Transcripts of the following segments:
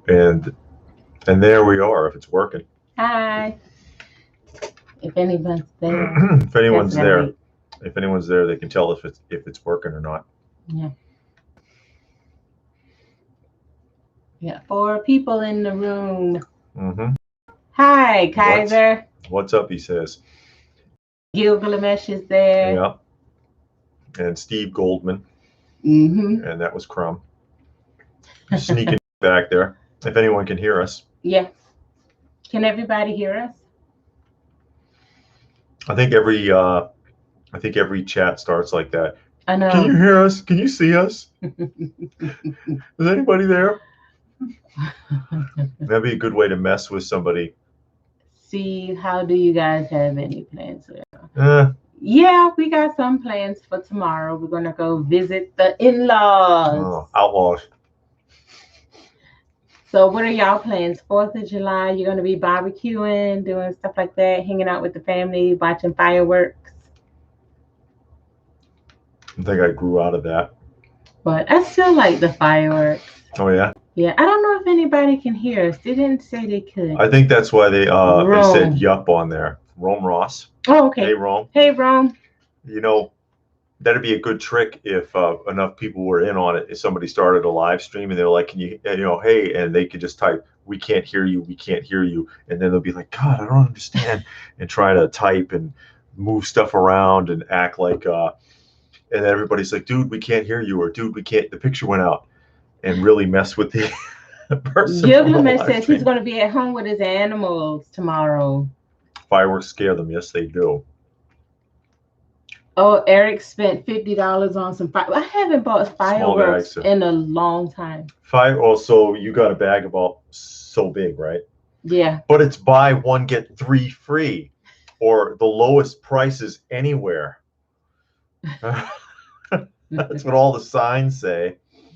And there we are. If it's working. Hi. If anyone's there. If anyone's there, they can tell if it's working or not. Yeah. Yeah. 4 people in the room. Mm-hmm. Hi, Kaiser. What's up? He says. Gilgamesh is there. Yeah. And Steve Goldman. Mm-hmm. And that was Crumb. Sneaking back there. If anyone can hear us. Yeah. Can everybody hear us? I think every chat starts like that. I know. Can you hear us? Can you see us? Is anybody there? That'd be a good way to mess with somebody. See, how do you guys have any plans? Yeah, we got some plans for tomorrow. We're gonna go visit the in-laws. Oh, outlaws. So what are y'all plans? 4th of July, you're gonna be barbecuing, doing stuff like that, hanging out with the family, watching fireworks. I think I grew out of that. But I still like the fireworks. Oh yeah? Yeah, I don't know if anybody can hear us. They didn't say they could. I think that's why they said yup on there. Rome Ross. Oh, okay. Hey, Rome. Hey, Rome. You know, that'd be a good trick if enough people were in on it. If somebody started a live stream and they're like, can you know, hey, and they could just type, we can't hear you, we can't hear you. And then they'll be like, God, I don't understand. And try to type and move stuff around and act like, and then everybody's like, dude, we can't hear you. Or dude, we can't, the picture went out. And really mess with the person. Gilgamesh says he's going to be at home with his animals tomorrow. Fireworks scare them. Yes, they do. Oh, Eric spent $50 on some fireworks. I haven't bought fireworks in a long time. Also, you got a bag about so big, right? Yeah. But it's buy one, get 3 free, or the lowest prices anywhere. That's what all the signs say.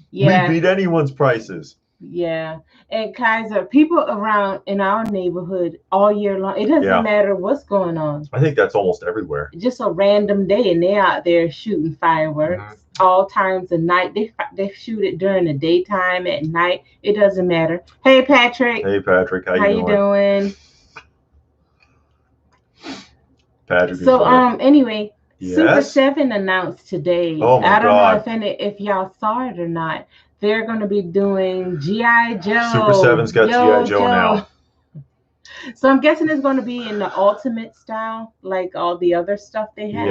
Yeah. We beat anyone's prices. Yeah. And Kaiser, people around in our neighborhood all year long, it doesn't matter what's going on. I think that's almost everywhere. Just a random day and they're out there shooting fireworks all times of night. They shoot it during the daytime, at night. It doesn't matter. Hey, Patrick. Hey, Patrick. How you doing? Patrick. So, anyway, Super 7 announced today. Oh my God. I don't know if y'all saw it or not. They're going to be doing G.I. Joe. Super 7's got G.I. Joe now. So I'm guessing it's going to be in the ultimate style, like all the other stuff they have.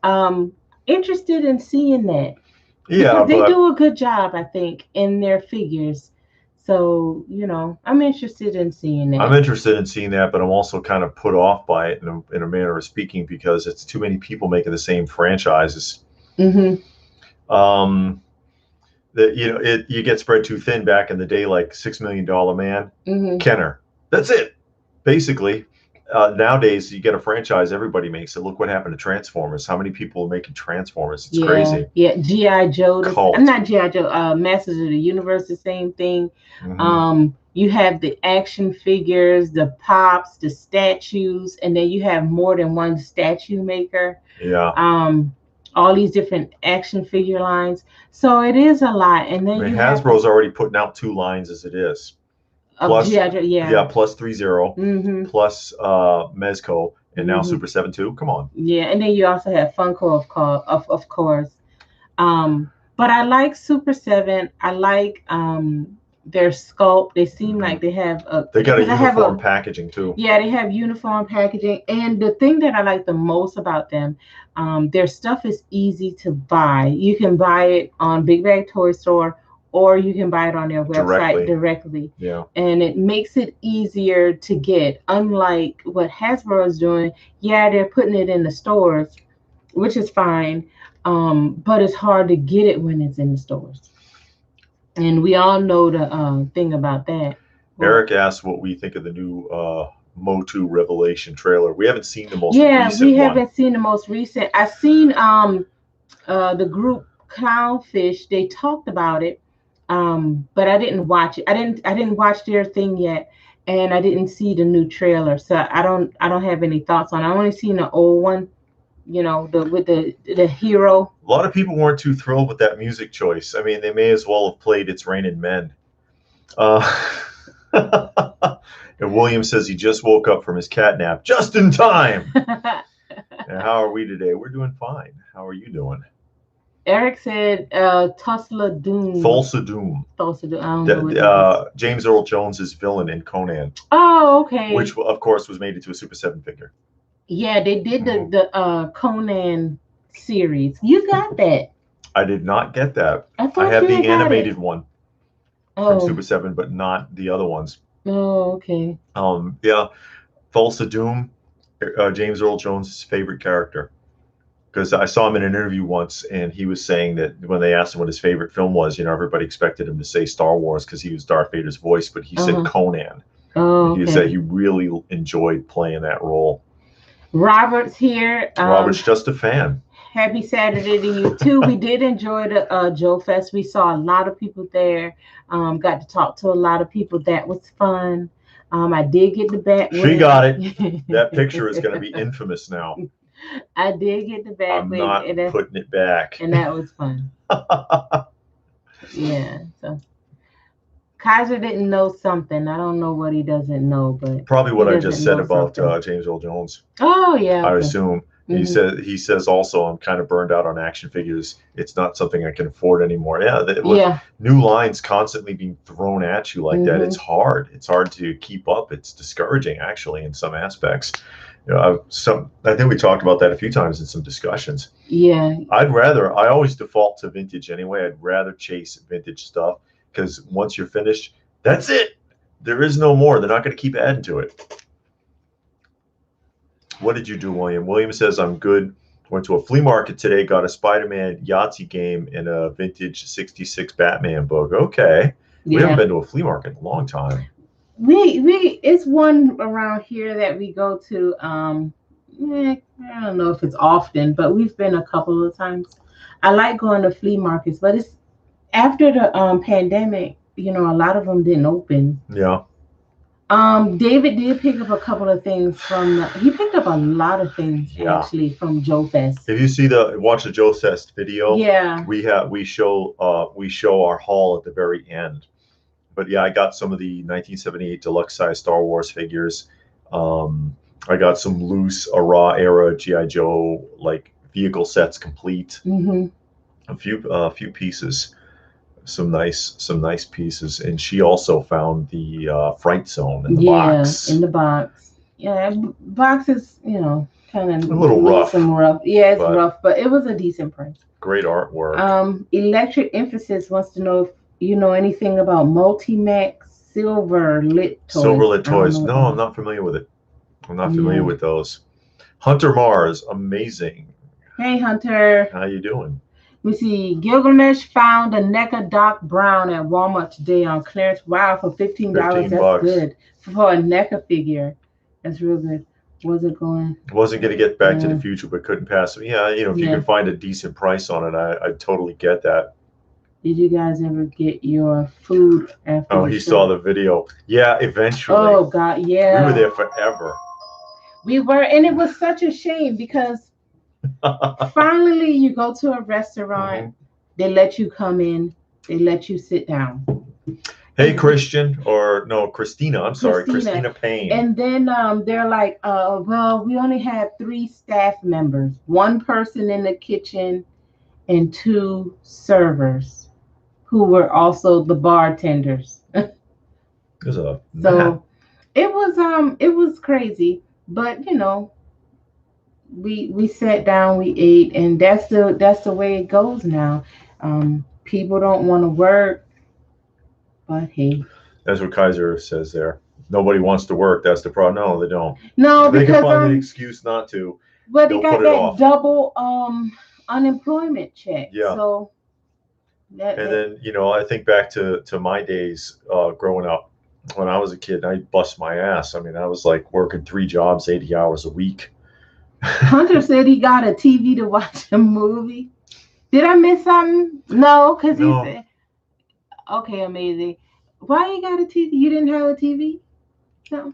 Yeah. Interested in seeing that. Yeah. Because they do a good job, I think, in their figures. So, you know, I'm interested in seeing that. I'm interested in seeing that, but I'm also kind of put off by it in a manner of speaking because it's too many people making the same franchises. Mm-hmm. That you get spread too thin. Back in the day, like $6 Million Man, Kenner. That's it, basically. Nowadays, you get a franchise, everybody makes it. Look what happened to Transformers. How many people are making Transformers? It's crazy. Yeah, G.I. Joe. I'm not G.I. Joe. Masters of the Universe, the same thing. You have the action figures, the pops, the statues, and then you have more than one statue maker. Yeah. All these different action figure lines. So it is a lot. And then Hasbro's already putting out 2 lines as it is. Plus, plus 3-0, plus Mezco, and now Super 7 too. Come on. Yeah, and then you also have Funko, of course. But I like Super 7. I like their sculpt. They seem like they have they got a uniform packaging too. Yeah, they have uniform packaging. And the thing that I like the most about them, their stuff is easy to buy. You can buy it on Big Bag Toy Store, or you can buy it on their website directly. Yeah. And it makes it easier to get. Unlike what Hasbro is doing, they're putting it in the stores, which is fine. But it's hard to get it when it's in the stores. And we all know the thing about that. Eric asked what we think of the new Motu Revelation trailer. We haven't seen the most recent one. Haven't seen the most recent. I've seen the group Clownfish. They talked about it, but I didn't watch it. I didn't watch their thing yet, and I didn't see the new trailer. So I don't have any thoughts on it. I only seen the old one. You know, with the hero. A lot of people weren't too thrilled with that music choice. I mean, they may as well have played "It's Raining Men." And William says he just woke up from his cat nap just in time. And how are we today? We're doing fine. How are you doing? Eric said Tulsa Doom. Tulsa Doom. Tulsa Doom. I don't know what that is. James Earl Jones's villain in Conan. Oh, okay. Which, of course, was made into a Super 7 figure. Yeah, they did the Conan series. You got that. I did not get that. I have the animated one from Super 7, but not the other ones. Oh, okay. Yeah, Tulsa Doom, James Earl Jones' favorite character. Because I saw him in an interview once, and he was saying that when they asked him what his favorite film was, everybody expected him to say Star Wars because he was Darth Vader's voice, but he said Conan. Oh, okay. He said he really enjoyed playing that role. Robert's here. Robert's just a fan. Happy Saturday to you too. We did enjoy the Joe Fest. We saw a lot of people there. Got to talk to a lot of people. That was fun. I did get the bat. She got it. That picture is going to be infamous now. I did get the bat. I'm not putting it back. And that was fun. Yeah. So Kaiser didn't know something. I don't know what he doesn't know, but probably what I just said about James Earl Jones. Oh yeah. I assume. He says also, I'm kind of burned out on action figures. It's not something I can afford anymore. Yeah, new lines constantly being thrown at you like that, it's hard. It's hard to keep up. It's discouraging, actually, in some aspects. I think we talked about that a few times in some discussions. Yeah. I always default to vintage anyway. I'd rather chase vintage stuff because once you're finished, that's it. There is no more. They're not going to keep adding to it. What did you do, William? William says, I'm good. Went to a flea market today, got a Spider-Man Yahtzee game and a vintage 66 Batman book. Okay. We haven't been to a flea market in a long time. It's one around here that we go to. I don't know if it's often, but we've been a couple of times. I like going to flea markets, but it's after the pandemic, a lot of them didn't open. Yeah. David did pick up a couple of things he picked up a lot of things actually from Joe Fest. If you watch the Joe Fest video, we show our haul at the very end. But yeah, I got some of the 1978 deluxe size Star Wars figures. I got some loose raw era G.I. Joe like vehicle sets complete. A few pieces. Some nice pieces, and she also found the Fright Zone in the box. In the box. Yeah, box is kind of a little rough. Yeah, it's rough, but it was a decent price. Great artwork. Electric Emphasis wants to know if you know anything about Multimax Silver Lit Toys. Silver Lit Toys. No, I'm not familiar with it. I'm not familiar with those. Hunter Mars, amazing. Hey, Hunter. How you doing? We see Gilgamesh found a NECA Doc Brown at Walmart today on clearance. Wow, for $15. That's good. For a NECA figure. That's real good. Was it going? Wasn't going to get Back to the Future, but couldn't pass it. Yeah, if you can find a decent price on it, I totally get that. Did you guys ever get your food after? Oh, he saw the video. Yeah, eventually. Oh, God, yeah. We were there forever. We were, and it was such a shame because finally you go to a restaurant, they let you come in, they let you sit down. Hey, Christina. I'm sorry, Christina Payne. And then they're like, well, we only have 3 staff members, 1 person in the kitchen and 2 servers who were also the bartenders. So it was crazy, but we sat down, we ate, and that's the way it goes now. People don't want to work, but hey. That's what Kaiser says there. Nobody wants to work. That's the problem. No, they don't. No, they can find an excuse not to. But they got that double unemployment check. Yeah. So. Then I think back to my days growing up when I was a kid. I bust my ass. I mean, I was like working 3 jobs, 80 hours a week. Hunter said he got a TV to watch a movie. Did I miss something? No, because he said, okay, amazing. Why you got a TV? You didn't have a TV? No.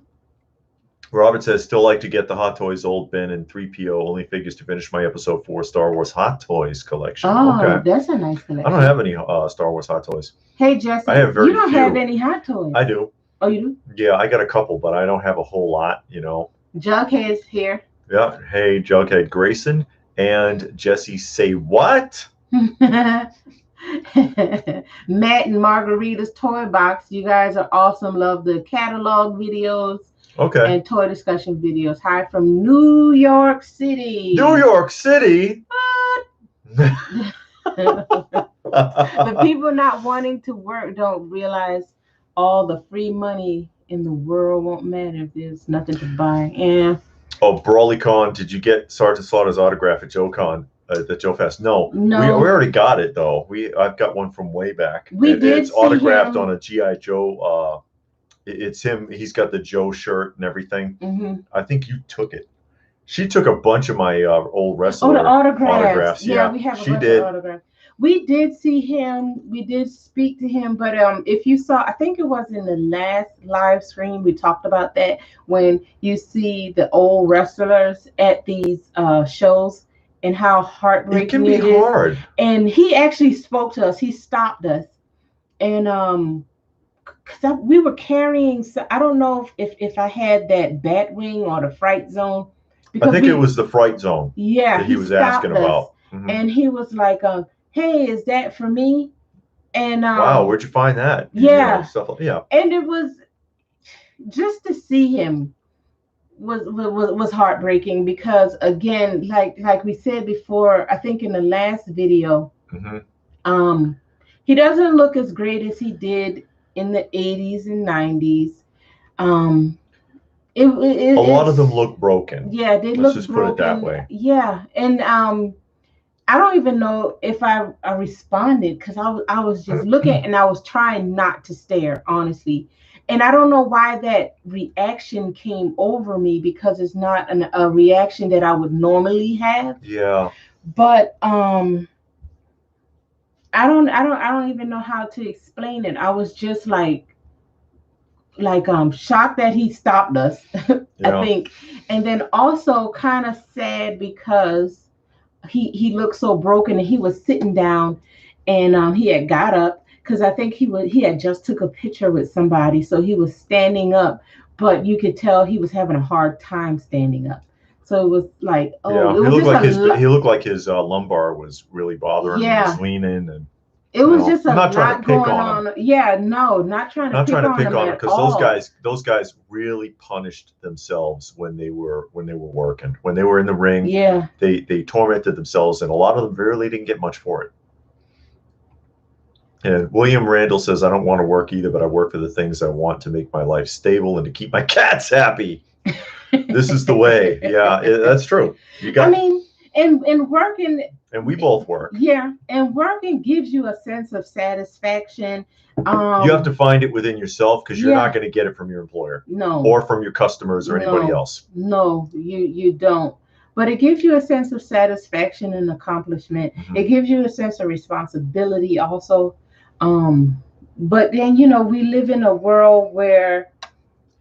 Robert says, still like to get the Hot Toys old bin and 3PO only figures to finish my episode 4 Star Wars Hot Toys collection. Oh, Okay. that's a nice I collection. don't have any Star Wars Hot Toys. Hey, Jesse, I have very you don't few. have any Hot Toys. I do. Oh, you do? Yeah, I got a couple, but I don't have a whole lot, you know. Jughead's here. Yeah. Hey, Jughead Grayson and Jesse say what? Matt and Margarita's Toy Box. You guys are awesome. Love the catalog videos. Okay. And toy discussion videos. Hi from New York City. New York City? The people not wanting to work don't realize all the free money in the world won't matter if there's nothing to buy. Yeah. Oh, BrawlyCon, did you get Sergeant Slaughter's autograph at JoeCon, at Joe Fest? No. No. We already got it, though. I've got one from way back. It's autographed on a G.I. Joe. It's him. He's got the Joe shirt and everything. Mm-hmm. I think you took it. She took a bunch of my old wrestler the autographs. Yeah, we have a she bunch did. of autographs. We did see him. We did speak to him. But if you saw, I think it was in the last live stream, we talked about that when you see the old wrestlers at these shows and how heartbreaking it can be hard. And he actually spoke to us. He stopped us. And because we were carrying, I don't know if I had that bat wing or the fright zone. I think it was the fright zone. Yeah, that he was asking about. Mm-hmm. And he was like, "Hey, is that for me?" And wow, where'd you find that? Yeah, stuff. Yeah. And it was just to see him was heartbreaking because again, like we said before, I think in the last video, mm-hmm. He doesn't look as great as he did in the 80s and 90s. A lot of them look broken. Yeah, they look broken. Let's just put it that way. Yeah, and I don't even know if I responded because I was just looking and I was trying not to stare, honestly. And I don't know why that reaction came over me because it's not a reaction that I would normally have. Yeah. But I don't even know how to explain it. I was just like shocked that he stopped us. I think, and then also kind of sad because he looked so broken and he was sitting down and he had got up because I think he had just took a picture with somebody, so he was standing up, but you could tell he was having a hard time standing up. So it was like, he looked like his lumbar was really bothering him. He was leaning and. It was just a lot going on. Yeah, no, not trying to pick on him because those guys really punished themselves when they were working. When they were in the ring, yeah, they tormented themselves, and a lot of them really didn't get much for it. And William Randall says, "I don't want to work either, but I work for the things I want to make my life stable and to keep my cats happy." This is the way. Yeah, that's true. And working, and we both work. Yeah, and working gives you a sense of satisfaction. You have to find it within yourself because you're not going to get it from your employer, or from your customers or anybody else. No, you don't. But it gives you a sense of satisfaction and accomplishment. Mm-hmm. It gives you a sense of responsibility also. But then we live in a world where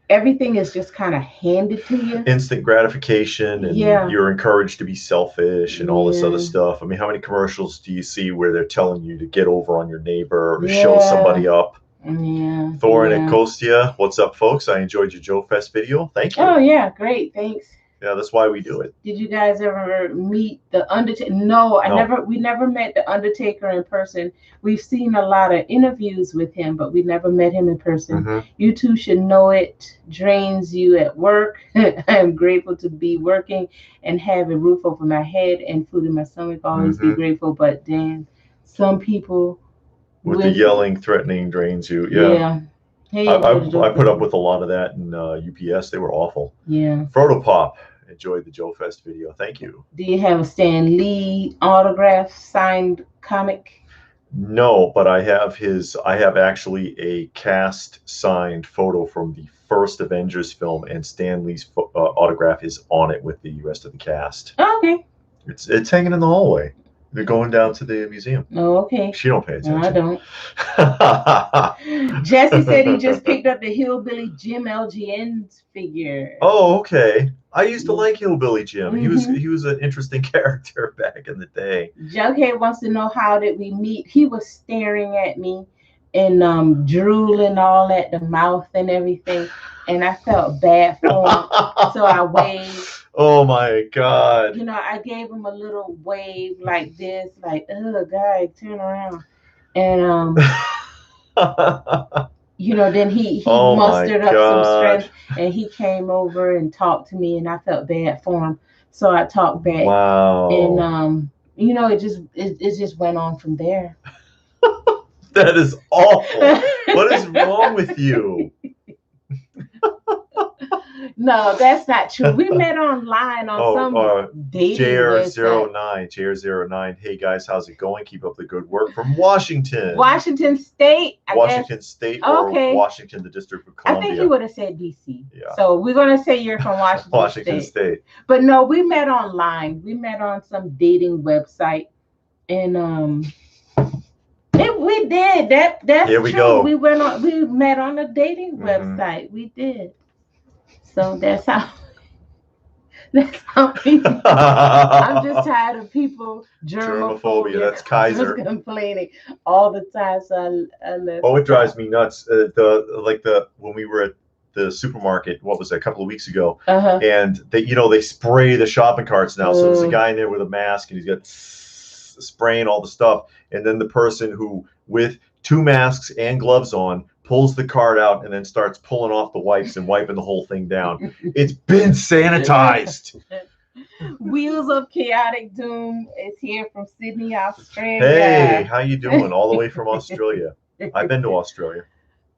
everything is just kind of handed to you. Instant gratification, and you're encouraged to be selfish and all this other stuff. I mean, how many commercials do you see where they're telling you to get over on your neighbor or show somebody up? Yeah. Thorin and Kostia, what's up, folks? I enjoyed your Joe Fest video. Thank you. Oh, yeah, great. Thanks. Yeah, that's why we do it. Did you guys ever meet the Undertaker? No, we never met the Undertaker in person. We've seen a lot of interviews with him, but we never met him in person. Mm-hmm. You two should know it drains you at work. I am grateful to be working and have a roof over my head and food in my stomach. Always be grateful, but then some people with the yelling, threatening drains you. Yeah. Hey, I put up with a lot of that in UPS. They were awful. Yeah. Frodo Pop enjoyed the Joe Fest video. Thank you. Do you have a Stan Lee autograph signed comic? No, but I have actually a cast signed photo from the first Avengers film, and Stan Lee's autograph is on it with the rest of the cast. Oh, okay. It's hanging in the hallway. They're going down to the museum. Oh, okay. She don't pay attention. I don't. Jesse said he just picked up the Hillbilly Jim LGN's figure. Oh, okay. I used to like Hillbilly Jim. Mm-hmm. He was an interesting character back in the day. Jughead wants to know, how did we meet? He was staring at me and drooling all at the mouth and everything, and I felt bad for him, so I waved. Oh my God! You know, I gave him a little wave like this, like, "Oh, guy, turn around," and you know, then he Oh mustered my up some God. strength, and he came over and talked to me, and I felt bad for him, so I talked back. Wow. And you know, it just went on from there. That is awful. What is wrong with you? No, that's not true. We met online on some dating website. JR09. Hey guys, how's it going? Keep up the good work from Washington. Washington State. Washington State or okay. Washington, the District of Columbia. I think he would have said DC. Yeah. So we're gonna say you're from Washington State. But no, we met online. We met on some dating website, and we did that. That's Here we true. go. We met on a dating website. We did. So that's how people. I'm just tired of people germophobia. That's Kaiser. Just complaining all the time. So I left. Oh, it drives me nuts. When we were at the supermarket, what was that, a couple of weeks ago, and they spray the shopping carts now. So there's a guy in there with a mask, and he's got spraying all the stuff, and then the person who with 2 masks and gloves on pulls the cart out and then starts pulling off the wipes and wiping the whole thing down. It's been sanitized. Wheels of Chaotic Doom is here from Sydney, Australia. Hey, how you doing? All the way from Australia. I've been to Australia.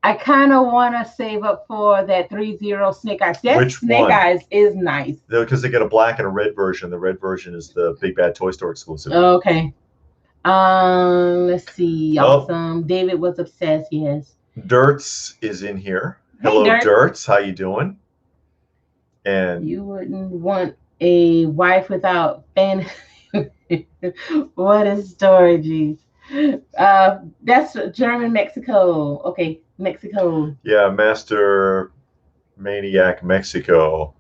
I kind of want to save up for that 3-0 Snake Eyes. Which Snake one? Eyes is nice. Because they get a black and a red version. The red version is the Big Bad Toy Store exclusive. Okay. Let's see. Awesome. David was obsessed. Yes. Dirts is in here. Hey, hello, Dirts. How you doing? And you wouldn't want a wife without fantasy. What a story, geez. That's German Mexico. Okay, Mexico. Yeah, Master Maniac Mexico.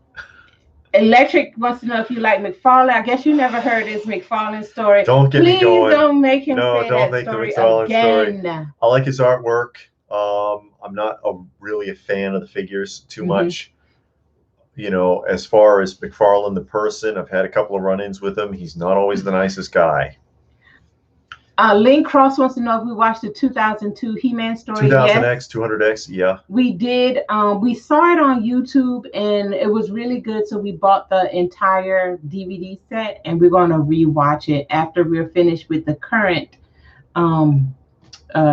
Electric wants to know if you like McFarlane. I guess you never heard his McFarlane story. Don't get me going. Please don't make him say don't that make story the McFarlane again. Story. I like his artwork. I'm not really a fan of the figures too much. You know, as far as McFarlane the person, I've had a couple of run-ins with him. He's not always the nicest guy. Link Cross wants to know if we watched the 2002 He-Man story. 2000X, yes. 200X, yeah. We did. We saw it on YouTube, and it was really good. So we bought the entire DVD set, and we're going to rewatch it after we're finished with the current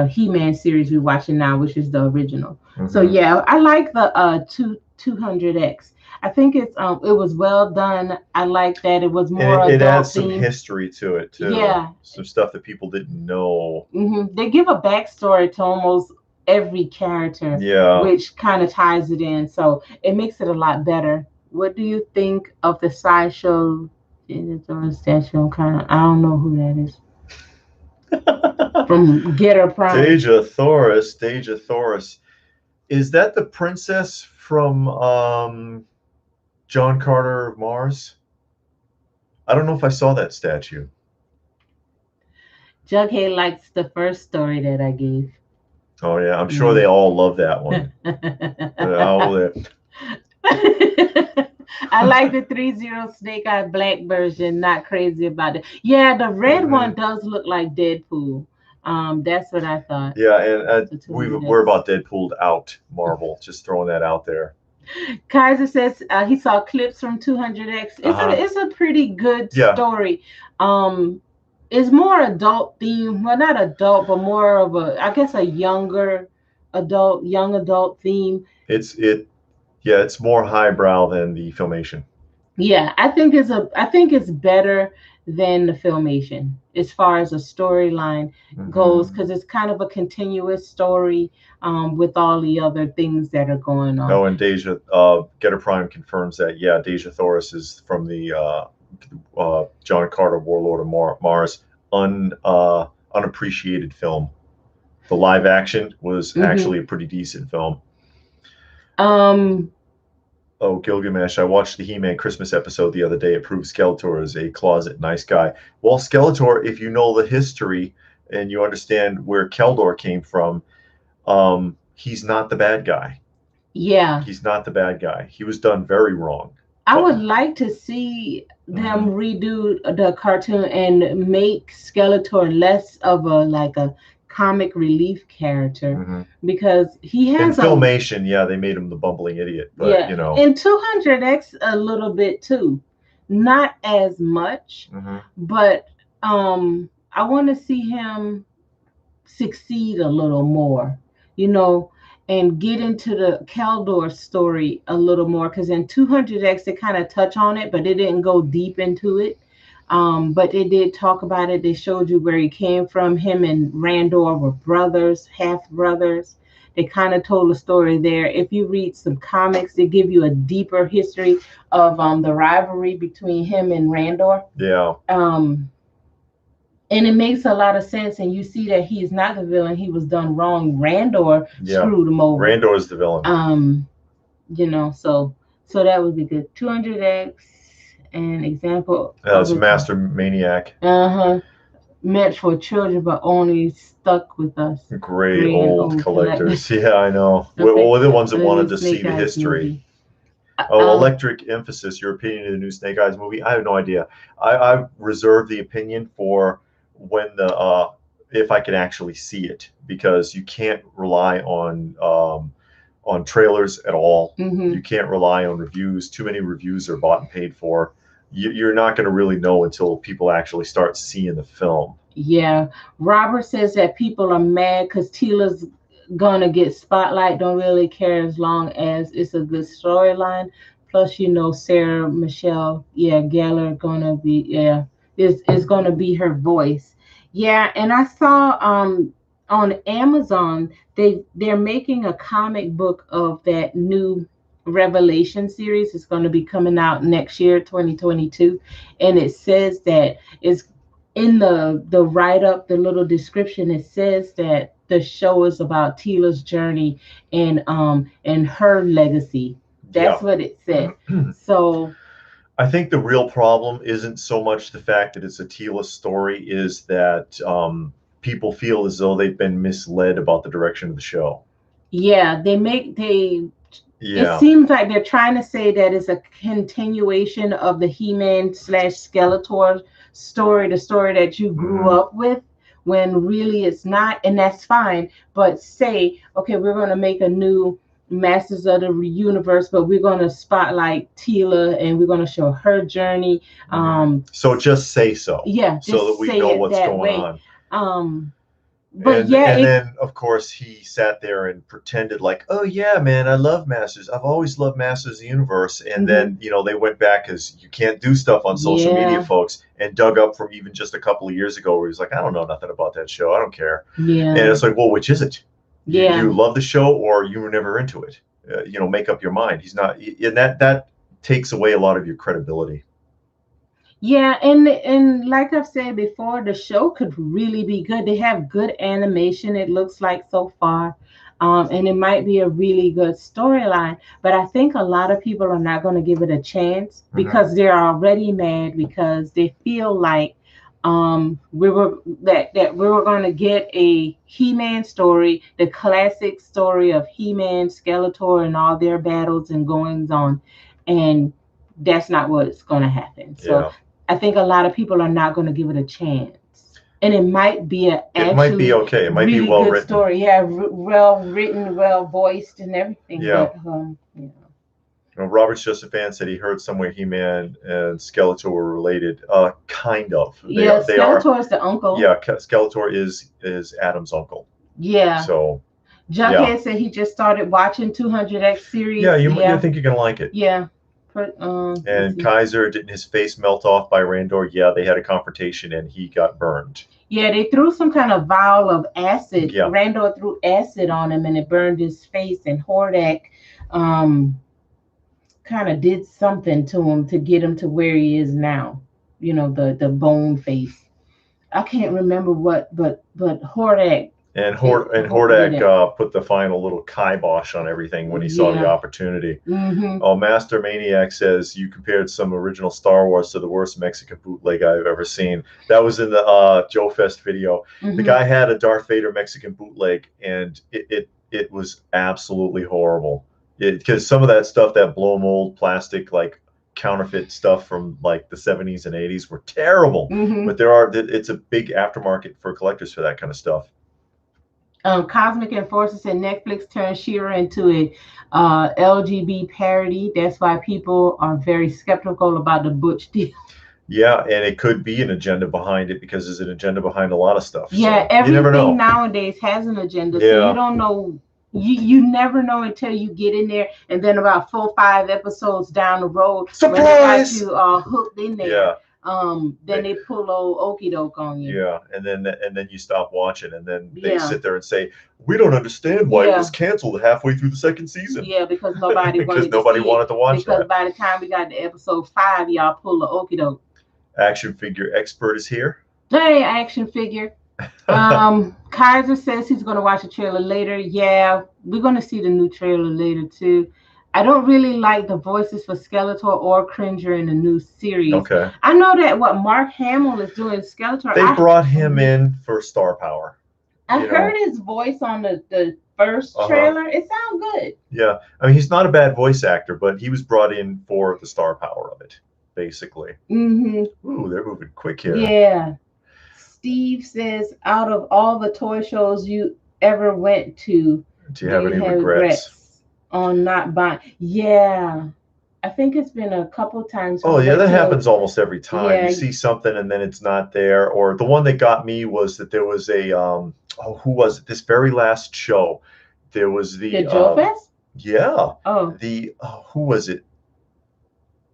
He-Man series we're watching now, which is the original. So yeah, I like the 200X. I think it was well done. I like that it was more adult. It adds some history to it too. Yeah, some stuff that people didn't know. They give a backstory to almost every character. Yeah, which kind of ties it in, so it makes it a lot better. What do you think of the sideshow? It's on a statue. Kind of, I don't know who that is. From Getter Prime. Deja Thoris. Is that the princess from John Carter of Mars? I don't know if I saw that statue. Jughead likes the first story that I gave. Oh yeah, I'm sure they all love that one. I like the 3-0 Snake Eye Black version. Not crazy about it. Yeah, the red one does look like Deadpool. That's what I thought. Yeah, and we're about Deadpooled out, Marvel. Just throwing that out there. Kaiser says he saw clips from 200X. It's a pretty good story. It's more adult theme. Well, not adult, but more of a young adult theme. It's more highbrow than the Filmation. Yeah, I think it's better than the Filmation as far as a storyline goes, because it's kind of a continuous story with all the other things that are going on. Oh, and Deja Getter Prime confirms that Deja Thoris is from the John Carter Warlord of Mars unappreciated film. The live action was actually a pretty decent film. Oh, Gilgamesh, I watched the He-Man Christmas episode the other day. It proved Skeletor is a closet nice guy. Well, Skeletor, if you know the history and you understand where Keldor came from, he's not the bad guy. Yeah. He's not the bad guy. He was done very wrong. I would like to see them redo the cartoon and make Skeletor less of a comic relief character, because he has in Filmation, they made him the bumbling idiot. But you know, in 200X a little bit too, not as much, but I want to see him succeed a little more, you know, and get into the Keldor story a little more, because in 200X they kind of touch on it, but they didn't go deep into it. But they did talk about it. They showed you where he came from. Him and Randor were brothers, half brothers. They kind of told a story there. If you read some comics, they give you a deeper history of the rivalry between him and Randor. Yeah. And it makes a lot of sense, and you see that he is not the villain. He was done wrong. Randor screwed him over. Randor is the villain. You know, so that would be good. 200X, an example. That's Master Maniac. Meant for children, but only stuck with us. Great old collectors. Yeah, I know. Okay. We're the ones that wanted to see the history. Electric Emphasis, your opinion of the new Snake Eyes movie? I have no idea. I reserve the opinion for when if I can actually see it, because you can't rely on trailers at all. You can't rely on reviews. Too many reviews are bought and paid for. You're not going to really know until people actually start seeing the film. Yeah. Robert says that people are mad because Teela's gonna get spotlight. Don't really care as long as it's a good storyline. Plus, you know, Sarah Michelle, Gellar gonna be, is gonna be her voice. Yeah, and I saw on Amazon they're making a comic book of that new Revelation series. It's going to be coming out next year, 2022, and it says that it's in the write-up, the little description. It says that the show is about Teela's journey and her legacy. That's what it said. So I think the real problem isn't so much the fact that it's a Teela story, is that people feel as though they've been misled about the direction of the show. Yeah, it seems like they're trying to say that it's a continuation of the He-Man / Skeletor story, the story that you grew up with, when really it's not, and that's fine. But say, okay, we're going to make a new Masters of the Universe, but we're going to spotlight Teela and we're going to show her journey. So just say so. Yeah, so that we know what's going on. But then of course he sat there and pretended like, oh yeah, man, I love Masters. I've always loved Masters of the Universe. And then, you know, they went back, because you can't do stuff on social media, folks, and dug up from even just a couple of years ago where he's like, I don't know nothing about that show. I don't care. Yeah. And it's like, well, which is it? Yeah. You love the show, or you were never into it. You know, make up your mind. He's not, and that takes away a lot of your credibility. Yeah, and like I've said before, the show could really be good. They have good animation, it looks like, so far. And it might be a really good storyline. But I think a lot of people are not going to give it a chance, because they're already mad, because they feel like we were going to get a He-Man story, the classic story of He-Man, Skeletor, and all their battles and goings on. And that's not what's going to happen. So I think a lot of people are not going to give it a chance, and it might be it might be okay. It might be well written. Story, well written, well voiced, and everything. Yeah. But, Robert's Just a Fan said he heard somewhere He-Man and Skeletor were related. Kind of. Skeletor is the uncle. Yeah, Skeletor is Adam's uncle. Yeah. So. Jughead said he just started watching 200X series. Yeah, I think you're gonna like it. Yeah. And Kaiser, didn't his face melt off by Randor? Yeah, they had a confrontation and he got burned. Yeah, they threw some kind of vial of acid. Yeah. Randor threw acid on him and it burned his face, and Hordak kind of did something to him to get him to where he is now. You know, the bone face. I can't remember what, but Hordak. And Hordak Hordak put the final little kibosh on everything when he saw the opportunity. Oh, Master Maniac says you compared some original Star Wars to the worst Mexican bootleg I've ever seen. That was in the Joe Fest video. The guy had a Darth Vader Mexican bootleg, and it was absolutely horrible. Because some of that stuff, that blow mold plastic, like counterfeit stuff from like the 70s and 80s, were terrible. But it's a big aftermarket for collectors for that kind of stuff. Cosmic Enforcer said Netflix turned She-Ra into a LGB parody. That's why people are very skeptical about the Butch deal. Yeah, and it could be an agenda behind it, because there's an agenda behind a lot of stuff. Yeah, so everything nowadays has an agenda. Yeah. So you don't know. You never know until you get in there, and then about 4 or 5 episodes down the road, surprise, when they got you hooked in there. Then they pull old okey doke on you. Yeah, and then you stop watching, and then they sit there and say, "We don't understand why it was canceled halfway through the 2nd season." Yeah, because nobody wanted to watch because that. By the time we got to episode 5, y'all pull the okey doke. Action figure expert is here. Hey, action figure. Kaiser says he's going to watch the trailer later. Yeah, we're going to see the new trailer later too. I don't really like the voices for Skeletor or Cringer in the new series. Okay. I know that what Mark Hamill is doing Skeletor. They brought him in for star power. I heard his voice on the first trailer. It sounds good. Yeah, I mean, he's not a bad voice actor, but he was brought in for the star power of it, basically. Ooh, they're moving quick here. Yeah. Steve says, out of all the toy shows you ever went to, do you have any regrets on not buying? Yeah, I think it's been a couple times. Oh yeah, that happens almost every time. Yeah. You see something and then it's not there. Or the one that got me was that there was a who was it? This very last show, there was the Joe Fest. Yeah. Oh. Who was it?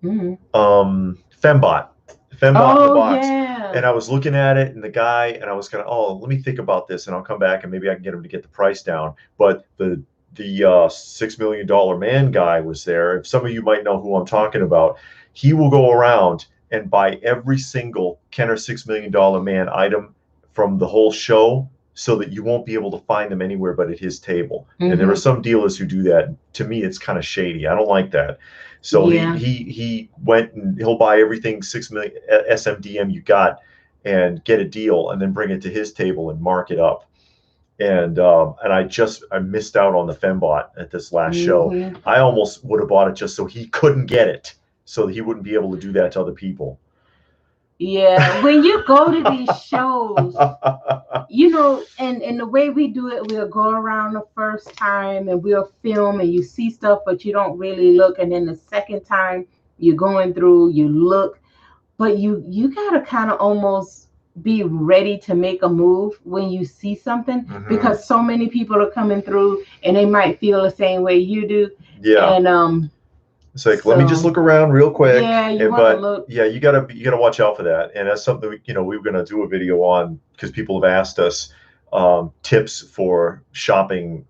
Fembot. Fembot in the box. Yeah. And I was looking at it, and the guy, and I was kind of, let me think about this, and I'll come back, and maybe I can get him to get the price down. But the $6 million man guy was there. If some of you might know who I'm talking about, he will go around and buy every single Kenner $6 million man item from the whole show, so that you won't be able to find them anywhere but at his table. And there are some dealers who do that. To me, it's kind of shady. I don't like that. So he went, and he'll buy everything 6 million SMDM you got and get a deal, and then bring it to his table and mark it up. And I missed out on the Fembot at this last show. I almost would have bought it just so he couldn't get it, so that he wouldn't be able to do that to other people. Yeah, when you go to these shows, you know, and the way we do it, we'll go around the first time and we'll film, and you see stuff, but you don't really look. And then the second time you're going through, you look, but you gotta kind of almost be ready to make a move when you see something, because so many people are coming through and they might feel the same way you do. Yeah. And it's like, let me just look around real quick. Yeah, you gotta watch out for that. And that's something we were gonna do a video on, because people have asked us tips for shopping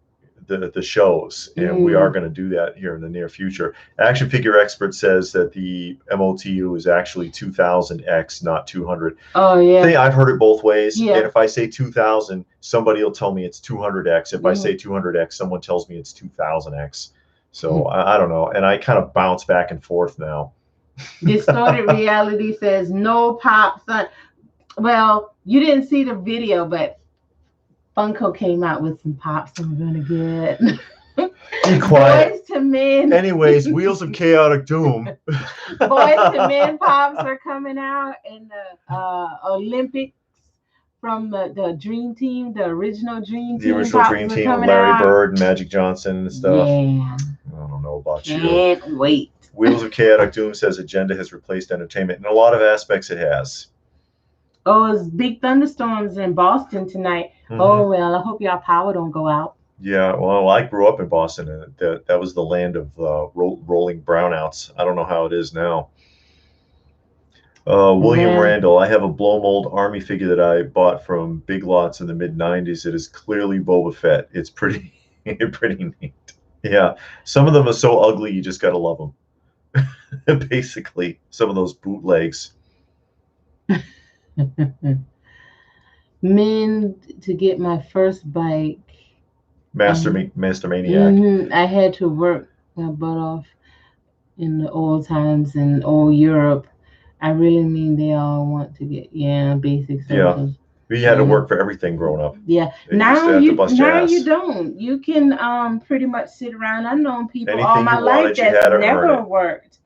the shows, and we are going to do that here in the near future. Action Figure Expert says that the MOTU is actually 2000X, not 200. Oh yeah. I've heard it both ways. Yeah. And if I say 2000, somebody will tell me it's 200X. If I say 200X, someone tells me it's 2000X. So I don't know, and I kind of bounce back and forth now. Distorted Reality says no pops. Well, you didn't see the video, but Funko came out with some pops I'm gonna get. Be quiet. Boys to Men. Anyways, Wheels of Chaotic Doom. Boys to Men pops are coming out, and the Olympics from the Dream Team, the original Dream Team. The original Dream Team with Larry Bird and Magic Johnson and stuff. Yeah. I don't know about you. Can't wait. Wheels of Chaotic Doom says agenda has replaced entertainment. In a lot of aspects, it has. Oh, it's big thunderstorms in Boston tonight. Oh, well, I hope y'all power don't go out. Yeah, well, I grew up in Boston, and that was the land of rolling brownouts. I don't know how it is now. William Randall, I have a blow mold army figure that I bought from Big Lots in the mid-90s. It is clearly Boba Fett. It's pretty neat. Yeah, some of them are so ugly, you just got to love them. Basically, some of those bootlegs. Men to get my first bike. Master Maniac. I had to work my butt off in the old times in old Europe. I really mean they all want to get basic Yeah. essentials. We had to work for everything growing up. Yeah. You used to have to bust your Now ass. you don't. You can pretty much sit around. I've known people all Anything my you life wanted, you that's had to earn never it. worked.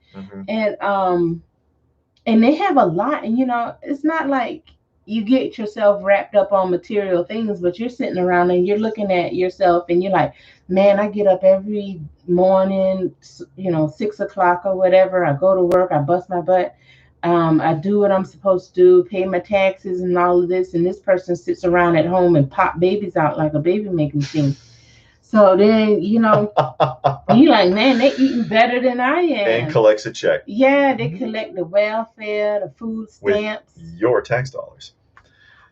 And they have a lot, and it's not like you get yourself wrapped up on material things, but you're sitting around and you're looking at yourself and you're like, man, I get up every morning, 6 o'clock or whatever. I go to work, I bust my butt. I do what I'm supposed to do, pay my taxes and all of this, and this person sits around at home and pop babies out like a baby making machine. So then, you're like, man, they eating better than I am. And collects a check. Yeah, they collect the welfare, the food stamps. With your tax dollars.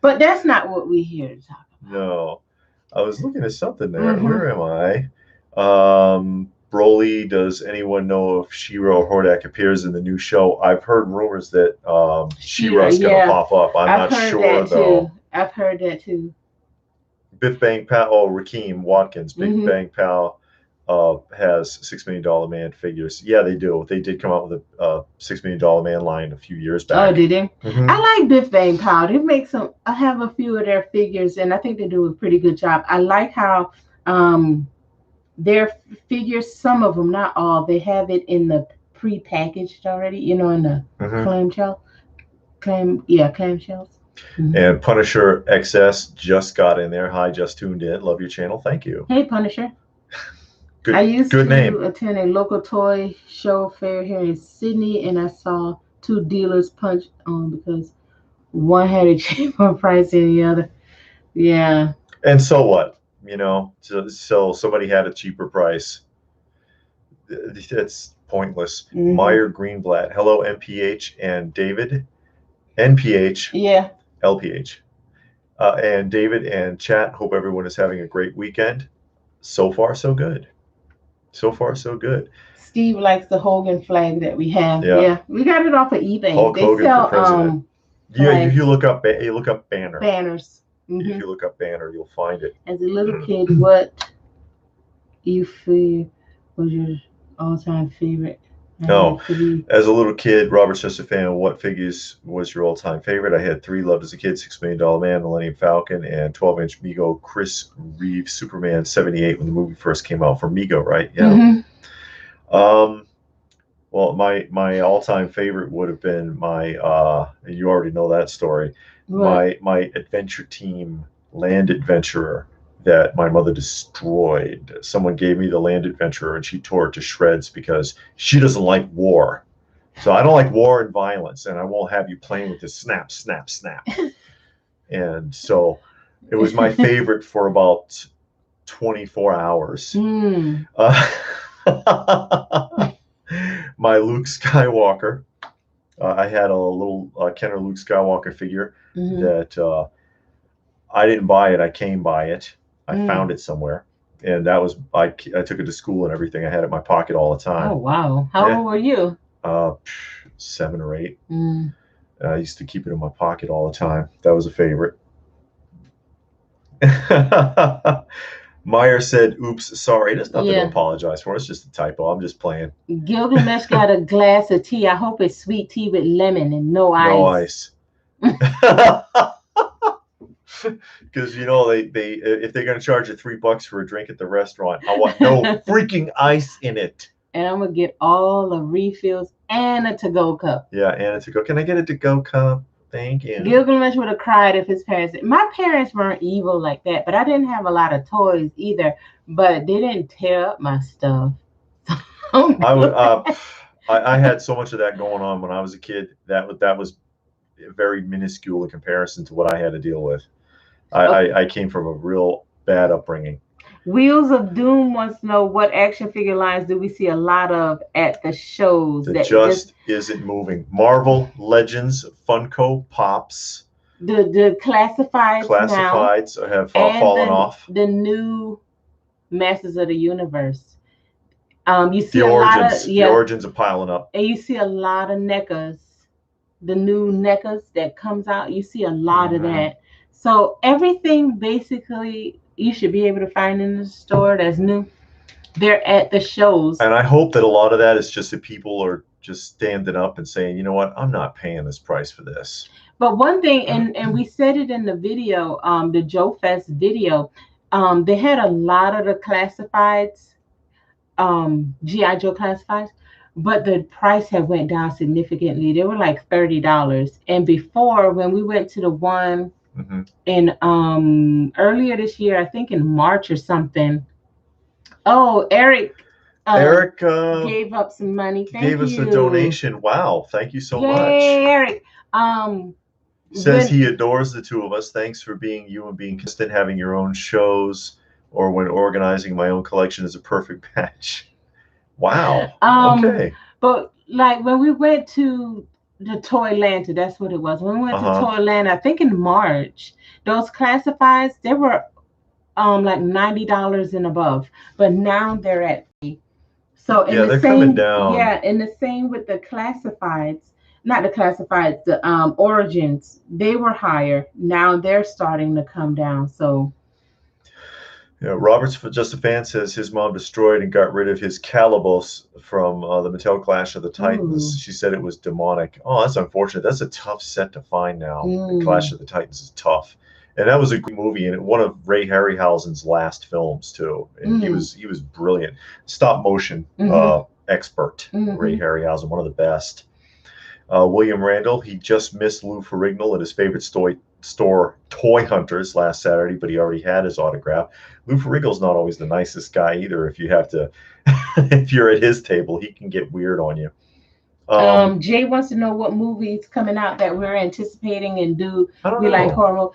But that's not what we're here to talk about. No. I was looking at something there. Where am I? Broly, does anyone know if She-Ra or Hordak appears in the new show? I've heard rumors that She-Ra's going to pop up. I'm not sure, though. I've heard that, too. Biff Bang Pal, Rakeem Watkins, Big Bang Pal has $6 Million Man figures. Yeah, they do. They did come out with a $6 Million Man line a few years back. Oh, did they? I like Biff Bang Pal. They make some. I have a few of their figures, and I think they do a pretty good job. I like how their figures, some of them, not all, they have it in the pre-packaged already. In the clamshells. And Punisher XS just got in there. Hi, just tuned in. Love your channel. Thank you. Hey, Punisher. Good, I used good to name. attend a local toy show fair here in Sydney, and I saw two dealers punch on because one had a cheaper price than the other. Yeah. And so what? So somebody had a cheaper price. It's pointless. Meyer Greenblatt. Hello, MPH and David. NPH. Yeah. LPH. And David and chat. Hope everyone is having a great weekend. So far, so good. So far, so good. Steve likes the Hogan flag that we have. Yeah. We got it off of eBay. Hulk Hogan for president. If you look up banner. Banners. If you look up banner, you'll find it. As a little kid, what you feel was your all-time favorite? No, as a little kid, Robert Chester fan, what figures was your all-time favorite? I had 3 loved as a kid: $6 Million Man, Millennium Falcon, and 12-inch Mego Chris Reeve Superman 78 when the movie first came out for Mego, right? Yeah. Well, my all-time favorite would have been my you already know that story. What? My adventure team Land Adventurer that my mother destroyed. Someone gave me the Land Adventurer and she tore it to shreds because she doesn't like war. So I don't like war and violence, and I won't have you playing with this snap, snap, snap. And so it was my favorite for about 24 hours. My Luke Skywalker. I had a little Kenner Luke Skywalker figure that I didn't buy it. I came by it. I found it somewhere, and that was I took it to school and everything. I had it in my pocket all the time. Oh wow! How old were you? 7 or 8. I used to keep it in my pocket all the time. That was a favorite. Meyer said, "Oops, sorry." There's nothing to apologize for. It's just a typo. I'm just playing. Gilgamesh got a glass of tea. I hope it's sweet tea with lemon and no ice. No ice. Because they if they're gonna charge you $3 for a drink at the restaurant, I want no freaking ice in it. And I'm gonna get all the refills and a to-go cup. Yeah, and a to-go. Can I get a to-go cup? Thank you. Gilgamesh would have cried if his parents. My parents weren't evil like that, but I didn't have a lot of toys either. But they didn't tear up my stuff. I had so much of that going on when I was a kid. That was very minuscule in comparison to what I had to deal with. I came from a real bad upbringing. Wheels of Doom wants to know what action figure lines do we see a lot of at the shows that just isn't moving. Marvel, Legends, Funko, Pops. The classifieds have fallen off. The new Masters of the Universe. You see a lot of the origins are piling up, and you see a lot of NECAs. The new NECAs that comes out, you see a lot of that. So everything basically you should be able to find in the store that's new. They're at the shows. And I hope that a lot of that is just that people are just standing up and saying, you know what, I'm not paying this price for this. But one thing, and we said it in the video, the Joe Fest video, they had a lot of the classifieds, GI Joe classifieds, but the price had went down significantly. They were like $30. And before, when we went to the one in earlier this year, I think in March or something. Oh, Eric gave up some money. Gave us a donation. Wow, thank you so much. Yay, Eric. Says he adores the two of us. Thanks for being you and being consistent, having your own shows, or when organizing my own collection is a perfect match. Wow. Okay. But like when we went to the Toylanta, that's what it was. When we went to Toylanta, I think in March, those classifieds, they were like $90 and above, but now they're at so in the same coming down. Yeah, and the same with the classifieds, not the classifieds, the origins, they were higher. Now they're starting to come down. So yeah, Robert's Just a Fan says his mom destroyed and got rid of his Calibos from the Mattel Clash of the Titans. Ooh. She said it was demonic. Oh, that's unfortunate. That's a tough set to find now. Clash of the Titans is tough. And that was a good movie, and one of Ray Harryhausen's last films too. And he was brilliant, stop motion expert. Ray Harryhausen, one of the best. William Randall, he just missed Lou Ferrigno at his favorite store, Toy Hunters, last Saturday, but he already had his autograph. Lou Ferrigno's not always the nicest guy either. If you have to, if you're at his table, he can get weird on you. Jay wants to know what movies coming out that we're anticipating and do we like horror?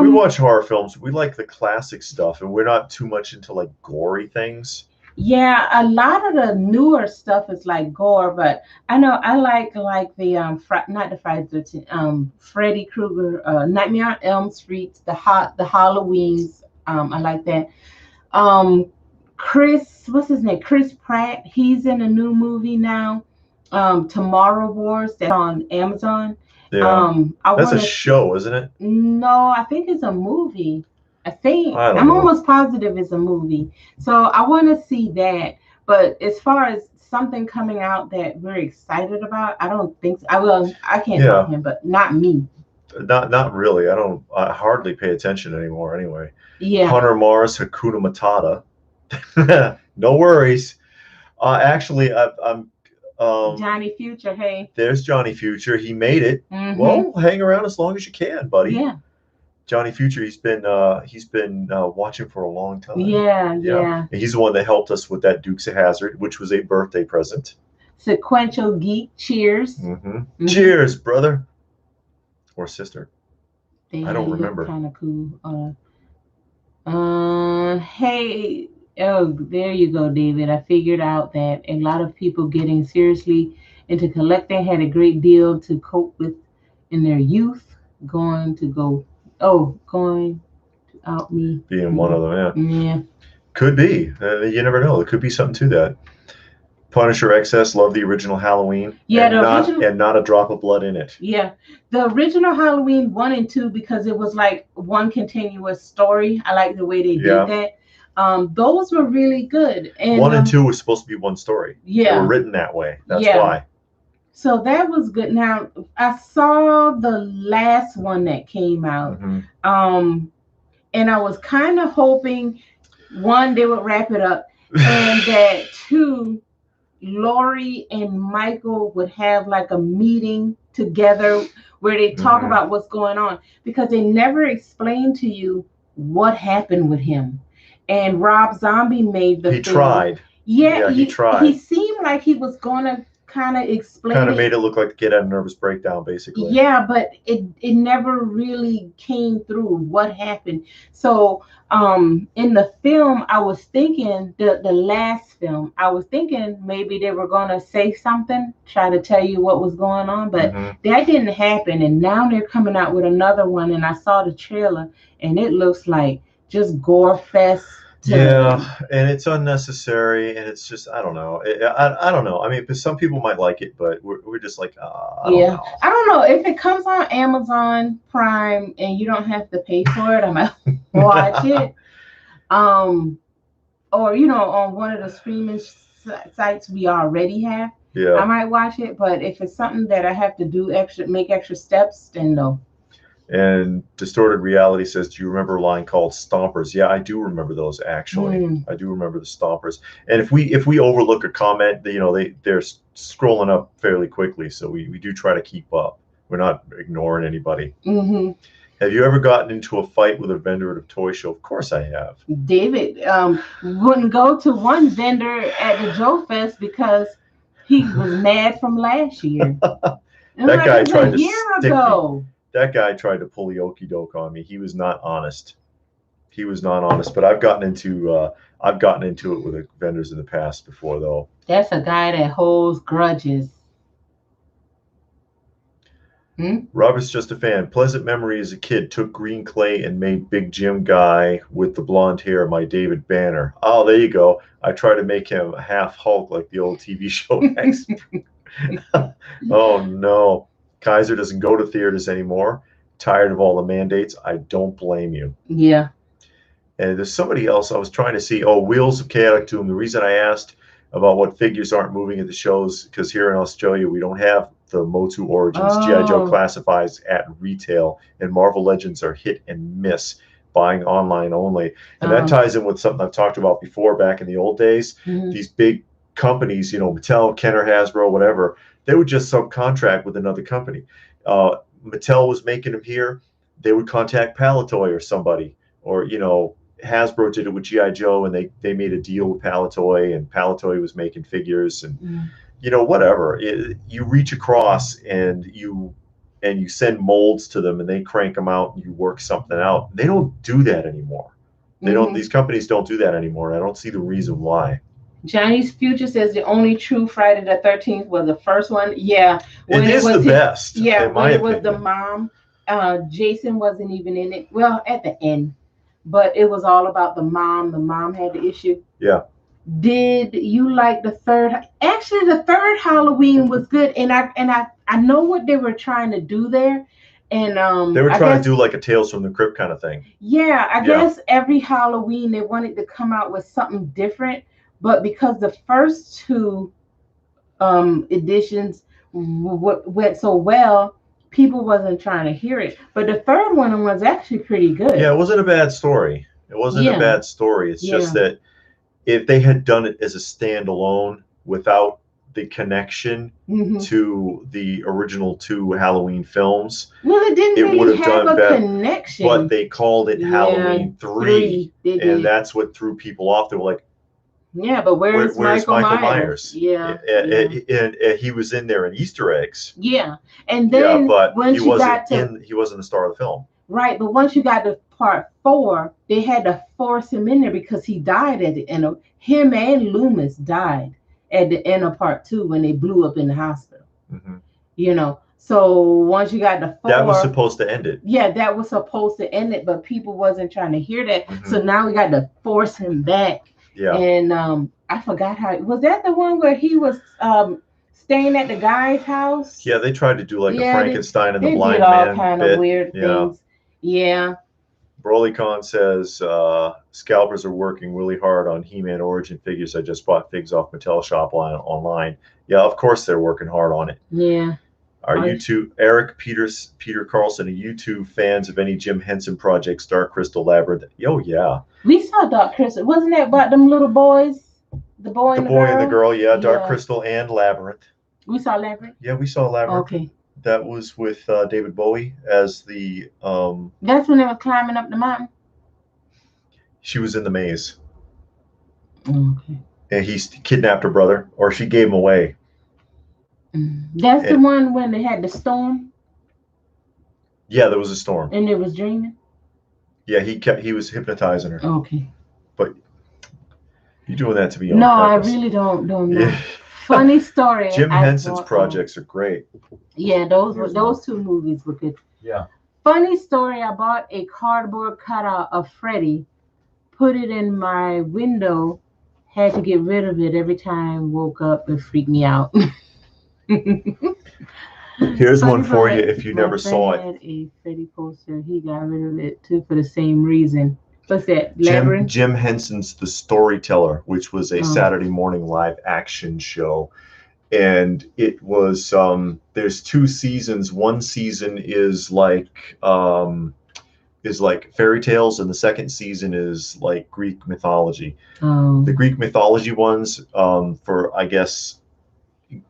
We watch horror films. We like the classic stuff, and we're not too much into like gory things. Yeah, a lot of the newer stuff is like gore, but I know I like the not the Friday 13th, Freddy Krueger, Nightmare on Elm Street, the Halloweens. I like that. Chris, what's his name? Chris Pratt. He's in a new movie now. Tomorrow Wars, that's on Amazon. Yeah, that's a show, isn't it? No, I think it's a movie. I'm almost positive it's a movie. So I want to see that. But as far as something coming out that we're excited about, I don't think so. I can't tell him, but not me. Not really. I hardly pay attention anymore anyway. Yeah. Hunter Mars, Hakuna Matata. No worries. Actually, I'm Johnny Future, hey. There's Johnny Future. He made it. Well, hang around as long as you can, buddy. Yeah. Johnny Future, he's been watching for a long time. Yeah. And he's the one that helped us with that Dukes of Hazzard, which was a birthday present. Sequential Geek, cheers. Cheers, brother. Or sister. I don't remember. Kind of cool. Hey. Oh, there you go, David. I figured out that a lot of people getting seriously into collecting had a great deal to cope with in their youth. Going to out me. Being one of them, yeah. Could be. You never know. There could be something to that. Punisher XS, love the original Halloween. Yeah, and not a drop of blood in it. Yeah. The original Halloween 1 and 2, because it was like one continuous story. I like the way they did that. Those were really good. And 1 and 2 was supposed to be one story. Yeah. They were written that way. That's why. So that was good. Now I saw the last one that came out. And I was kind of hoping, 1, they would wrap it up, and that 2, Lori and Michael would have like a meeting together where they talk about what's going on, because they never explained to you what happened with him. And Rob Zombie made the film. Tried. Yeah, he tried. He seemed like he was going to kind of explain. Kind of made it look like the kid had a nervous breakdown, basically. Yeah, but it never really came through what happened. So in the film, I was thinking, the last film, I was thinking maybe they were going to say something, try to tell you what was going on, but that didn't happen. And now they're coming out with another one, and I saw the trailer, and it looks like just gore fest. Yeah, and it's unnecessary, and it's just I don't know. I don't know. I mean, because some people might like it, but we're just like I don't Yeah, know. I don't know if it comes on Amazon Prime and you don't have to pay for it. I might watch it. Or on one of the streaming sites we already have. Yeah. I might watch it, but if it's something that I have to make extra steps, then no. And Distorted Reality says, "Do you remember a line called Stompers?" Yeah, I do remember those actually. I do remember the Stompers. And if we overlook a comment, they're scrolling up fairly quickly, so we do try to keep up. We're not ignoring anybody. Mm-hmm. Have you ever gotten into a fight with a vendor at a toy show? Of course I have. David wouldn't go to one vendor at the Joe Fest because he was mad from last year. That guy tried to stick me. That guy tried to pull the okey doke on me. He was not honest. He was not honest. But I've gotten into it with vendors in the past before, though. That's a guy that holds grudges. Robert's just a fan. Pleasant memory as a kid. Took green clay and made Big Jim guy with the blonde hair my David Banner. Oh, there you go. I try to make him half Hulk like the old TV show. Oh no. Kaiser doesn't go to theaters anymore. Tired of all the mandates. I don't blame you. Yeah. And there's somebody else I was trying to see. Oh, Wheels of Chaotic Doom. The reason I asked about what figures aren't moving at the shows, because here in Australia we don't have the Motu Origins. G.I. Joe classifies at retail, and Marvel Legends are hit and miss, buying online only. And that ties in with something I've talked about before back in the old days. These big companies, Mattel, Kenner, Hasbro, whatever, they would just subcontract with another company. Mattel was making them here. They would contact Palitoy or somebody, or Hasbro did it with G.I. Joe, and they made a deal with Palitoy, and Palitoy was making figures, and whatever. You reach across and you send molds to them, and they crank them out, and you work something out. They don't do that anymore. They don't. These companies don't do that anymore. I don't see the reason why. Johnny's Future says the only true Friday the 13th was the first one. Yeah, when it was the best. Yeah, in my opinion. Was the mom. Jason wasn't even in it. Well, at the end, but it was all about the mom. The mom had the issue. Yeah. Did you like the third? Actually, the third Halloween was good, and I know what they were trying to do there. And they were trying to do like a Tales from the Crypt kind of thing. Yeah, I guess every Halloween they wanted to come out with something different. But because the first two editions went so well, people wasn't trying to hear it. But the third one was actually pretty good. Yeah, it wasn't a bad story. It wasn't a bad story. It's just that if they had done it as a standalone without the connection to the original two Halloween films, it didn't really would have done a better. Connection. But they called it Halloween 3, and that's what threw people off. They were like, yeah, but where's Michael Myers? Yeah, and he was in there in Easter eggs. Yeah, and then but he wasn't the star of the film. Right, but once you got to part 4, they had to force him in there because he died at the end of him, and Loomis died at the end of part 2 when they blew up in the hospital. So once you got to 4, that was supposed to end it. Yeah, that was supposed to end it, but people wasn't trying to hear that. So now we got to force him back. Yeah. And I forgot how was that the one where he was staying at the guy's house? Yeah, they tried to do like a Frankenstein and the blind did all man kind bit. Of weird things. Yeah. BrolyCon says scalpers are working really hard on He-Man Origin figures. I just bought figs off Mattel Shop online. Yeah, of course they're working hard on it. Yeah. Are Eric Peter Carlson, are you two fans of any Jim Henson projects, Dark Crystal, Labyrinth? Oh yeah. We saw Dark Crystal. Wasn't that about them little boys? The boy and the girl? Yeah. Dark Crystal and Labyrinth. We saw Labyrinth? Yeah, we saw Labyrinth. Okay. That was with David Bowie as the That's when they were climbing up the mountain. She was in the maze. Okay. And he kidnapped her brother, or she gave him away. That's the one when they had the storm? Yeah, there was a storm. And it was dreaming? Yeah, he was hypnotizing her. Okay. But you're doing that to be on purpose. I really don't know. Yeah. Funny story. Jim Henson's projects are great. Yeah, those two movies were good. Yeah. Funny story, I bought a cardboard cutout of Freddy, put it in my window. Had to get rid of it every time. Woke up, it freaked me out. Here's one for you if you never saw it. My friend had a Freddy poster. He got rid of it too for the same reason. What's that? Jim Henson's The Storyteller, which was a Saturday morning live action show. And it was there's 2 seasons. One season is like fairy tales, and the second season is like Greek mythology. The Greek mythology ones, for I guess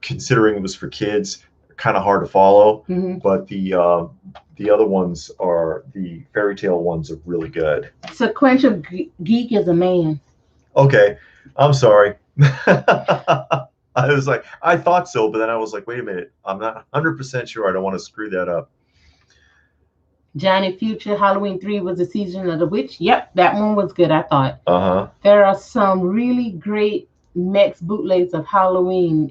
considering it was for kids, kind of hard to follow. But the other ones are the fairy tale ones are really good. Sequential geek is a man. Okay, I'm sorry. I was like, I thought so, but then I was like, wait a minute, I'm not 100% sure. I don't want to screw that up. Johnny Future, Halloween 3 was the season of the witch. Yep, that one was good, I thought. There are some really great mix bootlegs of Halloween.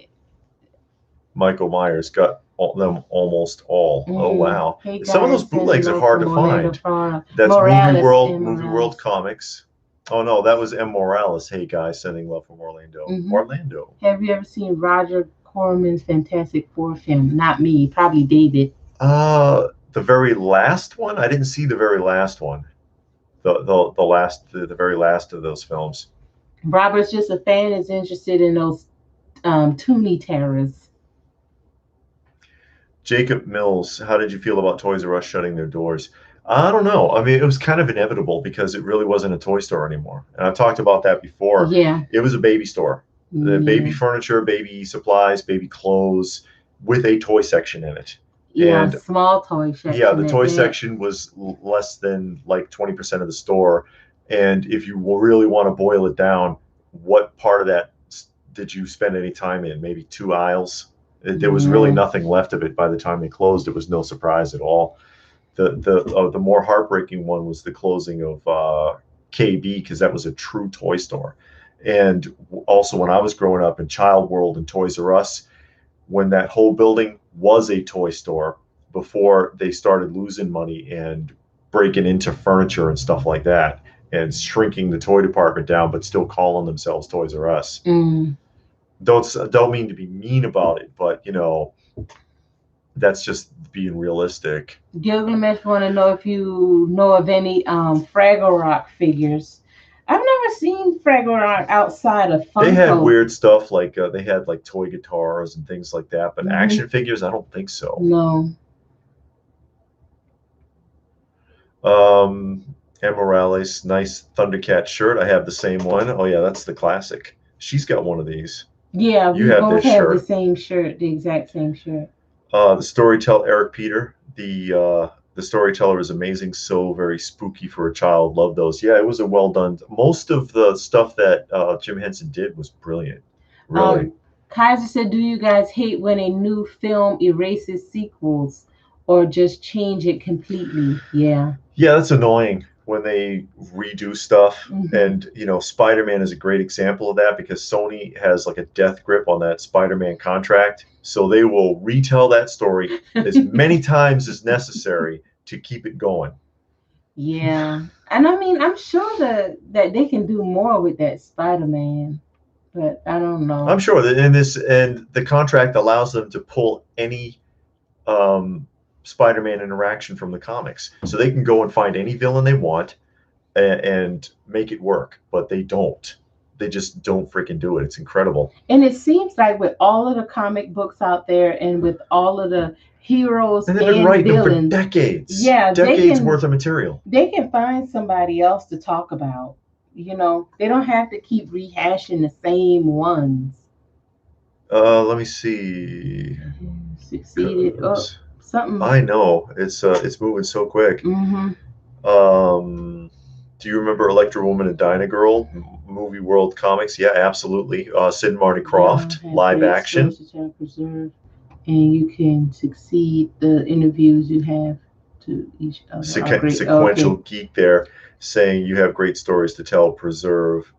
Michael Myers got them almost all. Oh wow! Hey guys, some of those bootlegs are hard to find. That's Movie World Comics. Oh no, that was M. Morales. Hey guys, sending love from Orlando. Orlando. Have you ever seen Roger Corman's Fantastic Four film? Not me, probably David. The very last one? I didn't see the very last one. The very last of those films. Robert's just a fan, is interested in those Toonie Terrors. Jacob Mills, how did you feel about Toys R Us shutting their doors? I don't know. I mean, it was kind of inevitable because it really wasn't a toy store anymore. And I've talked about that before. Yeah. It was a baby store. The baby furniture, baby supplies, baby clothes with a toy section in it. Yeah, and small toy section. Yeah, the toy section was less than like 20% of the store. And if you really want to boil it down, what part of that did you spend any time in? Maybe 2 aisles? There was really nothing left of it by the time they closed. It was no surprise at all. The more heartbreaking one was the closing of KB, because that was a true toy store. And also when I was growing up in Child World and Toys R Us, when that whole building was a toy store before they started losing money and breaking into furniture and stuff like that and shrinking the toy department down, but still calling themselves Toys R Us. Don't mean to be mean about it, but you know, that's just being realistic. Gilgamesh want to know if you know of any Fraggle Rock figures. I've never seen Fraggle Rock outside of Funko. They had weird stuff like they had like toy guitars and things like that, but action figures, I don't think so. No. M. Morales, nice Thundercat shirt. I have the same one. Oh yeah, that's the classic. She's got one of these. Yeah, we both have the same shirt, the exact same shirt. The Storyteller, Eric Peter. The Storyteller is amazing, so very spooky for a child. Love those. Yeah, it was a well done. Most of the stuff that Jim Henson did was brilliant. Really. Kaiser said, do you guys hate when a new film erases sequels or just change it completely? Yeah. Yeah, that's annoying when they redo stuff. And you know, Spider-Man is a great example of that because Sony has like a death grip on that Spider-Man contract, so they will retell that story as many times as necessary to keep it going. Yeah, and I mean, I'm sure that they can do more with that Spider-Man, but I don't know. I'm sure that and the contract allows them to pull any Spider-Man interaction from the comics, so they can go and find any villain they want and make it work, but they don't. They just don't freaking do it. It's incredible. And it seems like with all of the comic books out there and with all of the heroes and they've been writing villains, them for decades. Yeah, decades worth of material. They can find somebody else to talk about. You know, they don't have to keep rehashing the same ones. Let me see. Succeeded. Oh, something. I know it's moving so quick. Do you remember Electro Woman and Dyna Girl? Movie World Comics? Yeah, absolutely. Sid and Marty Krofft, live action. And you can succeed the interviews you have to each other. Sequential Geek there saying you have great stories to tell, preserve,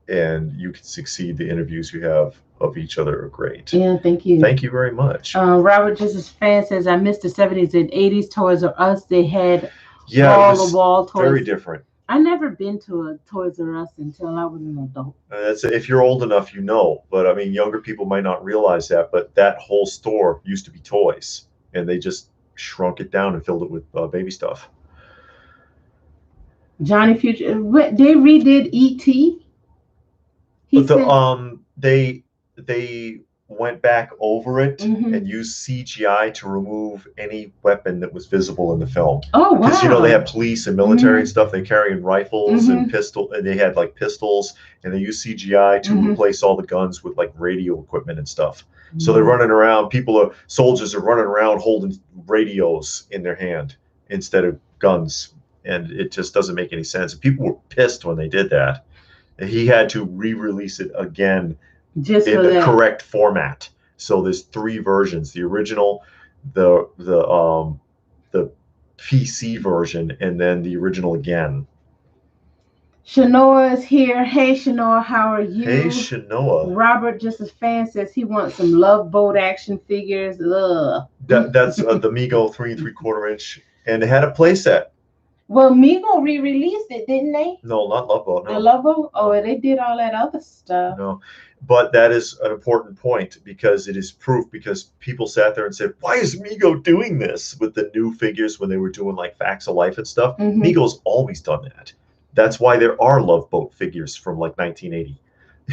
and you can succeed the interviews you have of each other are great. Yeah, thank you. Thank you very much. Robert Justice Fan says, I missed the 70s and 80s Toys R Us. They had wall-to-wall toys. Very different. I never been to a Toys R Us until I was an adult. That's if you're old enough, you know. But I mean, younger people might not realize that. But that whole store used to be toys, and they just shrunk it down and filled it with baby stuff. Johnny Future. What they redid E.T. He But the said, they went back over it and used CGI to remove any weapon that was visible in the film. "Oh wow!" Because you know they have police and military and stuff. They carrying rifles and and they had like pistols, and they used CGI to replace all the guns with like radio equipment and stuff. So they're running around. Soldiers are running around holding radios in their hand instead of guns, and it just doesn't make any sense. People were pissed when they did that. And he had to re-release it again just in the correct format. So there's 3 versions: the original, the PC version, and then the original again. Shanoa is here. Hey Shanoa, how are you? Hey Shanoa. Robert, just a fan, says he wants some Love Boat action figures. Ugh. That's the Mego 3 3/4 inch, and it had a playset. Well, Mego re-released it, didn't they? No, not Love Boat. No. The Love Boat? Oh, they did all that other stuff. No, but that is an important point because it is proof. Because people sat there and said, "Why is Mego doing this with the new figures when they were doing like Facts of Life and stuff?" Mego's always done that. That's why there are Love Boat figures from like 1980.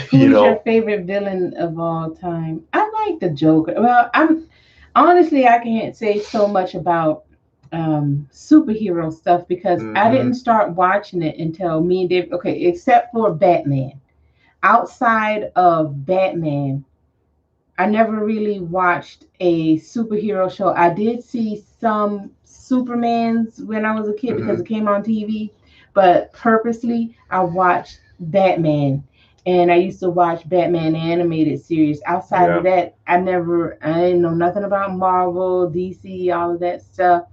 Who's your favorite villain of all time? I like the Joker. Well, I can't say so much about superhero stuff because I didn't start watching it until me and Dave. Okay, except for Batman. Outside of Batman, I never really watched a superhero show. I did see some Supermans when I was a kid because it came on TV, but purposely I watched Batman, and I used to watch Batman animated series. Outside of that, I didn't know nothing about Marvel, DC, all of that stuff.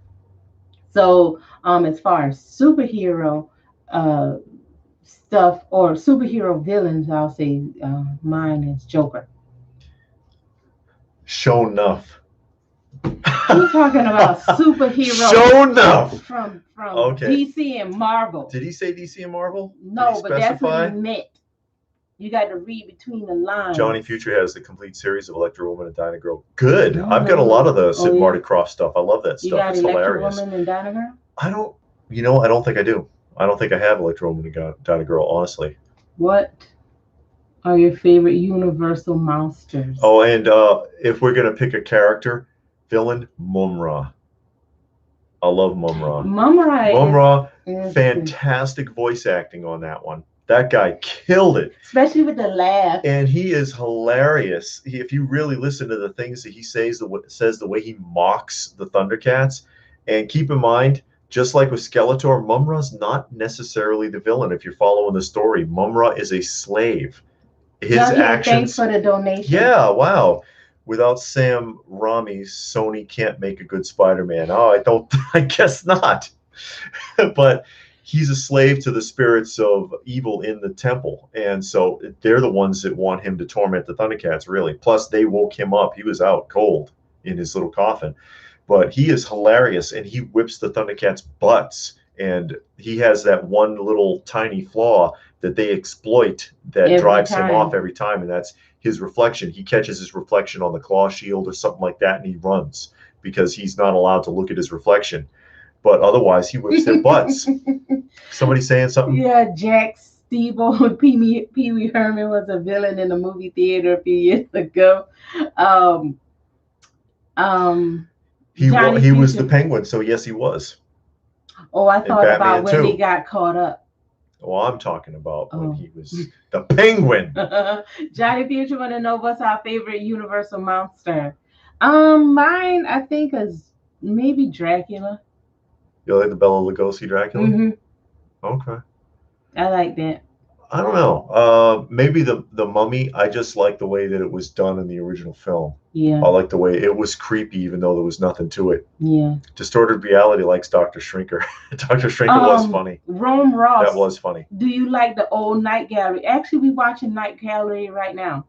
So as far as superhero stuff or superhero villains, I'll say mine is Joker. Show enough. We're talking about superhero. Show enough. From DC and Marvel. Did he say DC and Marvel? No, but that's what he meant. You got to read between the lines. Johnny Future has the complete series of Electro Woman and Dyna Girl. Good. I've got a lot of the Sid Marty Krofft stuff. I love that stuff. You got it's Electro hilarious. Woman and Dyna Girl? I don't think I do. I don't think I have Electro Woman and Dyna Girl, honestly. What are your favorite Universal monsters? Oh, and if we're going to pick a character, villain, Mumra. I love Mumra. Mumra fantastic voice acting on that one. That guy killed it. Especially with the laugh. And he is hilarious. If you really listen to the things that he says, the way he mocks the Thundercats. And keep in mind, just like with Skeletor, Mumra's not necessarily the villain. If you're following the story, Mumra is a slave. His actions. Thanks for the donation. Yeah, wow. Without Sam Raimi, Sony can't make a good Spider-Man. Oh, I guess not. But he's a slave to the spirits of evil in the temple. And so they're the ones that want him to torment the Thundercats, really. Plus, they woke him up. He was out cold in his little coffin. But he is hilarious, and he whips the Thundercats' butts. And he has that one little tiny flaw that they exploit that drives him off every time, and that's his reflection. He catches his reflection on the claw shield or something like that, and he runs because he's not allowed to look at his reflection. But otherwise, he whips their butts. Somebody saying something? Yeah, Jack Steeble, Pee Wee Herman was a villain in the movie theater a few years ago. He was the Penguin, so yes, he was. Oh, I thought about when he got caught up. Oh, I'm talking about when he was the Penguin. Johnny Future want to know what's our favorite Universal monster. Mine, I think, is maybe Dracula. You like the Bela Lugosi Dracula? Okay. I like that. I don't know. Maybe the Mummy. I just like the way that it was done in the original film. Yeah. I like the way it was creepy, even though there was nothing to it. Yeah. Distorted Reality likes Dr. Shrinker. Dr. Shrinker was funny. Rome Ross. That was funny. Do you like the old Night Gallery? Actually, we're watching Night Gallery right now.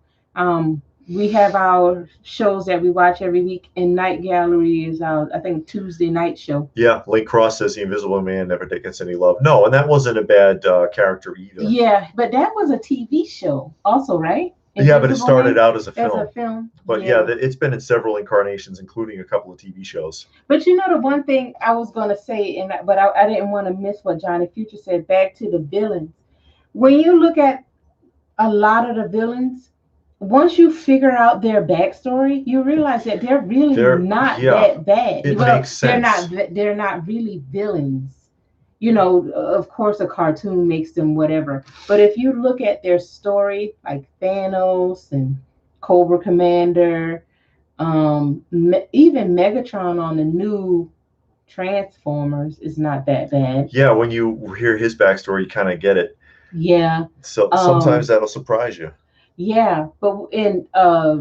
We have our shows that we watch every week, and Night Gallery is our, I think, Tuesday night show. Yeah, Link Cross says the Invisible Man never gets any love. No, and that wasn't a bad character either. Yeah, but that was a TV show also, right? Yeah, but it Invisible started Man out as a as film. a film. But yeah, it's been in several incarnations, including a couple of TV shows. But you know, the one thing I was going to say, but I didn't want to miss what Johnny Future said. Back to the villains. When you look at a lot of the villains, once you figure out their backstory, you realize that they're really not that bad. It makes sense. They're not really villains. You know, of course, a cartoon makes them whatever. But if you look at their story, like Thanos and Cobra Commander, even Megatron on the new Transformers is not that bad. Yeah, when you hear his backstory, you kind of get it. Yeah. So sometimes that'll surprise you. Yeah, but in Skeletor,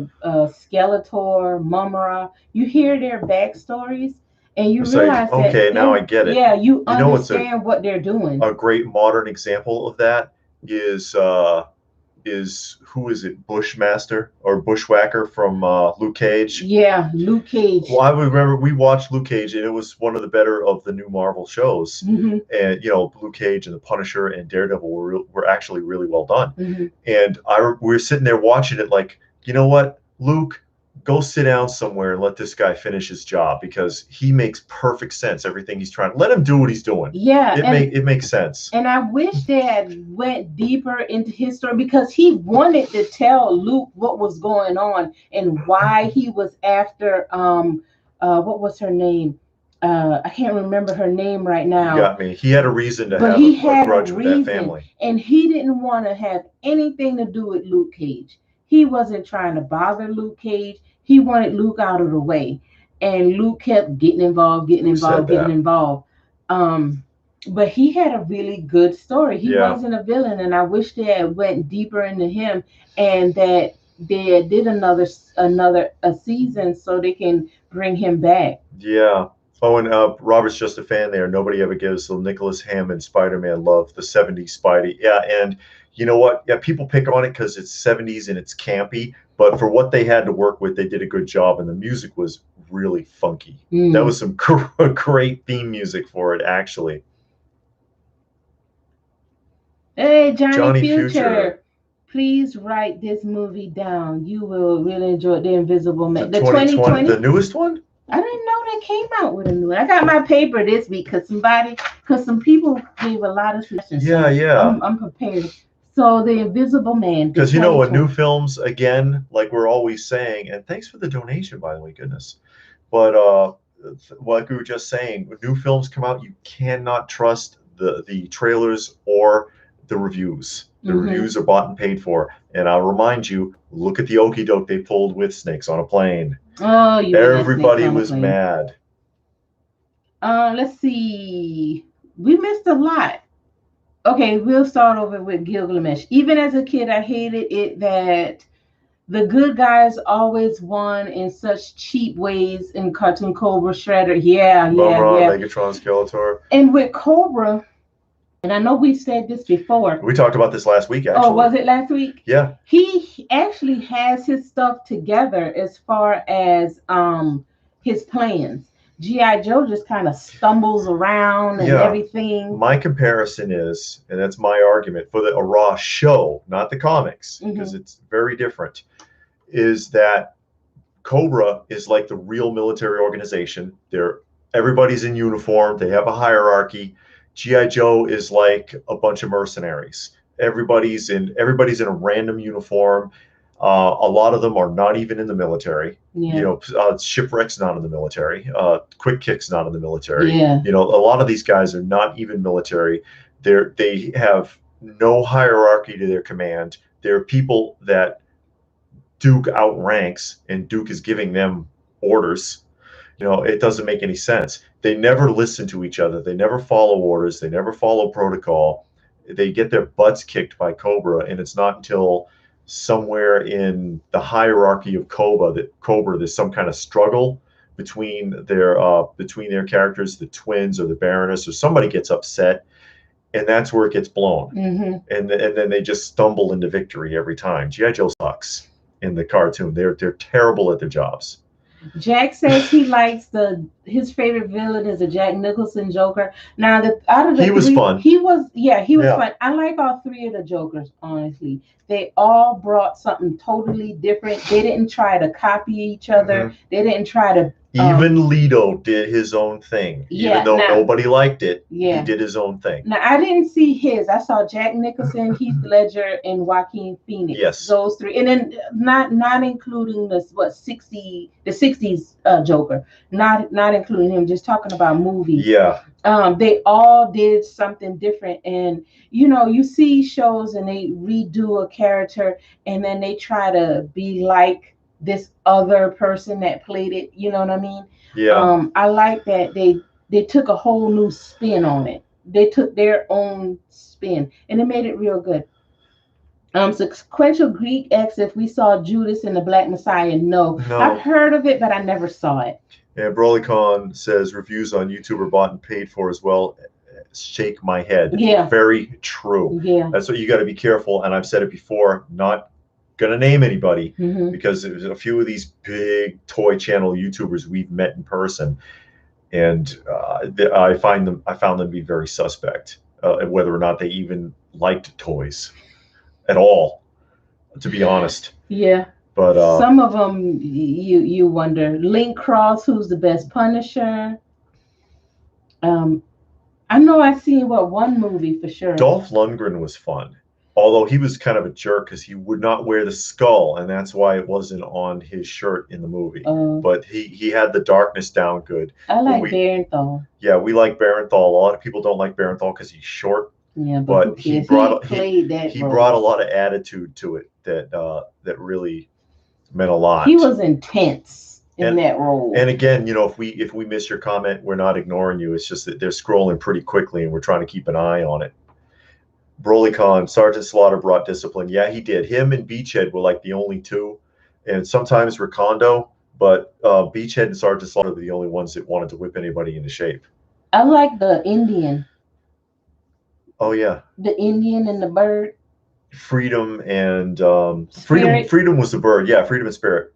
Mumra, you hear their backstories and you realize like, okay, that now I get it. Yeah, you understand what they're doing. A great modern example of that is who is it? Bushmaster or Bushwhacker from Luke Cage. Yeah, Luke Cage. Well, I remember we watched Luke Cage, and it was one of the better of the new Marvel shows. Mm-hmm. And you know, Luke Cage and the Punisher and Daredevil were actually really well done. Mm-hmm. And we were sitting there watching it, like, you know what, Luke, go sit down somewhere and let this guy finish his job, because he makes perfect sense. Everything he's trying, let him do what he's doing. Yeah, it makes sense. And I wish they had went deeper into his story, because he wanted to tell Luke what was going on and why he was after what was her name? I can't remember her name right now. You got me. He had a reason to have a grudge with that family, and he didn't want to have anything to do with Luke Cage. He wasn't trying to bother Luke Cage. He wanted Luke out of the way, and Luke kept getting involved. But he had a really good story. He wasn't a villain, and I wish they had went deeper into him, and that they did another season so they can bring him back. Yeah. Oh, and Robert's just a fan there. Nobody ever gives the Nicholas Hammond Spider-Man love, the 70s Spidey. Yeah, and you know what? Yeah, people pick on it because it's 70s and it's campy, but for what they had to work with, they did a good job, and the music was really funky. That was some great theme music for it, actually. Hey, Johnny Future. Please write this movie down. You will really enjoy The Invisible Man. The 2020, the newest one? I didn't know they came out with a new one. I got my paper this week because some people gave a lot of suggestions. Yeah, so I'm prepared. So The Invisible Man. Because you know what, new films, again, like we're always saying, and thanks for the donation, by the way, goodness. But like we were just saying, when new films come out, you cannot trust the trailers or the reviews. The reviews are bought and paid for. And I'll remind you, look at the okie doke they pulled with Snakes on a Plane. Oh, everybody was mad. Let's see. We missed a lot. Okay, we'll start over with Gilgamesh. Even as a kid, I hated it that the good guys always won in such cheap ways in Cartoon Cobra, Shredder. Megatron, Skeletor. And with Cobra, and I know we said this before. We talked about this last week, actually. Oh, was it last week? Yeah. He actually has his stuff together as far as his plans. G.I. Joe just kind of stumbles around and everything. My comparison is, and that's my argument for a raw show, not the comics, because it's very different, is that Cobra is like the real military organization. Everybody's in uniform. They have a hierarchy. G.I. Joe is like a bunch of mercenaries. Everybody's in a random uniform. A lot of them are not even in the military. Yeah. You know, Shipwreck's not in the military. Quick Kick's not in the military. Yeah. You know, a lot of these guys are not even military. They have no hierarchy to their command. They're people that Duke outranks, and Duke is giving them orders. You know, it doesn't make any sense. They never listen to each other. They never follow orders. They never follow protocol. They get their butts kicked by Cobra, and it's not until somewhere in the hierarchy of Cobra there's some kind of struggle between their characters, the twins or the Baroness, or somebody gets upset, and that's where it gets blown. And then they just stumble into victory every time. G.I. Joe sucks. in the cartoon. They're terrible at their jobs. Jack says he likes his favorite villain is a Jack Nicholson Joker. Now, out of the He was three, fun. he was fun. I like all three of the Jokers, honestly. They all brought something totally different. They didn't try to copy each other. Mhm. They didn't try to. Even Leto did his own thing. Even though nobody liked it, he did his own thing. Now, I didn't see his. I saw Jack Nicholson, Heath Ledger, and Joaquin Phoenix. Yes. Those three. And then not including the 60s Joker. Not including him, just talking about movies. Yeah. They all did something different. And you see shows and they redo a character and then they try to be like this other person that played it. You know what I mean? Yeah. I like that they took a whole new spin on it. They took their own spin and it made it real good. Sequential Greek X, if we saw Judas and the Black Messiah, no. I've heard of it, but I never saw it. And BrolyCon says reviews on YouTube are bought and paid for as well. Shake my head. Yeah. Very true. Yeah. That's what you got to be careful. And I've said it before, not gonna name anybody because there's a few of these big toy channel YouTubers we've met in person, and I found them to be very suspect, whether or not they even liked toys at all, to be honest. Yeah. But some of them you wonder. Link Cross, who's the best Punisher? I know I've seen one movie for sure. Dolph Lundgren was fun. Although he was kind of a jerk because he would not wear the skull, and that's why it wasn't on his shirt in the movie. But he had the darkness down good. I like Barenthal. Yeah, we like Barenthal. A lot of people don't like Barenthal because he's short. Yeah, but he brought a lot of attitude to it that really meant a lot. He was intense in that role. And again, if we miss your comment, we're not ignoring you. It's just that they're scrolling pretty quickly, and we're trying to keep an eye on it. BrolyCon, Sergeant Slaughter brought discipline. Yeah, he did. Him and Beachhead were like the only two, and sometimes Recondo, but Beachhead and Sergeant Slaughter were the only ones that wanted to whip anybody into shape. I like the Indian. Oh yeah. The Indian and the bird. Freedom and Freedom was the bird. Yeah, Freedom and Spirit.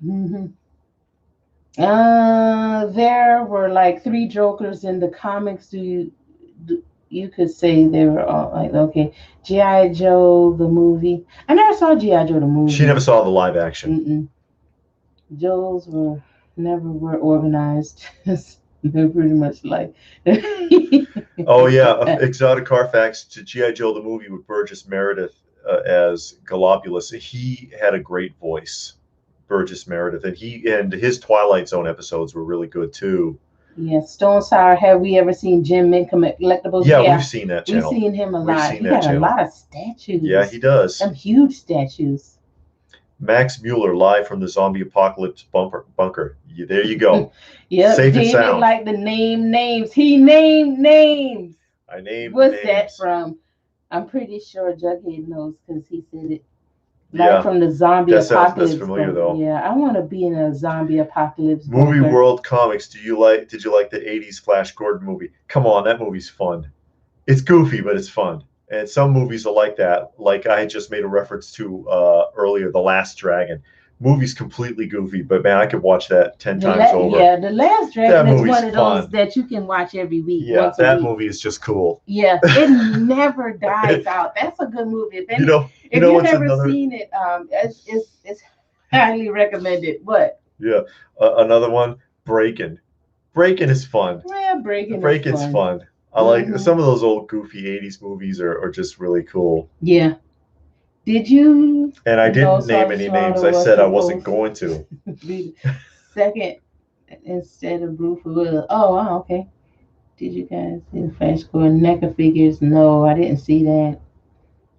There were like 3 Jokers in the comics. You could say they were all like, okay, G.I. Joe, the movie. I never saw G.I. Joe, the movie. She never saw the live action. Joes never were organized. They're pretty much like. Oh, yeah. Exotic Carfax to G.I. Joe, the movie with Burgess Meredith as Galopulus. He had a great voice, Burgess Meredith. And his Twilight Zone episodes were really good, too. Yeah, Stone Sour. Have we ever seen Jim Mint Collectibles? Yeah, we've seen that channel. We've seen him a lot. He got a lot of statues. Yeah, he does. Some huge statues. Max Mueller live from the zombie apocalypse bunker. There you go. Yeah, safe and sound. Like the names. He named names. I named What's names. That from? I'm pretty sure Jughead knows because he said it. Like from the zombie apocalypse. That's familiar though. Yeah, I want to be in a zombie apocalypse. Movie World Comics. Did you like the 80s Flash Gordon movie? Come on, that movie's fun. It's goofy, but it's fun. And some movies are like that. Like I just made a reference to earlier, The Last Dragon. Movie's completely goofy, but man, I could watch that 10 times over. Yeah, The Last Dragon is one of those that you can watch every week. Yeah, that movie is just cool. Yeah, it never dies out. That's a good movie. If you've never seen it, it's highly recommended. What? Yeah, another one, Breakin'. Breakin' is fun. Yeah, Breakin's fun. I like some of those old goofy 80s movies are just really cool. Yeah. Did you? And I didn't name any names. I said I wasn't going to. Second instead of Bruce Willis. Oh, okay. Did you guys see the Flash Gordon NECA figures? No, I didn't see that.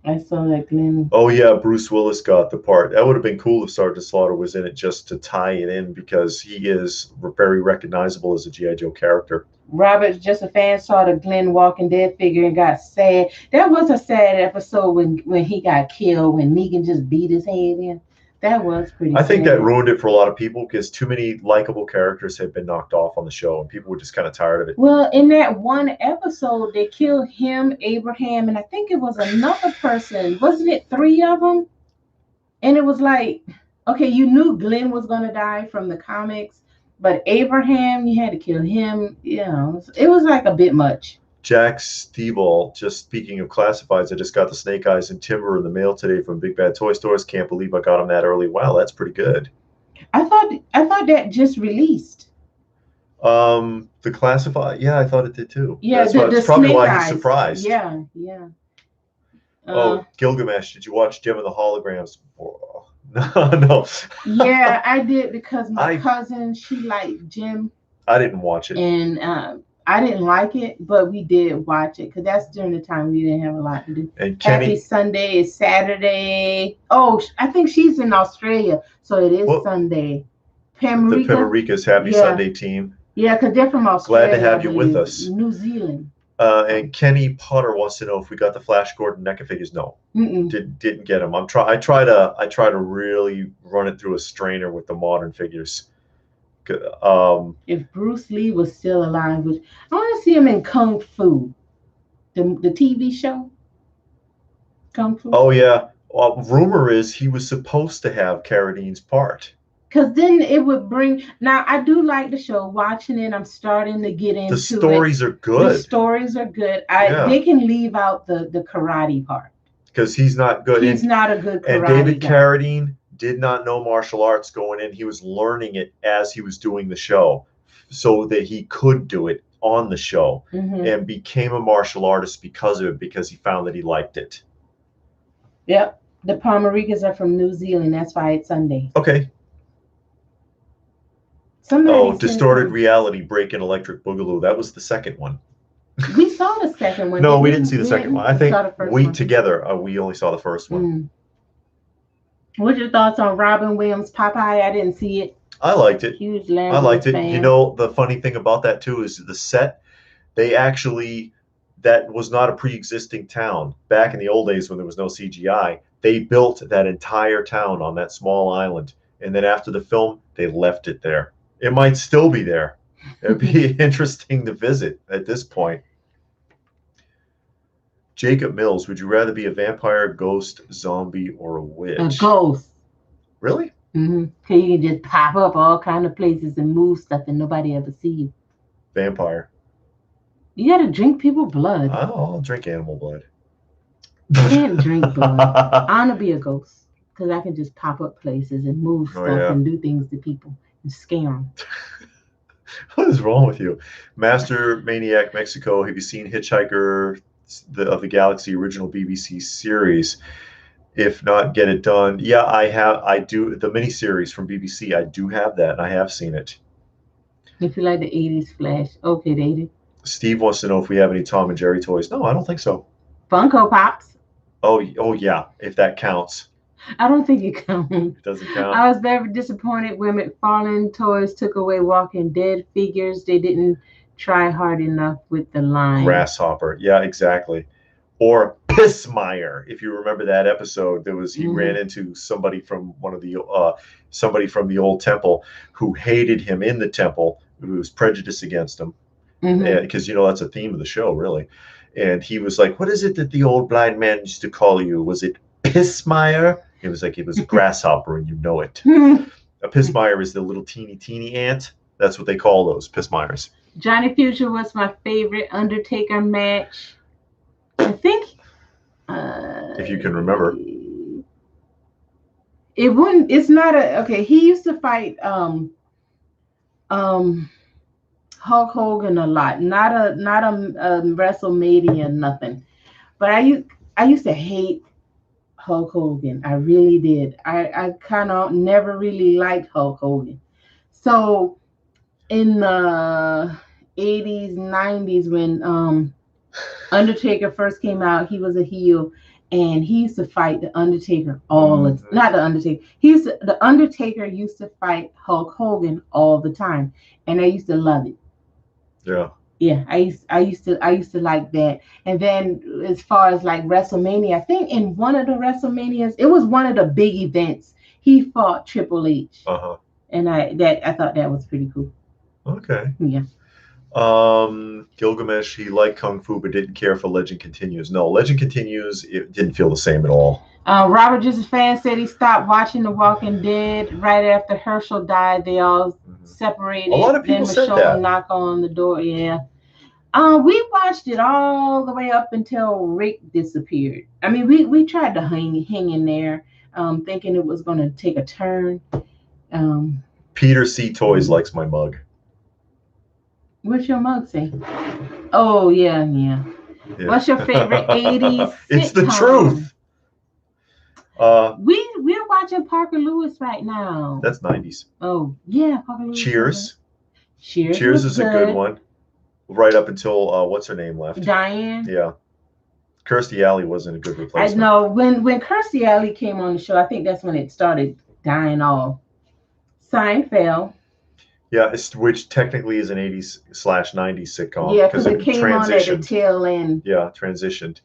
I saw that Glenn. Oh yeah, Bruce Willis got the part. That would have been cool if Sergeant Slaughter was in it just to tie it in because he is very recognizable as a G.I. Joe character. Robert, just a fan, saw the Glenn Walking Dead figure and got sad. That was a sad episode when he got killed, when Negan just beat his head in. That was pretty sad. I think that ruined it for a lot of people because too many likable characters had been knocked off on the show and people were just kind of tired of it. Well, in that one episode, they killed him, Abraham, and I think it was another person. Wasn't it 3 of them? And it was like Okay, you knew Glenn was gonna die from the comics, but Abraham, you had to kill him. You know, it was like a bit much. Jack Steeball, just speaking of classifieds, I just got the Snake Eyes and Timber in the mail today from Big Bad Toy Stores. Can't believe I got them that early. Wow, that's pretty good. I thought that just released. The classified, yeah, I thought it did too. Yeah, That's why the it's probably Snake why he's Eyes. surprised. Yeah, yeah. Oh, Gilgamesh, did you watch Gem of the Holograms? Oh, no. Yeah, I did because my cousin, she liked Jim. I didn't watch it. And I didn't like it, but we did watch it because that's during the time we didn't have a lot to do. And Kenny, Happy Sunday is Saturday. Oh, I think she's in Australia, so it is Sunday. Pamrika. The Pamrika's Happy Sunday team. Yeah, because they're from Australia. Glad to have you with us. New Zealand. And Kenny Potter wants to know if we got the Flash Gordon NECA figures. No, didn't get them. I try to really run it through a strainer with the modern figures. If Bruce Lee was still alive, which I want to see him in Kung Fu, the TV show. Kung Fu. Oh yeah. Rumor is he was supposed to have Carradine's part. Because then it would bring. Now I do like the show. Watching it, I'm starting to get into the stories are good. The stories are good. They can leave out the karate part because he's not good. He's not a good karate And David guy. Carradine did not know martial arts going in. He was learning it as he was doing the show, so that he could do it on the show, and became a martial artist because of it. Because he found that he liked it. Yep, the Palmerikas are from New Zealand. That's why it's Sunday. Okay. Distorted Reality, Breaking Electric Boogaloo. That was the second one. We saw the second one. No, we didn't see the second one. I think we only saw the first one. What's your thoughts on Robin Williams' Popeye? I didn't see it. I liked it. Huge I liked it. fan. You know, the funny thing about that too is the set. That was not a pre-existing town. Back in the old days when there was no CGI, they built that entire town on that small island. And then after the film, they left it there. It might still be there. It'd be interesting to visit at this point. Jacob Mills, would you rather be a vampire, ghost, zombie, or a witch? A ghost. Really? Because you can just pop up all kind of places and move stuff and nobody ever see you. Vampire. You got to drink people's blood. I'll drink animal blood. I can't drink blood. I want to be a ghost because I can just pop up places and move stuff and do things to people and scare them. What is wrong with you? Master Maniac Mexico, have you seen Hitchhiker of the Galaxy original BBC series? If not, get it done. Yeah, I do. The miniseries from BBC, I do have that, and I have seen it. If you like the 80s Flash, okay, they do. Steve wants to know if we have any Tom and Jerry toys. No, I don't think so. Funko Pops. Oh yeah, if that counts. I don't think it counts. It doesn't count. I was very disappointed when McFarlane Toys took away Walking Dead figures. They didn't try hard enough with the line. Grasshopper. Yeah, exactly. Or Pissmeyer, if you remember that episode, he ran into somebody from somebody from the old temple who hated him in the temple, who was prejudiced against him. Because that's a theme of the show, really. And he was like, "What is it that the old blind man used to call you? Was it Pissmeyer?" It was like it was a grasshopper, and you know it. A Pissmeyer is the little teeny ant. That's what they call those Pissmeyers. Johnny Future was my favorite Undertaker match. I think. If you can remember. It wouldn't. It's not a okay. He used to fight Hulk Hogan a lot. Not a WrestleMania nothing. But I used to hate Hulk Hogan. I really did. I kind of never really liked Hulk Hogan. So in the 80s, 90s when Undertaker first came out, he was a heel, and he used to fight the Undertaker not the Undertaker. The Undertaker used to fight Hulk Hogan all the time, and I used to love it. Yeah. Yeah, I used to like that. And then as far as like WrestleMania, I think in one of the WrestleManias, it was one of the big events. He fought Triple H. And I thought that was pretty cool. Okay. Yeah. Gilgamesh, he liked Kung Fu but didn't care for Legend Continues. No, Legend Continues, it didn't feel the same at all. Robert Just a Fan said he stopped watching The Walking Dead right after Herschel died. They all separated. A lot of people then said Michonne that. knocked on the door. Yeah. We watched it all the way up until Rick disappeared. I mean, we tried to hang in there, thinking it was going to take a turn. Peter C. Toys likes my mug. What's your mug say? Oh yeah. What's your favorite 80s sitcom? It's the truth. We're watching Parker Lewis right now. That's 90s. Oh yeah, Parker Lewis. Cheers. Cheers is a good one. Right up until what's her name left? Diane. Yeah. Kirstie Alley wasn't a good replacement. I know when Kirstie Alley came on the show, I think that's when it started dying off. Seinfeld. Yeah, which technically is an 80s/90s sitcom. Yeah, because it came on at the tail end. Yeah, transitioned.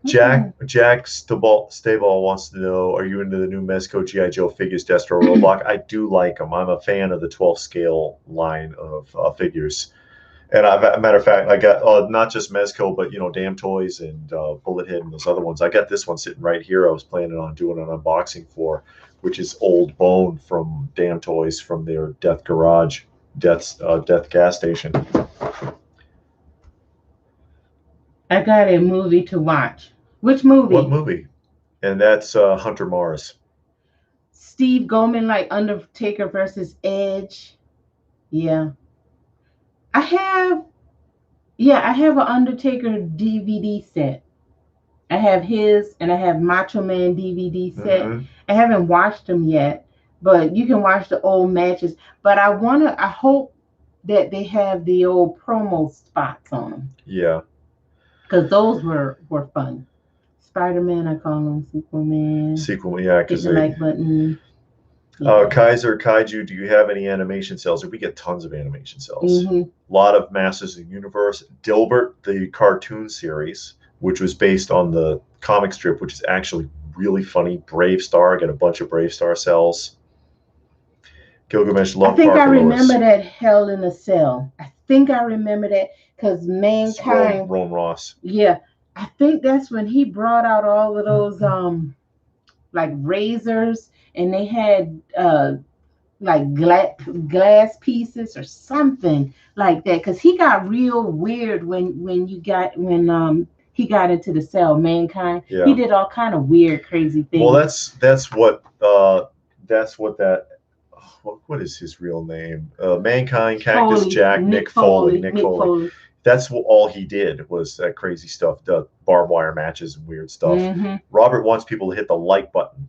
Jack Staball wants to know, are you into the new Mezco G.I. Joe figures, Destro Roebuck? I do like them. I'm a fan of the 12 scale line of figures. And a matter of fact, I got not just Mezco, but Damn Toys and Bullet Head and those other ones. I got this one sitting right here. I was planning on doing an unboxing for, which is Old Bone from Damn Toys from their Death Garage, Death gas station. I got a movie to watch. Which movie? What movie? And that's Hunter Mars. Steve Goldman, like Undertaker versus Edge. Yeah. I have an Undertaker DVD set. I have his and I have Macho Man DVD set. Mm-hmm. I haven't watched them yet, but you can watch the old matches. But I hope that they have the old promo spots on them. Yeah. Because those were fun. Spider-Man, I call him Superman. Sequel, yeah. Hit the like button. Yeah. Kaiser Kaiju, do you have any animation cells? We get tons of animation cells. Mm-hmm. A lot of Masters of the Universe. Dilbert, the cartoon series, which was based on the comic strip, which is actually really funny. Brave Star, I got a bunch of Brave Star cells. Gilgamesh, love I think Parker I remember Lewis. that Hell in a Cell. I think I remember that because Mankind. Ron Ross. Yeah, I think that's when he brought out all of those like razors, and they had like glass pieces or something like that. Because he got real weird when he got into the cell. Mankind. Yeah. He did all kind of weird, crazy things. Well, what is his real name? Mankind, Cactus Foley. Jack, Nick Foley. That's all he did was that crazy stuff, the barbed wire matches and weird stuff. Mm-hmm. Robert wants people to hit the like button.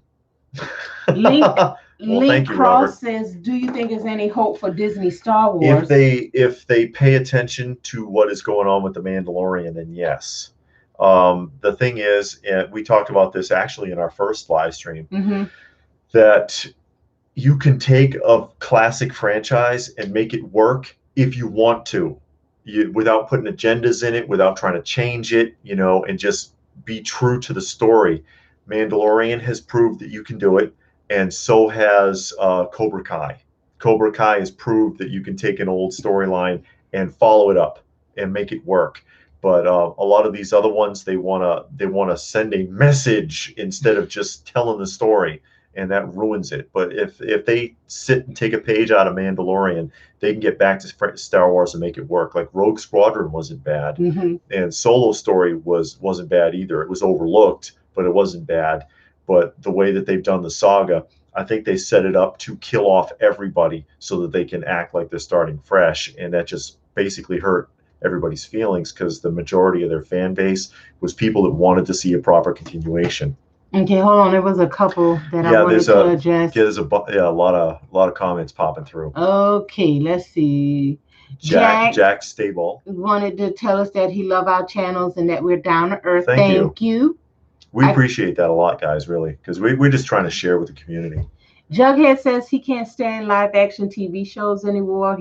Link Cross says, do you think there's any hope for Disney Star Wars? If they pay attention to what is going on with The Mandalorian, then yes. The thing is, and we talked about this actually in our first live stream, mm-hmm. that you can take a classic franchise and make it work if you want to, without putting agendas in it, without trying to change it, and just be true to the story. Mandalorian has proved that you can do it, and so has Cobra Kai. Cobra Kai has proved that you can take an old storyline and follow it up and make it work. But a lot of these other ones, they wanna send a message instead of just telling the story, and that ruins it. But if they sit and take a page out of Mandalorian, they can get back to Star Wars and make it work. Like Rogue Squadron wasn't bad, mm-hmm. and Solo Story wasn't bad either. It was overlooked, but it wasn't bad. But the way that they've done the saga, I think they set it up to kill off everybody so that they can act like they're starting fresh, and that just basically hurt everybody's feelings because the majority of their fan base was people that wanted to see a proper continuation. Okay, hold on. There was a couple that I wanted to address. Yeah, there's a lot of comments popping through. Okay, let's see. Jack Stable wanted to tell us that he loved our channels and that we're down to earth. Thank you. We appreciate that a lot, guys, really, because we're just trying to share with the community. Jughead says he can't stand live action TV shows anymore.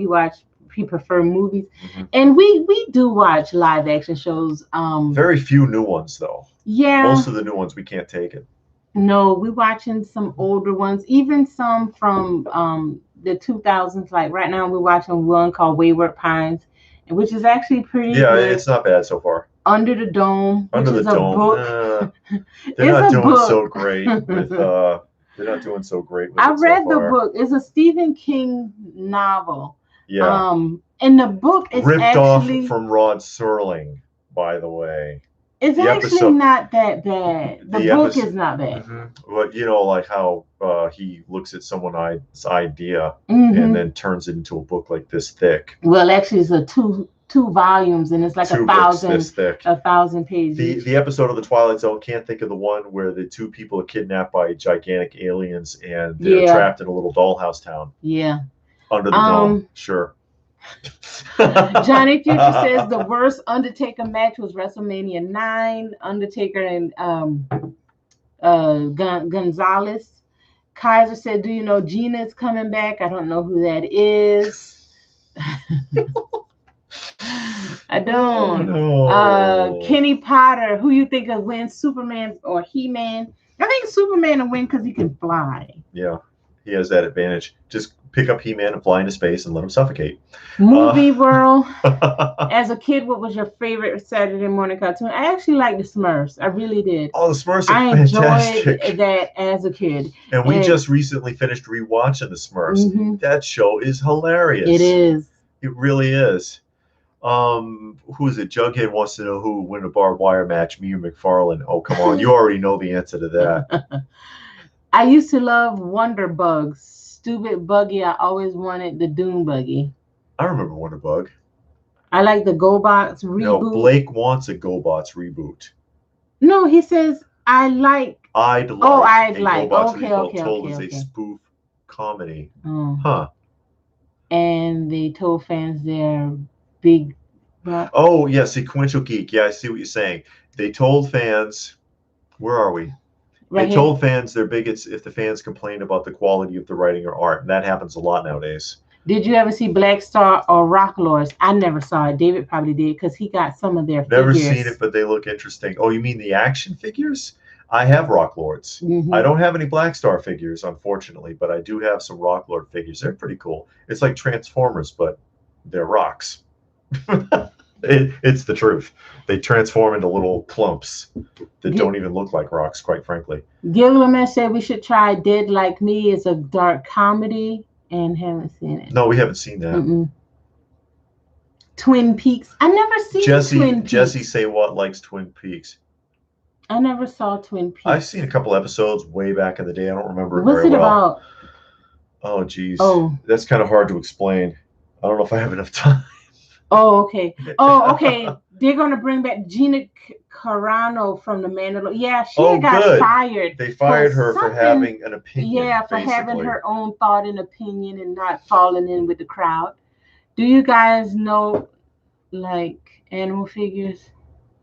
He prefer movies, mm-hmm. and we do watch live action shows. Very few new ones though. Yeah, most of the new ones we can't take it. No, we're watching some older ones, even some from the 2000s. Like right now, we're watching one called Wayward Pines, which is actually pretty good. It's not bad so far. Under the Dome, which Under the is a Dome. book. They're It's not a doing book. so great with. They're not doing so great with I it read so the far. book. It's a Stephen King novel. Yeah. And the book is Ripped actually off from Rod Serling, by the way. it's The actually episode- not that bad. The book is not bad. But you know, like how he looks at someone's idea Mhm. and then turns it into a book like this thick. Well, actually, it's a two volumes, and it's like Two books this thick. 1,000 pages. The episode of the Twilight Zone, can't think of the one where the two people are kidnapped by gigantic aliens and they're trapped in a little dollhouse town. Yeah. Under the dome. Sure. Johnny Future says the worst Undertaker match was WrestleMania 9. Undertaker and Gonzalez. Kaiser said, "Do you know Gina is coming back?" I don't know who that is. I don't. Oh, no. Kenny Potter, who you think will win, Superman or He-Man? I think Superman will win because he can fly. Yeah, he has that advantage. Just pick up He-Man and fly into space and let him suffocate. Movie World. As a kid, what was your favorite Saturday morning cartoon? I actually liked the Smurfs. I really did. Oh, the Smurfs are I fantastic. enjoyed that as a kid. And we just recently finished rewatching the Smurfs. Mm-hmm. That show is hilarious. It is. It really is. Who is it? Jughead wants to know who would win a barbed wire match, me or McFarlane. Oh, come on. You already know the answer to that. I used to love Wonder Bugs. Stupid Buggy. I always wanted the Doom Buggy. I remember Wonder Bug. I like the GoBots reboot. No, Blake wants a GoBots reboot. No, he says I'd like. GoBots Okay, reboot okay. As a spoof comedy. Oh. Huh. And they told fans they're big. Oh, yeah, Sequential Geek. Yeah, I see what you're saying. They told fans, where are we? They told fans they're bigots if the fans complain about the quality of the writing or art. And that happens a lot nowadays. Did you ever see Black Star or Rock Lords? I never saw it. David probably did because he got some of their Never figures. seen it, but they look interesting. Oh, you mean the action figures? I have Rock Lords. Mm-hmm. I don't have any Black Star figures, unfortunately, but I do have some Rock Lord figures. They're pretty cool. It's like Transformers, but they're rocks. It's the truth. They transform into little clumps that don't even look like rocks, quite frankly. Gilgamesh said we should try Dead Like Me. It's a dark comedy and haven't seen it. No, we haven't seen that. Mm-mm. Twin Peaks. I never seen Twin Peaks. Jesse Say What likes Twin Peaks. I never saw Twin Peaks. I've seen a couple episodes way back in the day. I don't remember it What's very it well. about? Oh, geez. Oh. That's kind of hard to explain. I don't know if I have enough time. Oh, okay. Oh, okay. They're going to bring back Gina Carano from The Mandalorian. Yeah, she got fired. They fired her for having an opinion. Yeah, for having her own thought and opinion and not falling in with the crowd. Do you guys know, like, animal figures?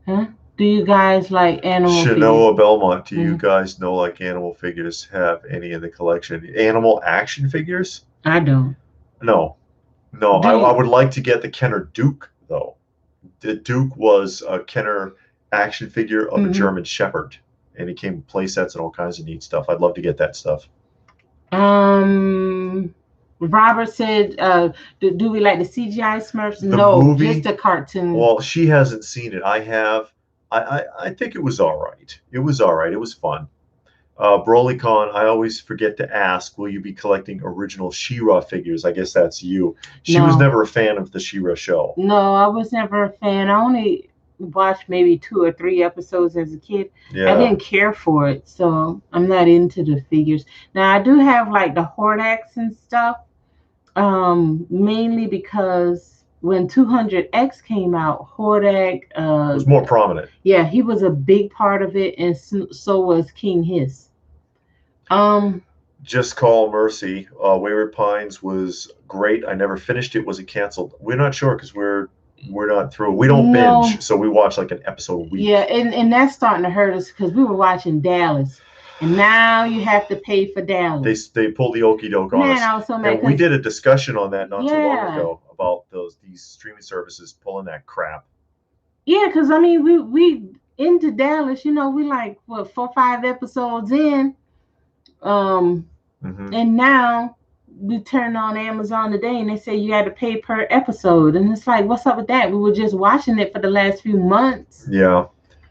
Huh? Do you guys like animal figures? Shanoa Belmont, do you guys know, like, animal figures have any in the collection? Animal action figures? I don't. No. I would like to get the Kenner Duke, though. The Duke was a Kenner action figure of a German Shepherd, and he came with play sets and all kinds of neat stuff. I'd love to get that stuff. Robert said, do we like the CGI Smurfs? Movie? Just a cartoon. Well, she hasn't seen it. I have. I think it was all right. It was all right. It was fun. BrolyCon, I always forget to ask, will you be collecting original She-Ra figures? I guess that's you. She was never a fan of the She-Ra show. No, I was never a fan. I only watched maybe 2 or 3 episodes as a kid. Yeah. I didn't care for it, so I'm not into the figures. Now, I do have like the Hordax and stuff, mainly because when 200X came out, Hordak was more prominent. Yeah, he was a big part of it, and so was King Hiss. Just Call Mercy. Wayward Pines was great. I never finished it. Was it canceled? We're not sure because we're not through. We don't binge, so we watch like an episode a week. Yeah, and that's starting to hurt us because we were watching Dallas. And now you have to pay for Dallas. They pulled the okie doke on us. I was so mad. And we did a discussion on that not too long ago about these streaming services pulling that crap. Yeah, because I mean we into Dallas, we like 4 or 5 episodes in. And now we turned on Amazon today and they say you had to pay per episode. And it's like, what's up with that? We were just watching it for the last few months. Yeah.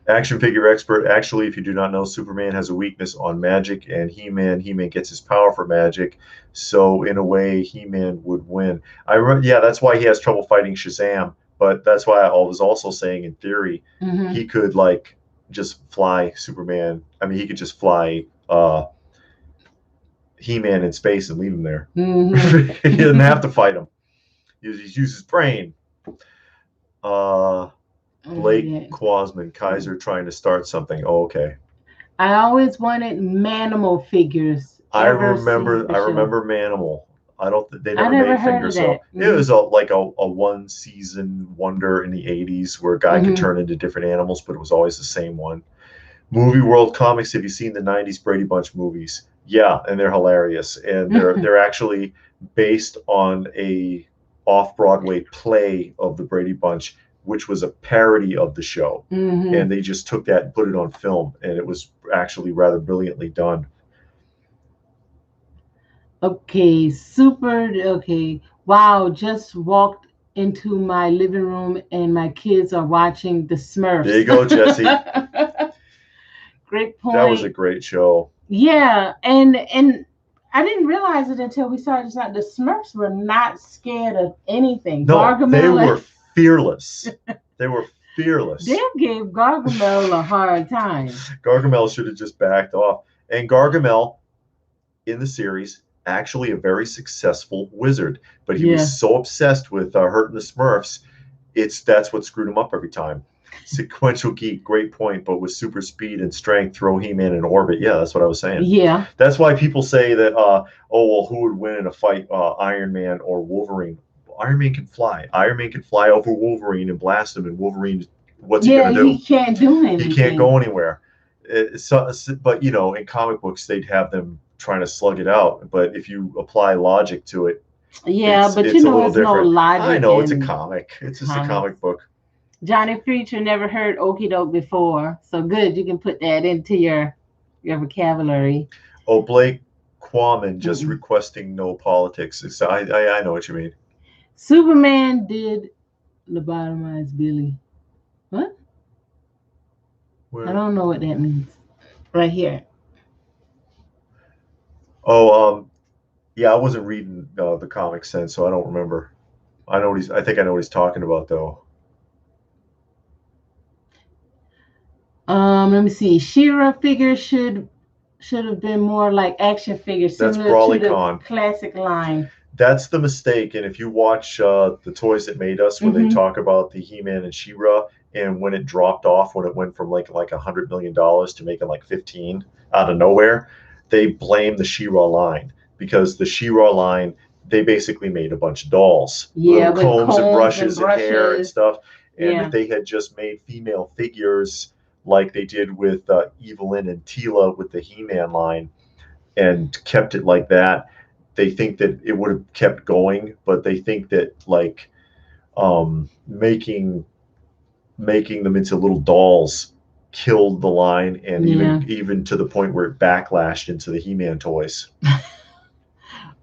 Action figure expert. Actually, if you do not know, Superman has a weakness on magic, and He-Man gets his power from magic. So in a way, He-Man would win. Yeah, that's why he has trouble fighting Shazam. But that's why I was also saying, in theory, he could like just fly Superman. I mean, he could just fly He-Man in space and leave him there. He doesn't have to fight him. He uses his brain. Blake Quasman, Kaiser trying to start something. Oh, okay. I always wanted Manimal figures. I remember Manimal. They never made figures. So it was like a one-season wonder in the 80s where a guy could turn into different animals, but it was always the same one. Movie World Comics. Have you seen the 90s Brady Bunch movies? Yeah, and they're hilarious. And they're actually based on a off-Broadway play of the Brady Bunch, which was a parody of the show. And they just took that and put it on film, and it was actually rather brilliantly done. Okay, okay. Wow, just walked into my living room and my kids are watching the Smurfs. There you go, Jesse. Great point. That was a great show. Yeah, and I didn't realize it until we started. The Smurfs were not scared of anything. No, they were fearless. They were fearless. They gave Gargamel a hard time. Gargamel should have just backed off. And Gargamel, in the series, actually a very successful wizard, but he was so obsessed with hurting the Smurfs, that's what screwed him up every time. Sequential geek, great point, but with super speed and strength, throw He-Man in orbit. Yeah, that's what I was saying. Yeah. That's why people say that, oh, well, who would win in a fight, Iron Man or Wolverine? Iron Man can fly. Iron Man can fly over Wolverine and blast him, and Wolverine, what's he going to do? He can't do anything. He can't go anywhere. But, in comic books, they'd have them trying to slug it out. But if you apply logic to it, it's a little different. No logic. I know, it's a comic. It's just a comic book. Johnny Preacher never heard okie doke before, so good. You can put that into your vocabulary. Oh, Blake Quammen just requesting no politics. So I know what you mean. Superman did lobotomize Billy. What? Where? I don't know what that means. Right here. Oh, yeah, I wasn't reading the comic sense, so I don't remember. I think I know what he's talking about, though. Let me see. She-Ra figures should have been more like action figures. That's Brawley-Con. Classic line. That's the mistake. And if you watch the Toys That Made Us, when they talk about the He-Man and She-Ra, and when it dropped off, when it went from like $100 million to making like 15 out of nowhere, they blame the She-Ra line, because the She-Ra line, they basically made a bunch of dolls. Yeah, with combs and brushes and hair and stuff. And if they had just made female figures like they did with Evelyn and Tila with the He-Man line, and kept it like that, they think that it would have kept going. But they think that like making them into little dolls killed the line, and even to the point where it backlashed into the He-Man toys.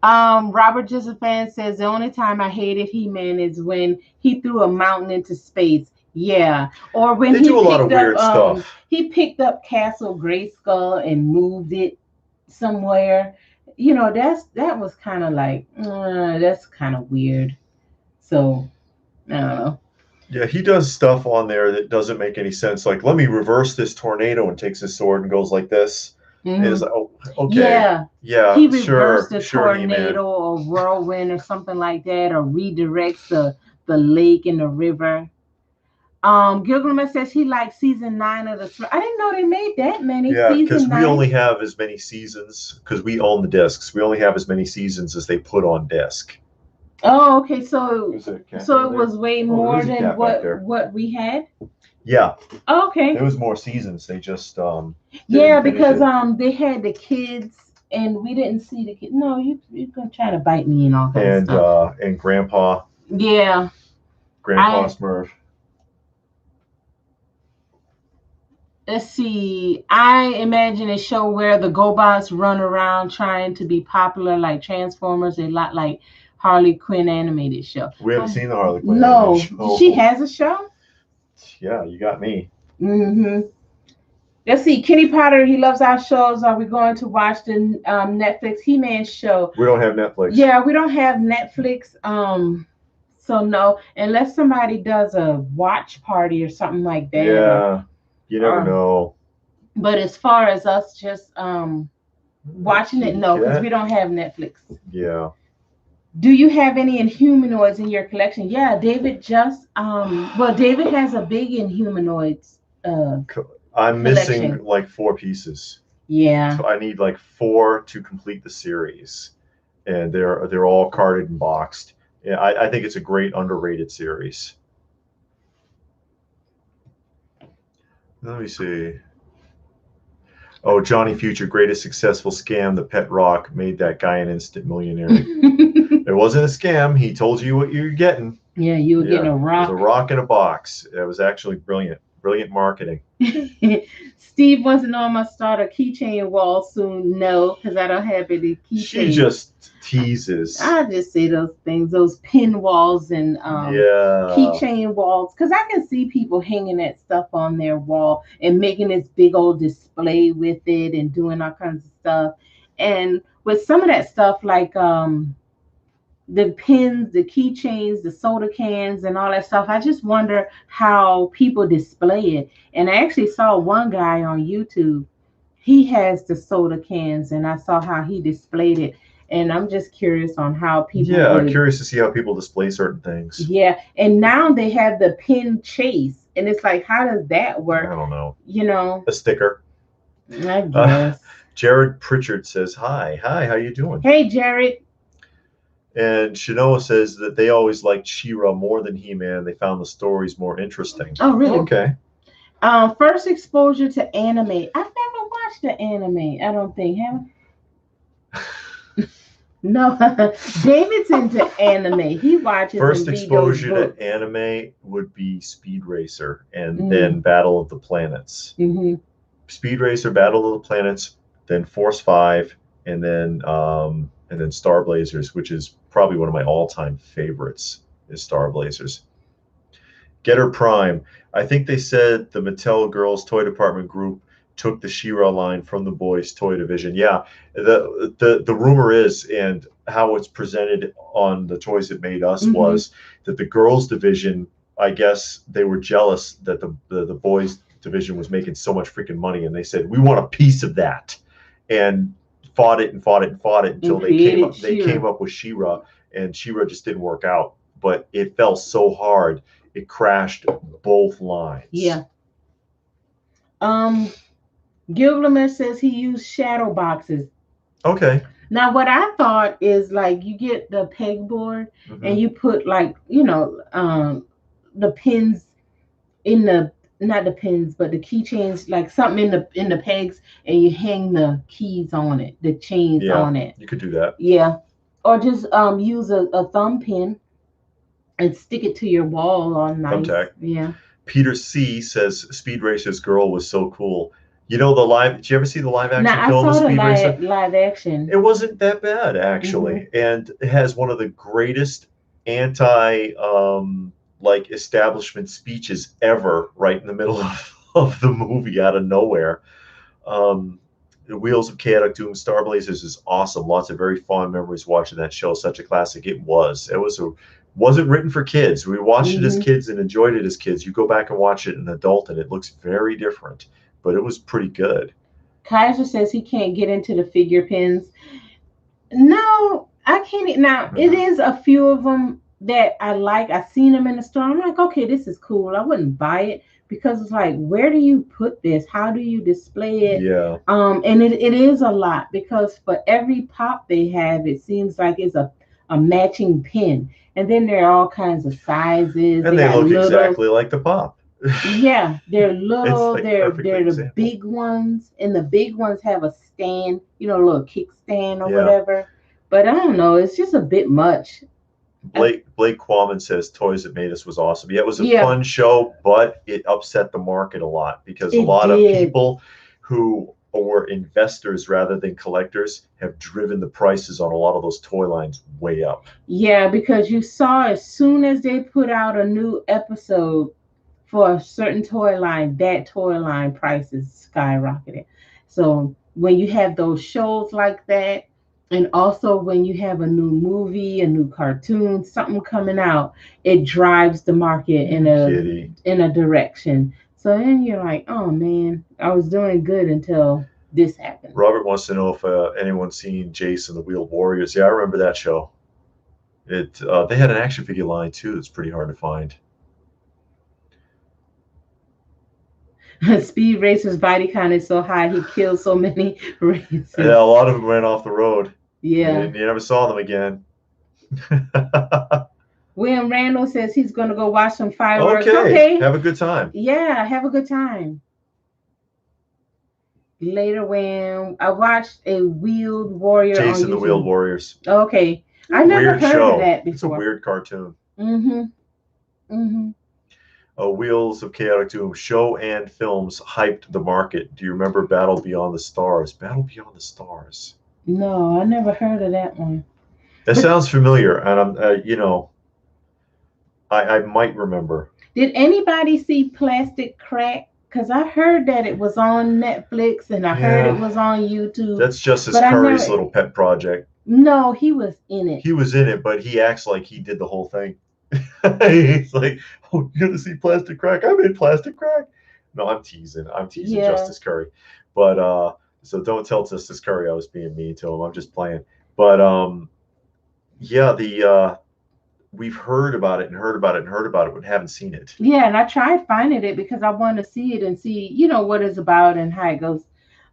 Robert Josephan says the only time I hated He-Man is when he threw a mountain into space. Yeah, or when they do a lot of weird stuff. He picked up Castle Grayskull and moved it somewhere. That was kind of like that's kind of weird. So I don't know. Yeah, he does stuff on there that doesn't make any sense. Like, let me reverse this tornado, and takes his sword and goes like this. And it's like, oh, okay. Yeah. He reversed the tornado or whirlwind or something like that, or redirects the lake and the river. Gilgamesh says he likes season 9 of the. I didn't know they made that many. Yeah, because we only have as many seasons, because we own the discs. We only have as many seasons as they put on disc. Oh, okay. So it was way more than what we had. Yeah. Oh, okay. There was more seasons. They just because they had the kids and we didn't see the kids. No, you're gonna try to bite me and all kinds of stuff. And Grandpa. Yeah. Grandpa Smurf. let's see. I imagine a show where the GoBots run around trying to be popular, like Transformers. A lot like Harley Quinn animated show. We haven't seen the Harley Quinn No, animated show. she has a show. Yeah, you got me. Mm-hmm. Let's see. Kenny Potter, he loves our shows. Are we going to watch the Netflix He-Man show? We don't have Netflix. Yeah, we don't have Netflix. So no, unless somebody does a watch party or something like that. Yeah, you never know. But as far as us just watching it, no, because we don't have Netflix. Yeah. Do you have any Inhumanoids in your collection? Yeah, David just well, David has a big Inhumanoids. I'm missing like 4 pieces. Yeah. So I need like 4 to complete the series, and they're all carded and boxed. Yeah, I think it's a great underrated series. Let me see. Oh, Johnny Future, greatest successful scam. The pet rock made that guy an instant millionaire. It wasn't a scam. He told you what you're getting. Yeah, you were getting a rock. It was a rock in a box. It was actually brilliant. Brilliant marketing. Steve wants to know, I'm going to start a keychain wall soon. No, because I don't have any keychains. She just teases. I just say those things, those pin walls and keychain walls, because I can see people hanging that stuff on their wall and making this big old display with it and doing all kinds of stuff. And with some of that stuff, like the pins, the keychains, the soda cans, and all that stuff, I just wonder how people display it. And I actually saw one guy on YouTube. He has the soda cans, and I saw how he displayed it. And I'm just curious on how people. Yeah, I'm curious to see how people display certain things. Yeah, and now they have the pin chase, and it's like, how does that work? I don't know. You know, a sticker. I guess. Jared Pritchard says, "Hi, how you doing?" Hey, Jared. And Shinoa says that they always liked She-Ra more than He-Man. They found the stories more interesting. Oh, really? Okay. First exposure to anime. I've never watched the anime. I don't think. Have No, David's into anime. He watches. First exposure to anime would be Speed Racer, and then Battle of the Planets. Speed Racer, Battle of the Planets, then Force 5, and then Star Blazers, which is probably one of my all-time favorites, is Star Blazers. Getter Prime. I think they said the Mattel Girls Toy Department group took the She-Ra line from the boys' toy division. Yeah, the rumor is, and how it's presented on the Toys That Made Us was that the girls' division, I guess they were jealous that the boys' division was making so much freaking money, and they said, we want a piece of that, and fought it until they came up with She-Ra, and She-Ra just didn't work out. But it fell so hard, it crashed both lines. Yeah. Gilgamesh says he used shadow boxes. Okay. Now, what I thought is, like, you get the pegboard and you put, like, the pins in the, not the pins, but the keychains, like something in the pegs, and you hang the keys on it, the chains on it. You could do that. Yeah. Or just use a thumb pin and stick it to your wall on nice. Thumbtack. Yeah. Peter C says Speed Racer's girl was so cool. You know the live? Did you ever see the live action film of Speed Racer? Live action. It wasn't that bad, actually, and it has one of the greatest like establishment speeches ever, right in the middle of the movie, out of nowhere. The Wheels of Chaotic Doom, Star Blazers is awesome. Lots of very fond memories watching that show. Such a classic. It wasn't written for kids. We watched it as kids and enjoyed it as kids. You go back and watch it as an adult, and it looks very different, but it was pretty good. Kaiser says he can't get into the figure pins. No, I can't. Now, it is a few of them that I like. I've seen them in the store. I'm like, okay, this is cool. I wouldn't buy it because it's like, where do you put this? How do you display it? Yeah. And it is a lot, because for every pop they have, it seems like it's a matching pin. And then there are all kinds of sizes. And they look exactly like the pop. Yeah, they're little, like they're the big ones, and the big ones have a stand, a little kickstand or whatever. But I don't know, it's just a bit much. Blake Quammen says Toys That Made Us was awesome. Yeah, it was a Yeah, fun show, but it upset the market a lot because a it lot of did. people who were investors rather than collectors have driven the prices on a lot of those toy lines way up. Yeah, because you saw as soon as they put out a new episode for a certain toy line, that toy line prices skyrocketed. So when you have those shows like that, and also when you have a new movie, a new cartoon, something coming out, it drives the market Kitty. in a direction. So then you're like, oh man, I was doing good until this happened. Robert wants to know if anyone's seen Jason the Wheeled Warriors. Yeah, I remember that show. They had an action figure line too that's pretty hard to find. Speed Racer's body count is so high, he kills so many racers. Yeah, a lot of them ran off the road. Yeah. You never saw them again. William Randall says he's going to go watch some fireworks. Okay. Have a good time. Yeah, have a good time. Later, when I watched a Wheeled Warrior Jason on the YouTube. Wheeled Warriors. Okay. I never heard of that before. It's a weird cartoon. Mm-hmm. Mm-hmm. Wheels of Chaotic Doom. Show and films hyped the market. Do you remember Battle Beyond the Stars? Battle Beyond the Stars. No, I never heard of that one. That sounds familiar, and I'm, I might remember. Did anybody see Plastic Crack? Because I heard that it was on Netflix and I heard it was on YouTube. That's Justice Curry's little pet project. No, he was in it. He was in it, but he acts like he did the whole thing. He's like, oh, you're going to see Plastic Crack? I made Plastic Crack. No, I'm teasing. Yeah. Justice Curry. But, so don't tell Justice Curry I was being mean to him. I'm just playing. But, yeah, we've heard about it and heard about it and heard about it, but haven't seen it. Yeah, and I tried finding it because I want to see it and see, what it's about and how it goes.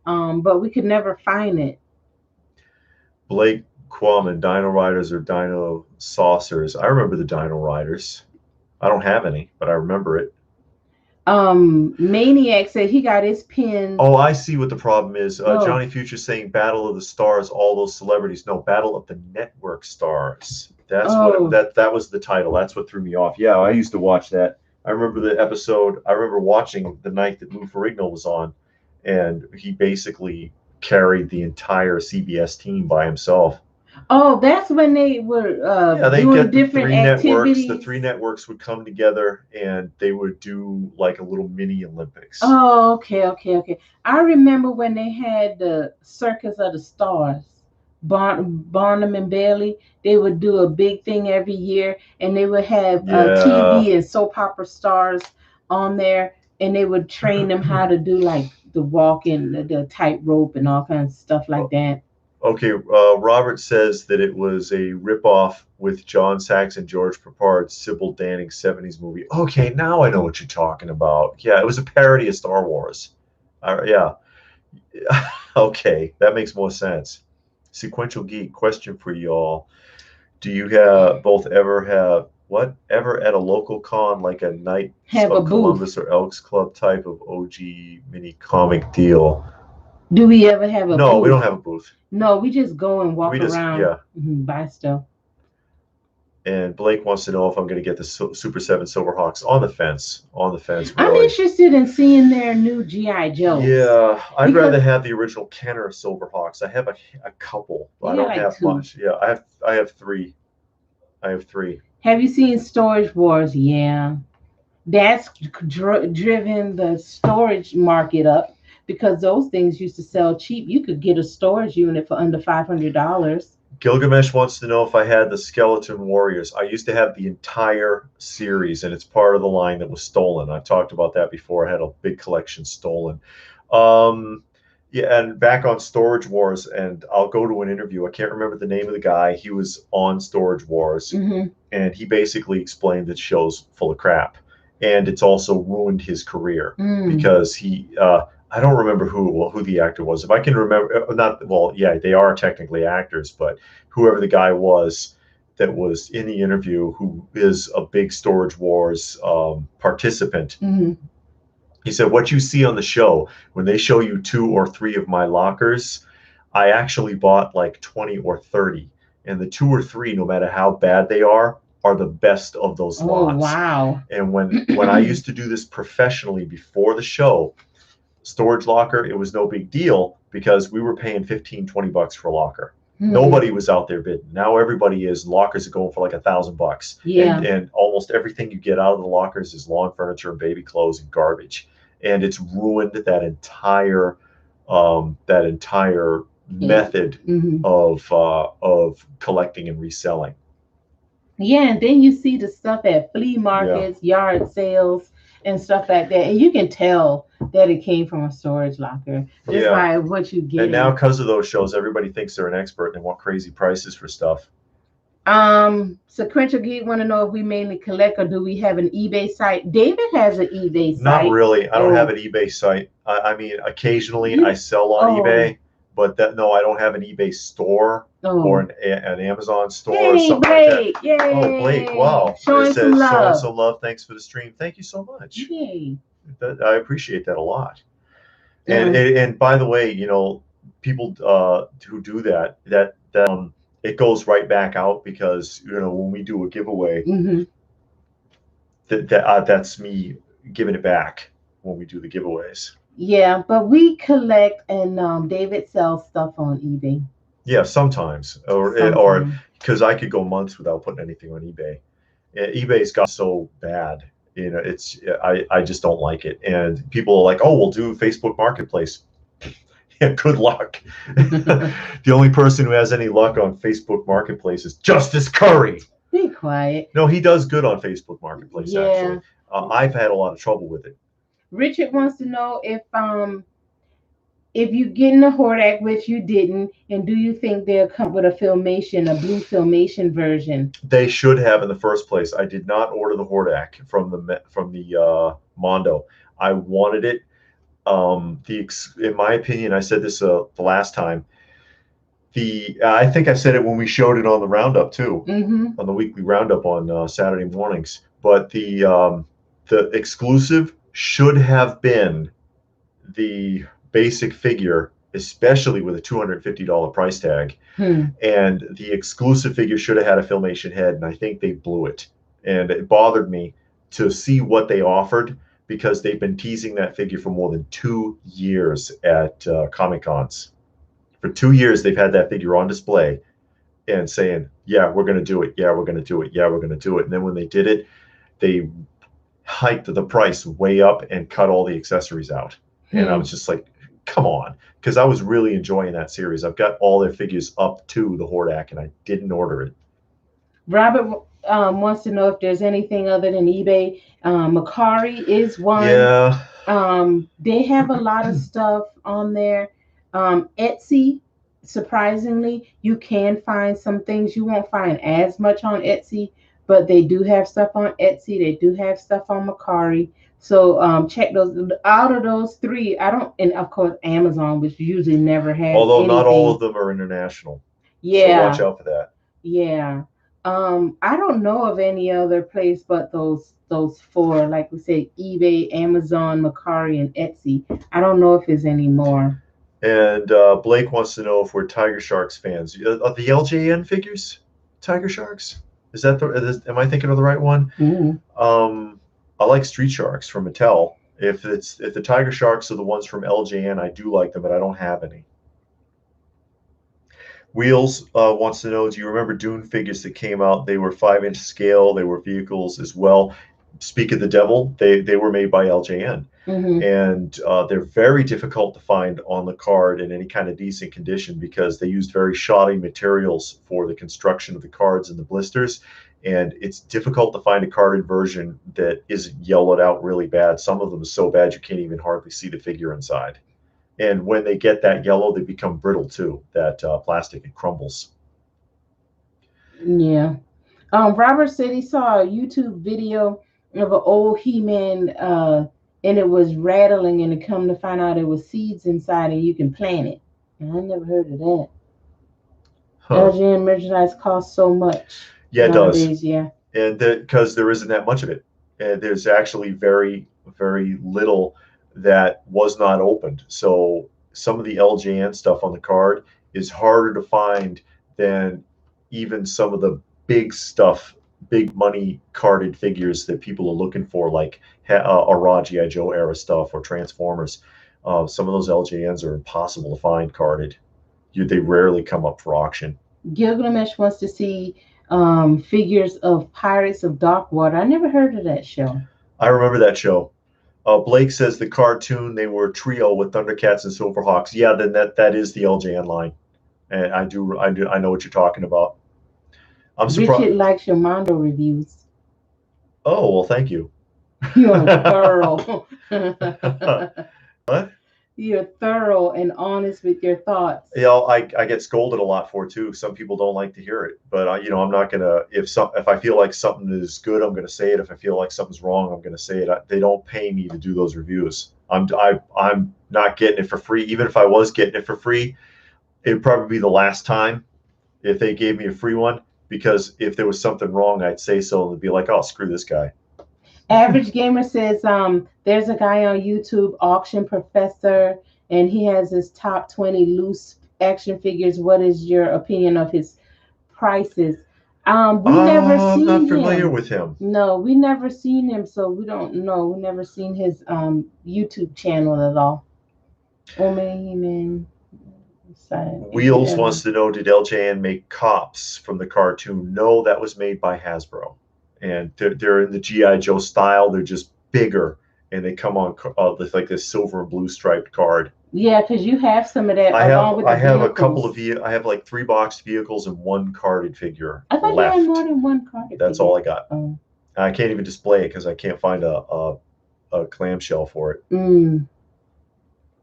But we could never find it. Blake Quammen, Dino Riders or Dino Saucers. I remember the Dino Riders. I don't have any, but I remember it. Maniac said he got his pin. Oh, I see what the problem is. Johnny Future saying Battle of the Stars, all those celebrities. No, Battle of the Network Stars. That's what that was the title. That's what threw me off. Yeah, I used to watch that. I remember the episode. I remember watching the night that Lou Ferrigno was on, and he basically carried the entire CBS team by himself. Oh, that's when they were doing different activities. The three networks would come together and they would do like a little mini Olympics. Oh, okay. I remember when they had the Circus of the Stars, Barnum and Bailey. They would do a big thing every year, and they would have TV and soap opera stars on there, and they would train them how to do like the walking, the tightrope, and all kinds of stuff like that. Okay, Robert says that it was a ripoff with John Sachs and George Peppard's Sybil Danning 70s movie. Okay, now I know what you're talking about. Yeah, it was a parody of Star Wars. Yeah. Okay, that makes more sense. Sequential Geek, question for y'all. Do you ever at a local con like a Knights of Columbus or Elks Club type of OG mini comic deal? Do we ever have a booth? No, we don't have a booth. No, we just go and walk around, buy stuff. And Blake wants to know if I'm going to get the Super 7 Silverhawks on the fence. Really. I'm interested in seeing their new G.I. Joe. Yeah, I'd rather have the original Kenner Silverhawks. I have a couple, but I don't have much. Yeah, I have three. Have you seen Storage Wars? Yeah, that's driven the storage market up. Because those things used to sell cheap. You could get a storage unit for under $500. Gilgamesh wants to know if I had the Skeleton Warriors. I used to have the entire series, and it's part of the line that was stolen. I've talked about that before. I had a big collection stolen. Yeah, and back on Storage Wars, and I'll go to an interview. I can't remember the name of the guy. He was on Storage Wars, and he basically explained that show's full of crap. And it's also ruined his career because he... I don't remember who the actor was. If I can remember, they are technically actors, but whoever the guy was that was in the interview, who is a big Storage Wars participant, he said, what you see on the show, when they show you 2 or 3 of my lockers, I actually bought like 20 or 30. and the 2 or 3, no matter how bad they are the best of those lots. Oh, wow. And when I used to do this professionally before the show, storage locker, it was no big deal because we were paying 15, 20 bucks for a locker. Nobody was out there bidding. Now everybody is. Lockers are going for like $1,000. Yeah. And almost everything you get out of the lockers is lawn furniture and baby clothes and garbage. And it's ruined that entire method of collecting and reselling. Yeah, and then you see the stuff at flea markets, yard sales, and stuff like that, and you can tell that it came from a storage locker just by what you get. And now, because of those shows, everybody thinks they're an expert and they want crazy prices for stuff. Sequential Geek want to know if we mainly collect or do we have an eBay site? David has an eBay site. Not really. I don't have an eBay site. I mean, occasionally I sell on eBay, but no, I don't have an eBay store or an Amazon store or something Blake. like that. Yay. Oh, Blake, wow. Showing some love. Thanks for the stream. Thank you so much. Yay. I appreciate that a lot. And by the way, you know, people who do that, it goes right back out because, you know, when we do a giveaway, that's me giving it back when we do the giveaways. Yeah, but we collect and David sells stuff on eBay. Yeah, sometimes, or because I could go months without putting anything on eBay. eBay's got so bad, you know. I just don't like it. And people are like, "Oh, we'll do Facebook Marketplace." Yeah, good luck. The only person who has any luck on Facebook Marketplace is Justice Curry. Be quiet. No, he does good on Facebook Marketplace. Yeah. Actually, I've had a lot of trouble with it. Richard wants to know if you get in a Hordak, which you didn't, and do you think they'll come with a Filmation, a blue Filmation version? They should have in the first place. I did not order the Hordak from the Mondo. I wanted it. In my opinion, I said this the last time. I think I said it when we showed it on the roundup too, on the weekly roundup on Saturday mornings. But the exclusive should have been the basic figure, especially with a $250 price tag. And the exclusive figure should have had a Filmation head, and I think they blew it. And it bothered me to see what they offered, because they've been teasing that figure for more than 2 years at Comic Cons. For 2 years, they've had that figure on display and saying, yeah, we're going to do it. Yeah, we're going to do it. Yeah, we're going to do it. And then when they did it, they hiked the price way up and cut all the accessories out. And I was just like, come on, because I was really enjoying that series. I've got all their figures up to the Hordak, and I didn't order it. Robert wants to know if there's anything other than eBay. Macari is one. Yeah. They have a lot of stuff on there. Etsy, surprisingly, you can find some things. You won't find as much on Etsy, but they do have stuff on Etsy. They do have stuff on Macari. So check those. Out of those three, and of course Amazon, which usually never has. Although not all of them are international. Yeah. So watch out for that. Yeah. I don't know of any other place but those four, like we said, eBay, Amazon, Macari, and Etsy. I don't know if there's any more. And Blake wants to know if we're Tiger Sharks fans. Are the LJN figures Tiger Sharks? Is that am I thinking of the right one? I like Street Sharks from Mattel. If the Tiger Sharks are the ones from LJN, I do like them, but I don't have any. Wheels wants to know, do you remember Dune figures that came out? They were 5-inch scale. They were vehicles as well. Speak of the Devil, they were made by LJN. And they're very difficult to find on the card in any kind of decent condition, because they used very shoddy materials for the construction of the cards and the blisters. And it's difficult to find a carded version that isn't yellowed out really bad. Some of them are so bad you can't even hardly see the figure inside. And when they get that yellow, they become brittle too. That plastic, it crumbles. Yeah. Robert said he saw a YouTube video of an old He-Man, and it was rattling, and to come to find out it was seeds inside, and you can plant it. And I never heard of that. LGN merchandise costs so much. Yeah, nowadays, it does. Yeah. And because there isn't that much of it. And there's actually very, very little that was not opened. So some of the LJN stuff on the card is harder to find than even some of the big stuff, big money carded figures that people are looking for, like a raw G.I. Joe era stuff or Transformers. Some of those LJNs are impossible to find carded. They rarely come up for auction. Gilgamesh wants to see figures of Pirates of Darkwater. I never heard of that show. I remember that show. Blake says the cartoon, they were a trio with Thundercats and Silverhawks. Yeah, then that is the LJN line, and I know what you're talking about. I'm surprised. Richard likes your Mondo reviews. Oh well, thank you. You're thorough. What? You're thorough and honest with your thoughts. You know, I get scolded a lot for it too. Some people don't like to hear it, but you know, I'm not gonna. If I feel like something is good, I'm gonna say it. If I feel like something's wrong, I'm gonna say it. They don't pay me to do those reviews. I'm not getting it for free. Even if I was getting it for free, it'd probably be the last time if they gave me a free one. Because if there was something wrong, I'd say so, and they'd be like, "Oh, screw this guy." Average Gamer says, there's a guy on YouTube, Auction Professor, and he has his top 20 loose action figures. What is your opinion of his prices? We never seen him. I'm not familiar with him. No, we never seen him, so we don't know. We never seen his YouTube channel at all. Oh man. Wheels wants to know, did LJN make cops from the cartoon? No, that was made by Hasbro. And they're in the G.I. Joe style. They're just bigger, and they come on with like this silver and blue striped card. Yeah, because you have some of that. I have a couple of I have like 3 boxed vehicles and 1 carded figure. I thought left. You had more than 1 carded. That's figure. all I got. Oh. I can't even display it because I can't find a clamshell for it.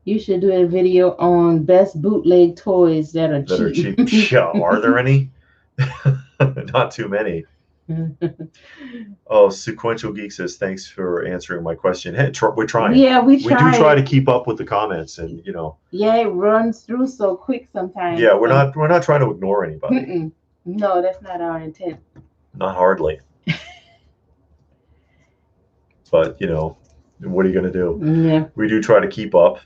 You should do a video on best bootleg toys that are cheap. Yeah, are there any? Not too many. Oh, Sequential Geek says, thanks for answering my question. Hey, we're trying. Yeah, we do try to keep up with the comments, and you know. Yeah, it runs through so quick sometimes. Yeah, we're not trying to ignore anybody. No, that's not our intent. Not hardly. But you know, what are you gonna do? Yeah. We do try to keep up.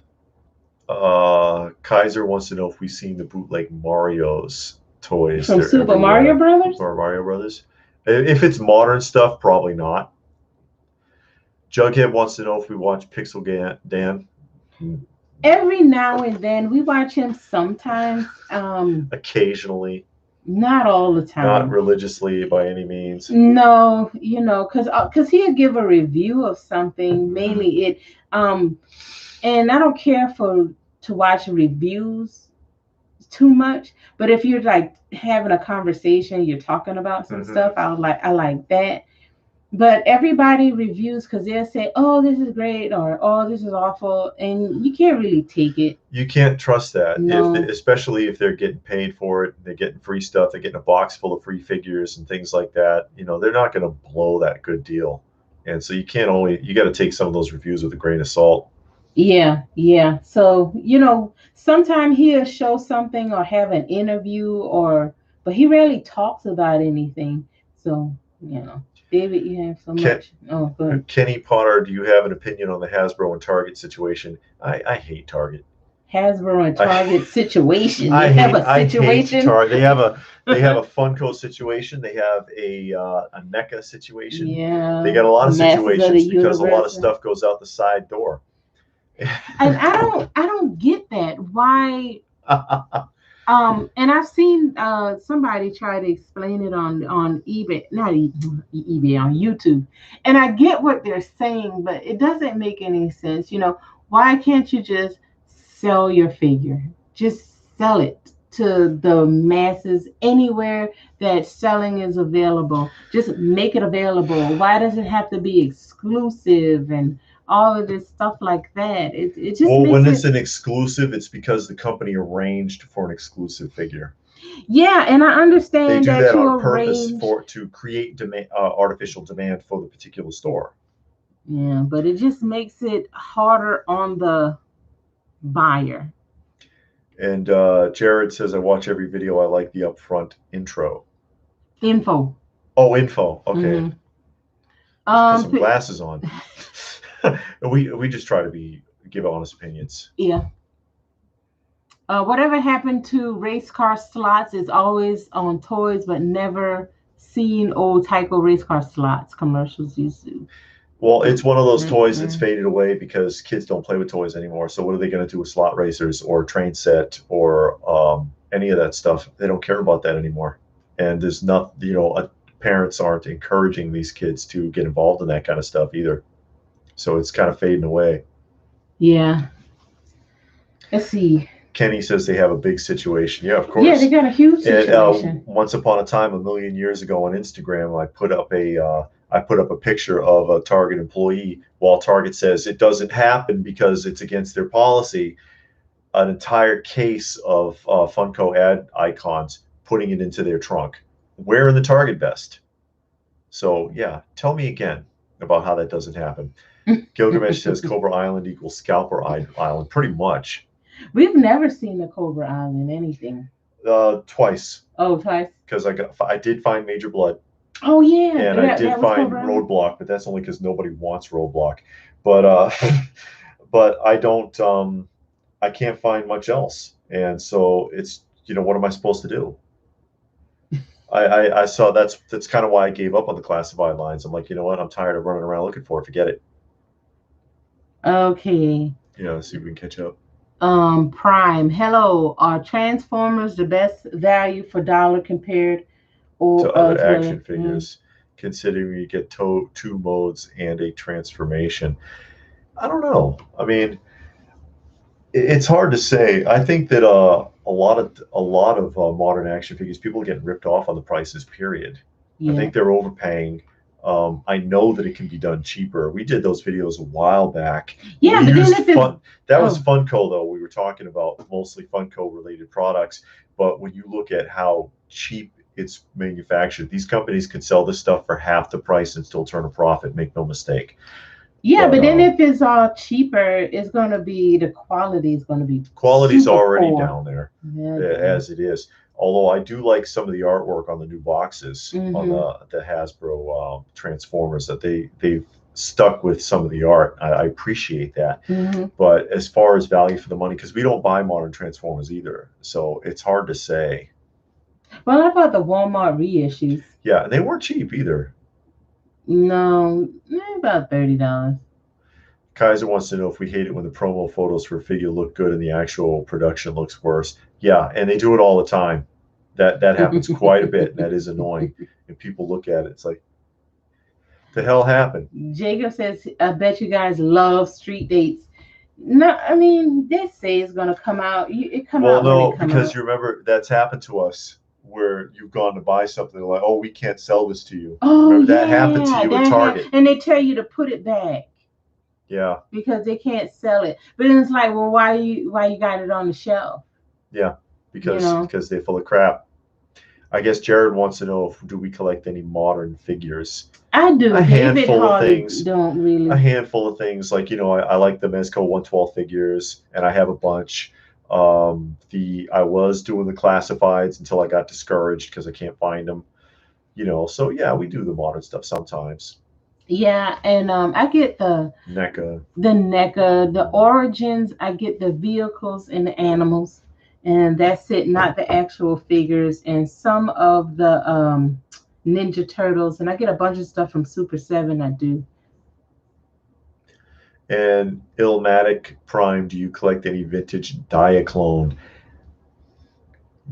Kaiser wants to know if we've seen the bootleg Mario's toys from Super Mario Brothers or Mario Brothers. If it's modern stuff, probably not. Jughead wants to know if we watch Pixel Dan. Every now and then we watch him sometimes. Occasionally. Not all the time. Not religiously by any means. No, you know, because he'll give a review of something, mainly it. And I don't care to watch reviews too much, but if you're like having a conversation, you're talking about some stuff, I like that. But everybody reviews because they'll say, "Oh, this is great," or "Oh, this is awful," and you can't really take it. You can't trust that, no. Especially if they're getting paid for it. They're getting free stuff. They're getting a box full of free figures and things like that. You know, they're not going to blow that good deal, and so you got to take some of those reviews with a grain of salt. Yeah. So, you know, sometimes he'll show something or have an interview but he rarely talks about anything. So, you know, David, you have so much. Oh, good. Kenny Potter, do you have an opinion on the Hasbro and Target situation? I hate Target. Hasbro and Target situation. I hate Target. They have a Funko situation. They have a NECA situation. Yeah. They got a lot of situations because a lot of stuff goes out the side door. And I don't get that. Why? And I've seen somebody try to explain it on eBay, not eBay, on YouTube. And I get what they're saying, but it doesn't make any sense. You know, why can't you just sell your figure? Just sell it to the masses anywhere that selling is available. Just make it available. Why does it have to be exclusive and all of this stuff like that? It just when it's an exclusive, it's because the company arranged for an exclusive figure. Yeah, and I understand they do that you on purpose to create artificial demand for the particular store. Yeah, but it just makes it harder on the buyer. And Jared says, I watch every video. I like the upfront info. Oh, info. Okay. Put some glasses on. We just try to give honest opinions. Yeah. Whatever happened to race car slots is always on toys, but never seen old Tyco race car slots commercials used to. Well, it's one of those toys that's Mm-mm. faded away because kids don't play with toys anymore. So what are they going to do with slot racers or train set or any of that stuff? They don't care about that anymore. And there's not, parents aren't encouraging these kids to get involved in that kind of stuff either. So it's kind of fading away. Yeah. Let's see. Kenny says they have a big situation. Yeah, of Yeah, they course. got a huge And situation. once upon a time, a million years ago on Instagram, I put up a picture of a Target employee. While Target says it doesn't happen because it's against their policy, an entire case of Funko ad icons, putting it into their trunk, wearing the Target vest. So yeah, tell me again about how that doesn't happen. Gilgamesh says Cobra Island equals Scalper Island, pretty much. We've never seen the Cobra Island anything. Twice, Oh, twice. because I did find Major Blood, Oh yeah, and I did that was find Cobra Island. Roadblock, but that's only because nobody wants Roadblock. But but I don't I can't find much else, and so it's what am I supposed to do? I saw that's kind of why I gave up on the classified lines. I'm like, you know what? I'm tired of running around looking for it. Forget it. Okay. See if we can catch up. Prime. Hello. Are Transformers the best value for dollar compared To or other to action other? figures, considering you get two modes and a transformation. I don't know. I mean, it's hard to say. I think that a lot of modern action figures, people are getting ripped off on the prices. Period. I Yeah. think they're overpaying. I know that it can be done cheaper. We did those videos a while back. Yeah, We but then used if it's fun. That was oh Funko though. We were talking about mostly Funko related products. But when you look at how cheap it's manufactured, these companies can sell this stuff for half the price and still turn a profit. Make no mistake. yeah, But but then if it's all cheaper, it's gonna be the quality is gonna be quality's super already poor. down there Yeah. as it is. Although I do like some of the artwork on the new boxes on Mm-hmm. the Hasbro Transformers that they've stuck with some of the art. I appreciate that. Mm-hmm. But as far as value for the money, because we don't buy modern Transformers either, so it's hard to say. Well, I bought the Walmart reissues. Yeah, and they weren't cheap either. No, about $30. Kaiser wants to know if we hate it when the promo photos for a figure look good and the actual production looks worse. Yeah, and they do it all the time. That happens quite a bit, and that is annoying. And people look at it, it's like, the hell happened? Jacob says, I bet you guys love street dates. No, I mean, they say it's gonna come out. It come Well, out when no, it come because out. you remember that's happened to us where you've gone to buy something like, oh, we can't sell this to you. Oh Remember yeah, that happened to you at Target? and they tell you to put it back Yeah, because they can't sell it. But then it's like, well, why you got it on the shelf? yeah, You know, because they're full of crap. I guess Jared wants to know if do we collect any modern figures. I do. A David handful of Harley things. don't really. A handful of things like I like the Mezco 112 figures, and I have a bunch. I was doing the classifieds until I got discouraged because I can't find them. So yeah, we do the modern stuff sometimes. Yeah, and I get NECA. the NECA, the origins. I get the vehicles and the animals, and that's it. Not the actual figures, and some of the Ninja Turtles, and I get a bunch of stuff from Super 7. I do. And Illmatic Prime, do you collect any vintage Diaclone?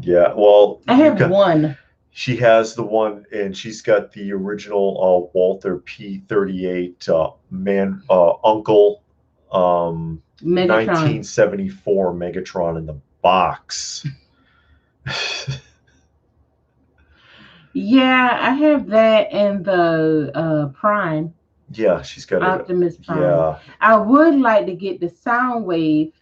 Yeah, well, I have one. She has the one, and she's got the original Walther P38 Uncle Megatron. 1974 Megatron in the box. Yeah, I have that and the Prime. Yeah, she's got Optimus Prime. Yeah. I would like to get the Soundwave.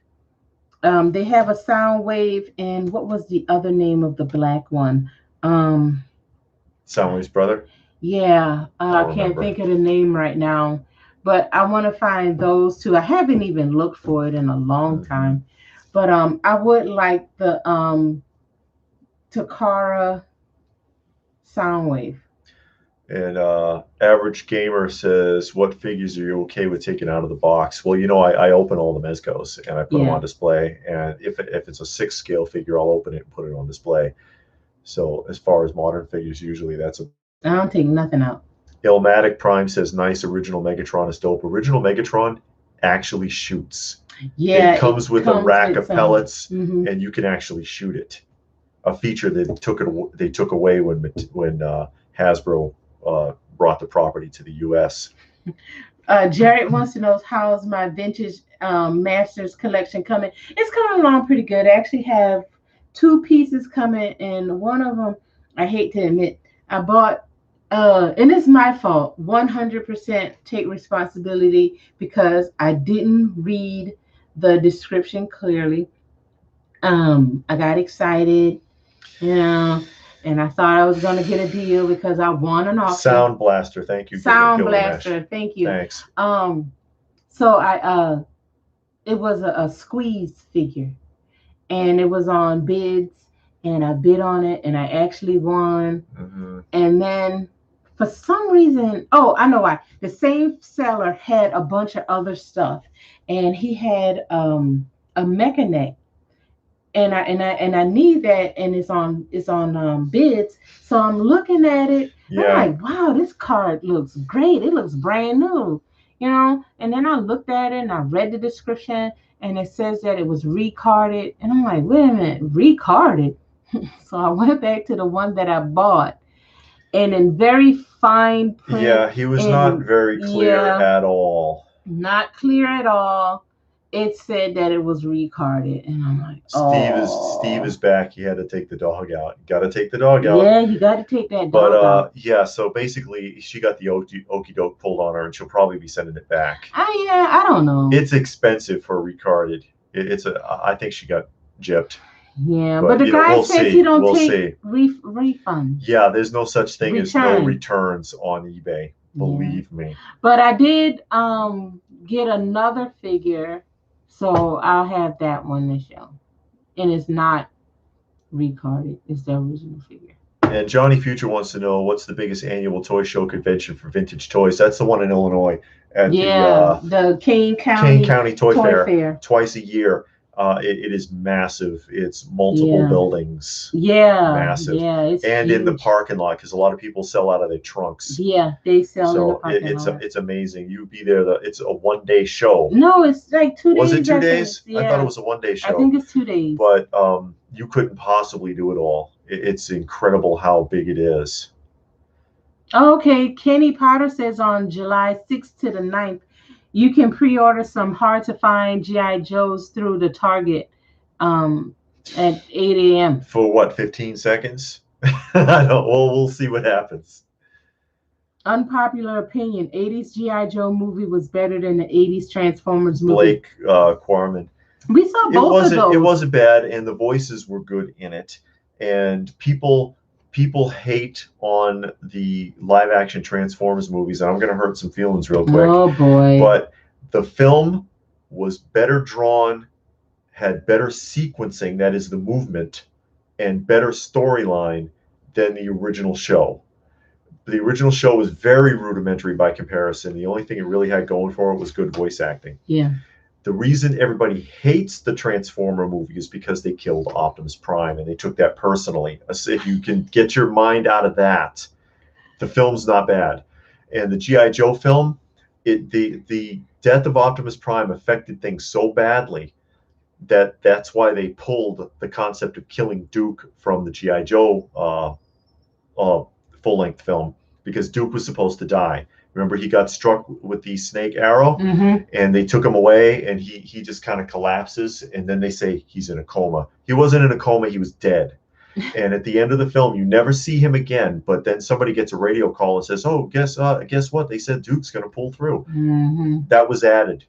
They have a Soundwave, and what was the other name of the black one? Soundwave's brother? Yeah, I can't think of the name right now, but I want to find those two. I haven't even looked for it in a long time, but I would like the Takara Soundwave. And Average Gamer says, "What figures are you okay with taking out of the box?" Well, I open all the Mezcos and I put them on display. And if it's a 6 scale figure, I'll open it and put it on display. So as far as modern figures, usually that's a. I don't take nothing out. Ilmatic Prime says, "Nice original Megatron is dope." Original Megatron actually shoots. Yeah, it comes with a rack of pellets, mm-hmm. and you can actually shoot it. A feature that they took away when Hasbro brought the property to the U.S. Jared wants to know, how's my vintage Masters collection coming? It's coming along pretty good. I actually have 2 pieces coming, and one of them, I hate to admit, I bought, and it's my fault. 100% take responsibility because I didn't read the description clearly. I got excited, you know, and I thought I was going to get a deal because I won an auction. Sound Blaster, thank you. Sound Blaster, thank you. Thanks. So it was a squeeze figure, and it was on bids, and I bid on it, and I actually won. Mm-hmm. And then for some reason, oh, I know why. The same seller had a bunch of other stuff, and he had a Mechanic. And I need that, and it's on bids. So I'm looking at it. Yeah. I'm like, wow, this card looks great. It looks brand new, And then I looked at it and I read the description, and it says that it was recarded. And I'm like, wait a minute, recarded? So I went back to the one that I bought, and in very fine print. Yeah, he was not very clear at all. Not clear at all. It said that it was recarded, and I'm like, oh. Steve is back. He had to take the dog out. Got to take the dog out. Yeah, you got to take that dog out. Yeah, so basically, she got the okey doke pulled on her, and she'll probably be sending it back. I don't know. It's expensive for recarded. I think she got gypped. Yeah, but the guy says he don't take refunds. Yeah, there's no such thing as no returns on eBay. Believe me. But I did get another figure. So I'll have that one to show. And it's not recarded. It's the original figure. And Johnny Future wants to know, what's the biggest annual toy show convention for vintage toys? That's the one in Illinois at the Kane County Toy Fair. Twice a year. It is massive. It's multiple buildings. Yeah. Massive. Yeah. It's and huge. In the parking lot, because a lot of people sell out of their trunks. Yeah, they sell in the parking lot. It's amazing. You'd be there. It's a one-day show. No, it's like 2 days. Was it 2 days? Yeah. I thought it was a one-day show. I think it's 2 days. But you couldn't possibly do it all. It's incredible how big it is. Okay, Kenny Potter says on July 6th to the 9th, you can pre-order some hard-to-find G.I. Joes through the Target at 8 a.m. For what, 15 seconds? I don't. Well, we'll see what happens. Unpopular opinion: 80s G.I. Joe movie was better than the 80s Transformers movie. Blake Quarman. We saw both of those. It wasn't bad, and the voices were good in it. And people hate on the live-action Transformers movies, and I'm going to hurt some feelings real quick. Oh, boy. But the film was better drawn, had better sequencing, that is the movement, and better storyline than the original show. The original show was very rudimentary by comparison. The only thing it really had going for it was good voice acting. Yeah. The reason everybody hates the Transformer movie is because they killed Optimus Prime, and they took that personally. If you can get your mind out of that, the film's not bad. And the G.I. Joe film, the death of Optimus Prime affected things so badly that's why they pulled the concept of killing Duke from the G.I. Joe full-length film, because Duke was supposed to die. Remember, he got struck with the snake arrow, and they took him away, and he just kind of collapses, and then they say he's in a coma. He wasn't in a coma, he was dead. And at the end of the film, you never see him again, but then somebody gets a radio call and says, oh, guess what? They said Duke's going to pull through. That was added.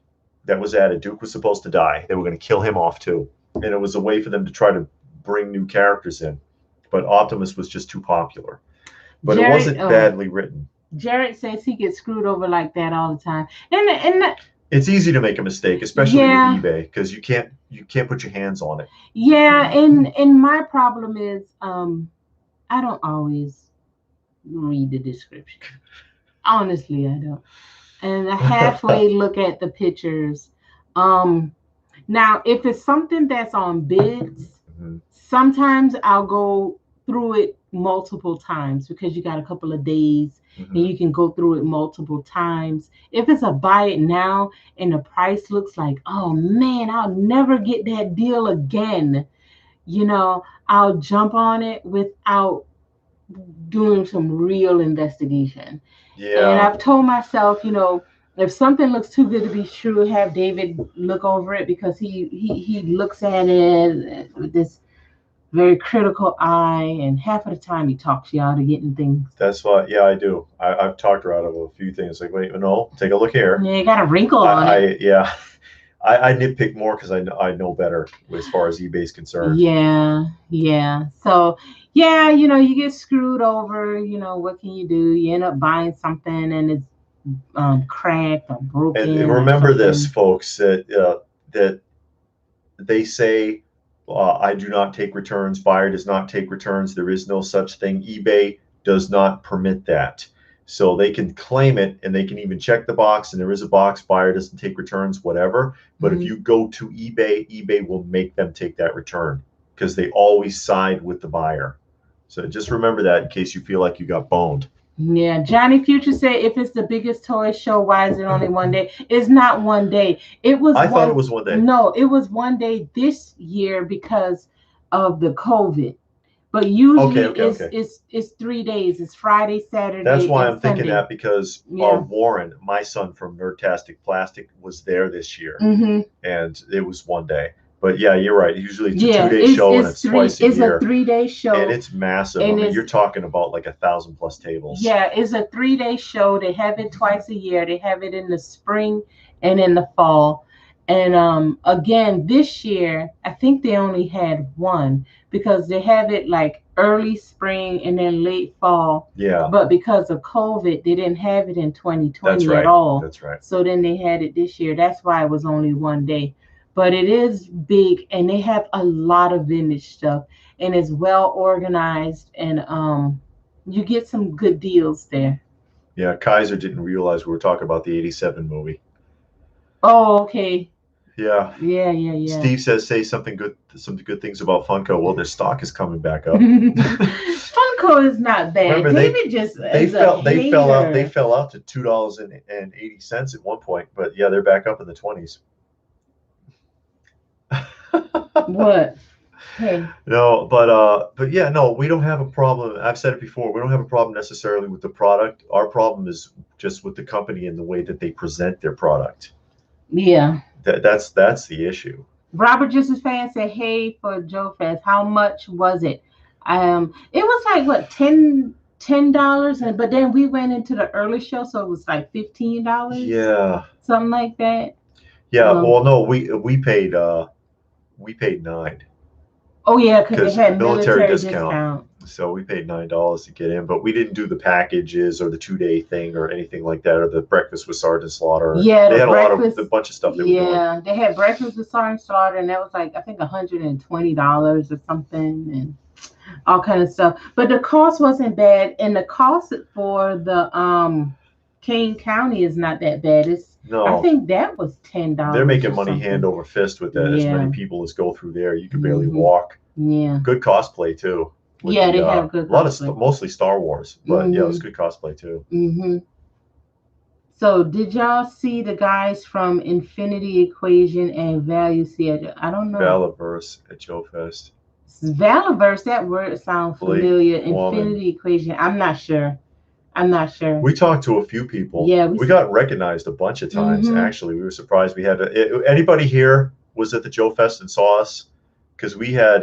Duke was supposed to die. They were going to kill him off, too. And it was a way for them to try to bring new characters in. But Optimus was just too popular. But it wasn't badly written. Jared says he gets screwed over like that all the time, and it's easy to make a mistake, especially with eBay, because you can't put your hands on it. Yeah, and my problem is I don't always read the description. Honestly, I don't. And I halfway look at the pictures. Um, Now, if it's something that's on bids, Mhm. sometimes I'll go through it multiple times because you got a couple of days and Mhm. you can go through it multiple times. If it's a buy it now and the price looks like, oh man, I'll never get that deal again, I'll jump on it without doing some real investigation. And Yeah, I've told myself, if something looks too good to be true, have David look over it because he looks at it with this very critical eye, and half of the time he talks you out of getting things. that's what. Yeah, I do. I've talked her out of a few things. Like, wait, no, take a look here. Yeah, you got a wrinkle on it. Yeah, I nitpick more because I know better as far as eBay's concerned. Yeah, yeah. So, yeah, you get screwed over. What can you do? You end up buying something and it's cracked or And broken or remember this, something. folks, that they say, I do not take returns. Buyer does not take returns. There is no such thing. eBay does not permit that. So they can claim it and they can even check the box and there is a box, buyer doesn't take returns, whatever. But if Mhm. you go to eBay, eBay will make them take that return because they always side with the buyer. So just remember that in case you feel like you got boned. Yeah, Johnny Future said if it's the biggest toy show, why is it only one day? It's not one day. It was I thought it one. was one day. No, it was one day this year because of the COVID. But usually Okay. it's 3 days. It's Friday, That's Saturday, why and I'm thinking Sunday. that because Yeah. Warren, my son from Nerdtastic Plastic, was there this year, Mm-hmm. and it was one day. But yeah, you're right. Usually it's a Yeah, 2 day it's show and it's it's three. twice a It's a year, 3 day and show, it's massive. I and mean, it's you're talking about like 1,000+ tables. yeah, it's a 3 day show. They have it twice a year. They have it in the spring and in the fall. And again, this year, I think they only had one because they have it like early spring and then late fall. Yeah, But because of COVID, they didn't have it in that's 2020 at right. all. That's right. So then they had it this year. That's why it was only one day. But it is big and they have a lot of vintage stuff and it's well organized and you get some good deals there. Yeah, Kaiser didn't realize we were talking about the '87 movie. Oh, okay. Yeah. Yeah. Steve says say some good things about Funko. Well, their stock is coming back up. Funko is not bad. Remember David just is a they hater. fell out to $2.80 at one point, but yeah, they're back up in the 20s. What? Hey. No, but yeah, no, we don't have a problem. I've said it before. We don't have a problem necessarily with the product. Our problem is just with the company and the way that they present their product. Yeah. That's the issue. Robert Justice fan said, "Hey, for Joe Fest, how much was it? It was like what $10, and but then we went into the early show, so it was like $15, Yeah. something like that. Yeah. Well, no, we paid 9 Oh yeah, because they because had military military discount. discount. So we paid $9 to get in, but we didn't do the packages or the 2 day thing or anything like that, or the breakfast with Sergeant Slaughter. Yeah, They the had breakfast. a bunch of stuff they were doing. Yeah, they had breakfast with Sergeant Slaughter, and that was like I think $120 or something, and all kind of stuff. But the cost wasn't bad, and the cost for the Kane County is not that bad. I No, think that was $10 they're making or money hand something. over fist with that. As many Yeah. people as go through there, you can barely Hmm. walk. Yeah. Good cosplay too. With Yeah, the they have good a lot of cosplay. mostly Star Wars, but yeah, it was Hmm. good cosplay too. Hmm. So, did y'all see the guys from Infinity Equation and Value Theater? I don't know. Valaverse at Joe Fest. Valaverse, that word sounds Flea, familiar. woman. Infinity Equation, I'm not sure. I'm not sure. We talked to a few people. Yeah, we got recognized a bunch of times. Mhm. Actually, we were surprised. We had anybody here was at the Joe Fest and saw us because we had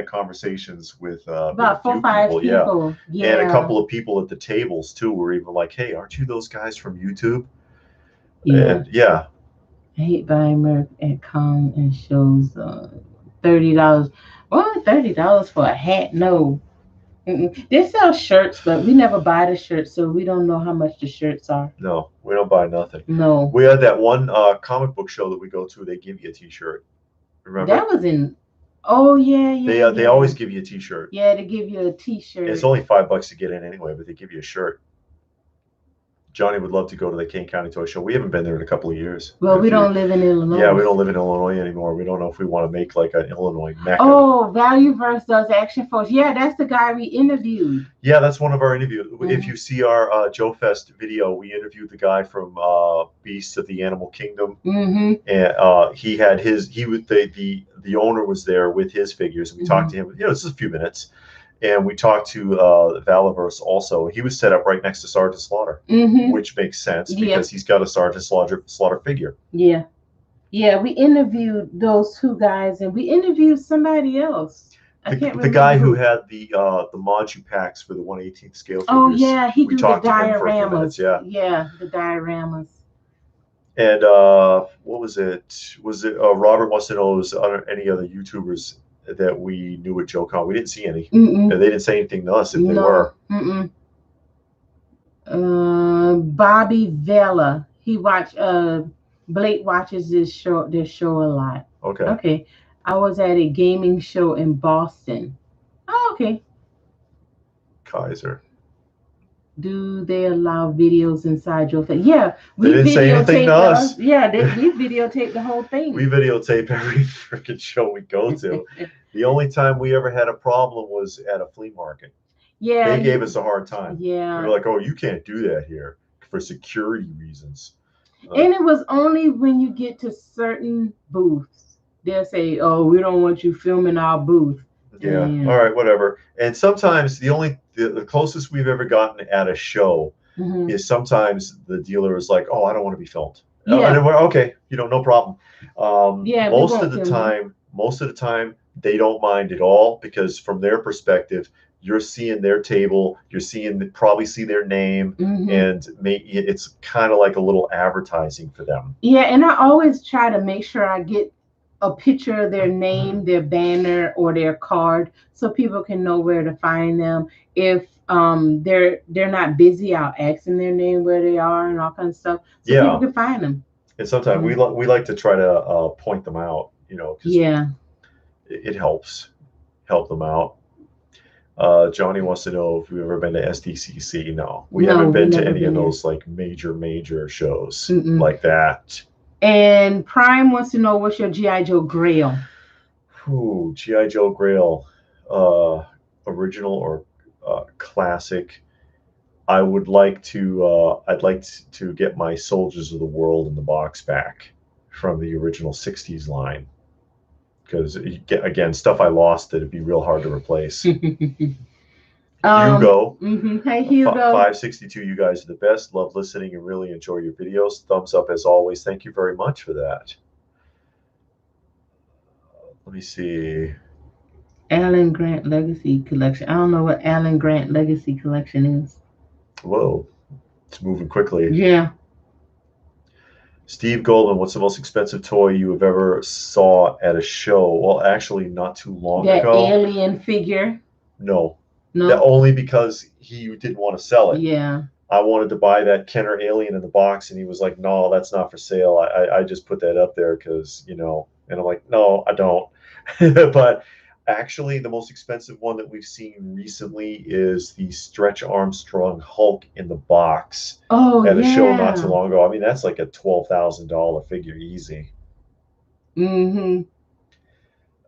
conversations with About a few 4, 5 people, people. Yeah. and a couple of people at the tables too were even like, "Hey, aren't you those guys from YouTube?" Yeah. And yeah, I hate buying merch at con and shows. $30. Well, $30 for a hat? No. Mm-mm. They sell shirts, but we never buy the shirts, so we don't know how much the shirts are. no, we don't buy nothing. No. We had that one comic book show that we go to. They give you a T-shirt. Remember? That was in Oh yeah, yeah, They yeah. always give you a T-shirt. Yeah, to give you a T-shirt. It's only $5 to get in anyway, but they give you a shirt. Johnny would love to go to the Kane County Toy Show. We haven't been there in a couple of years. Well, we don't live in Illinois. Yeah, we don't live in Illinois anymore. We don't know if we want to make like an Illinois mecca. Oh, Valueverse does Action Force. Yeah, that's the guy we interviewed. Yeah, that's one of our interviews. If you see our Joe Fest video, we interviewed the guy from Beasts of the Animal Kingdom, and he had the owner was there with his figures, and we talked to him. You know, it's just a few minutes. And we talked to Valuverse also. He was set up right next to Sergeant Slaughter, which makes sense because he's got a Sergeant Slaughter figure. Yeah. Yeah, we interviewed those two guys, and we interviewed somebody else. The guy who had the Motu packs for the 1/18 scale figures. Oh, yeah, he did the dioramas. Yeah, the dioramas. And what was it? Was it Robert wants to know, was there any other YouTubers that we knew at JoeCon? We didn't see any. They didn't say anything to us if they were. Bobby Vela. He watched Blake watches this show a lot. Okay. Okay. I was at a gaming show in Boston. Oh, okay. Kaiser. Do they allow videos inside your thing? Yeah, we didn't say anything to us. Yeah, we videotape the whole thing. We videotape every freaking show we go to. The only time we ever had a problem was at a flea market. Yeah, they gave us a hard time. Yeah, they were like, "Oh, you can't do that here for security reasons." And it was only when you get to certain booths, they'll say, "Oh, we don't want you filming our booth." Yeah. All right, whatever. And sometimes the closest we've ever gotten at a show is sometimes the dealer is like, "Oh, I don't want to be filmed." Yeah. And we're okay. No problem. Most of the time, they don't mind at all because from their perspective, you're seeing their table, probably see their name, and it's kind of like a little advertising for them. Yeah, and I always try to make sure I get a picture of their name, their banner, or their card, so people can know where to find them. If they're not busy, I'll ask them their name, where they are, and all kinds of stuff, so people can find them. And sometimes we like to try to point them out, because it helps help them out. Johnny wants to know if we've ever been to SDCC. No, we haven't been to any of those like major shows like that. And Prime wants to know, what's your G.I. Joe Grail? Ooh, G.I. Joe Grail, original or classic. I'd like to get my Soldiers of the World in the box back from the original 60s line. Because, again, stuff I lost that'd be real hard to replace. Hugo. Hey, Hugo. 562, you guys are the best. Love listening and really enjoy your videos. Thumbs up as always. Thank you very much for that. Let me see. Alan Grant Legacy Collection. I don't know what Alan Grant Legacy Collection is. Whoa. It's moving quickly. Yeah. Steve Goldman, what's the most expensive toy you have ever saw at a show? Well, actually, not too long ago. That alien figure? No. Only because he didn't want to sell it. Yeah. I wanted to buy that Kenner alien in the box, and he was like, "No, that's not for sale. I just put that up there because, And I'm like, "No, I don't." But actually, the most expensive one that we've seen recently is the Stretch Armstrong Hulk in the box at a show not too long ago. I mean, that's like a $12,000 figure easy.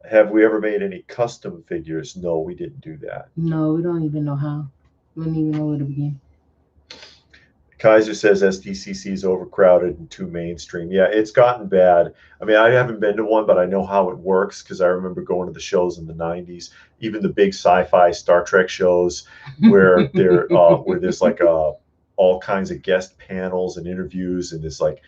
Have we ever made any custom figures? No, we didn't do that. No, we don't even know how. We don't even know where to begin. Kaiser says SDCC is overcrowded and too mainstream. Yeah, it's gotten bad. I mean, I haven't been to one, but I know how it works because I remember going to the shows in the 90s, even the big sci-fi Star Trek shows where there's like all kinds of guest panels and interviews, and there's like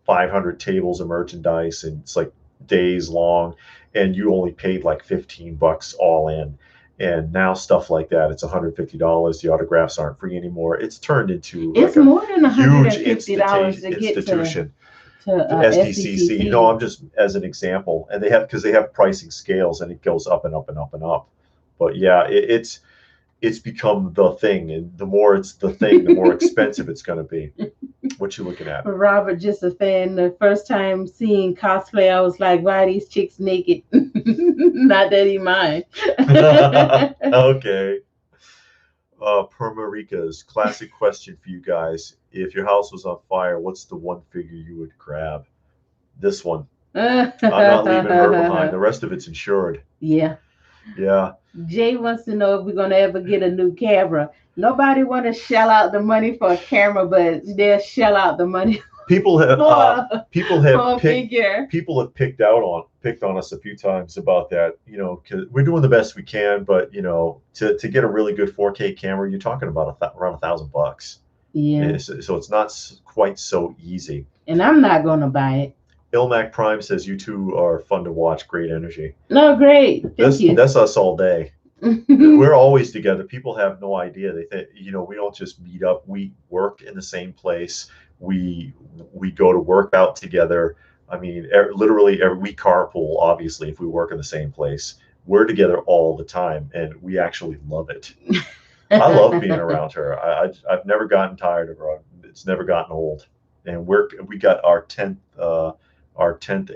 500 tables of merchandise, and it's like days long, and you only paid like $15 all in. And now stuff like that, it's $150. The autographs aren't free anymore. It's turned into it's like more than $150 to get institution. To SDCC. I'm just as an example, and because they have pricing scales, and it goes up and up and up and up. But yeah, it's become the thing, and the more it's the thing, the more expensive it's going to be. What you looking at? Robert, just a fan. The first time seeing cosplay, I was like, why are these chicks naked? Not that he mind. Okay. Permarica's classic question for you guys. If your house was on fire, what's the one figure you would grab? This one. I'm not leaving her behind. The rest of it's insured. Yeah. Yeah. Jay wants to know if we're gonna ever get a new camera. Nobody want to shell out the money for a camera, but they'll shell out the money People have for a figure. People have picked on us a few times about that. You know, 'cause we're doing the best we can, but you know, to get a really good 4K camera, you're talking about around $1,000. Yeah. So it's not quite so easy. And I'm not gonna buy it. Ilmac Prime says you two are fun to watch. Great energy. No, great. Thank you. That's us all day. We're always together. People have no idea. They think, you know, we don't just meet up. We work in the same place. We go to work out together. I mean, literally we carpool, obviously, if we work in the same place. We're together all the time, and we actually love it. I love being around her. I've never gotten tired of her. It's never gotten old. And we got our 10th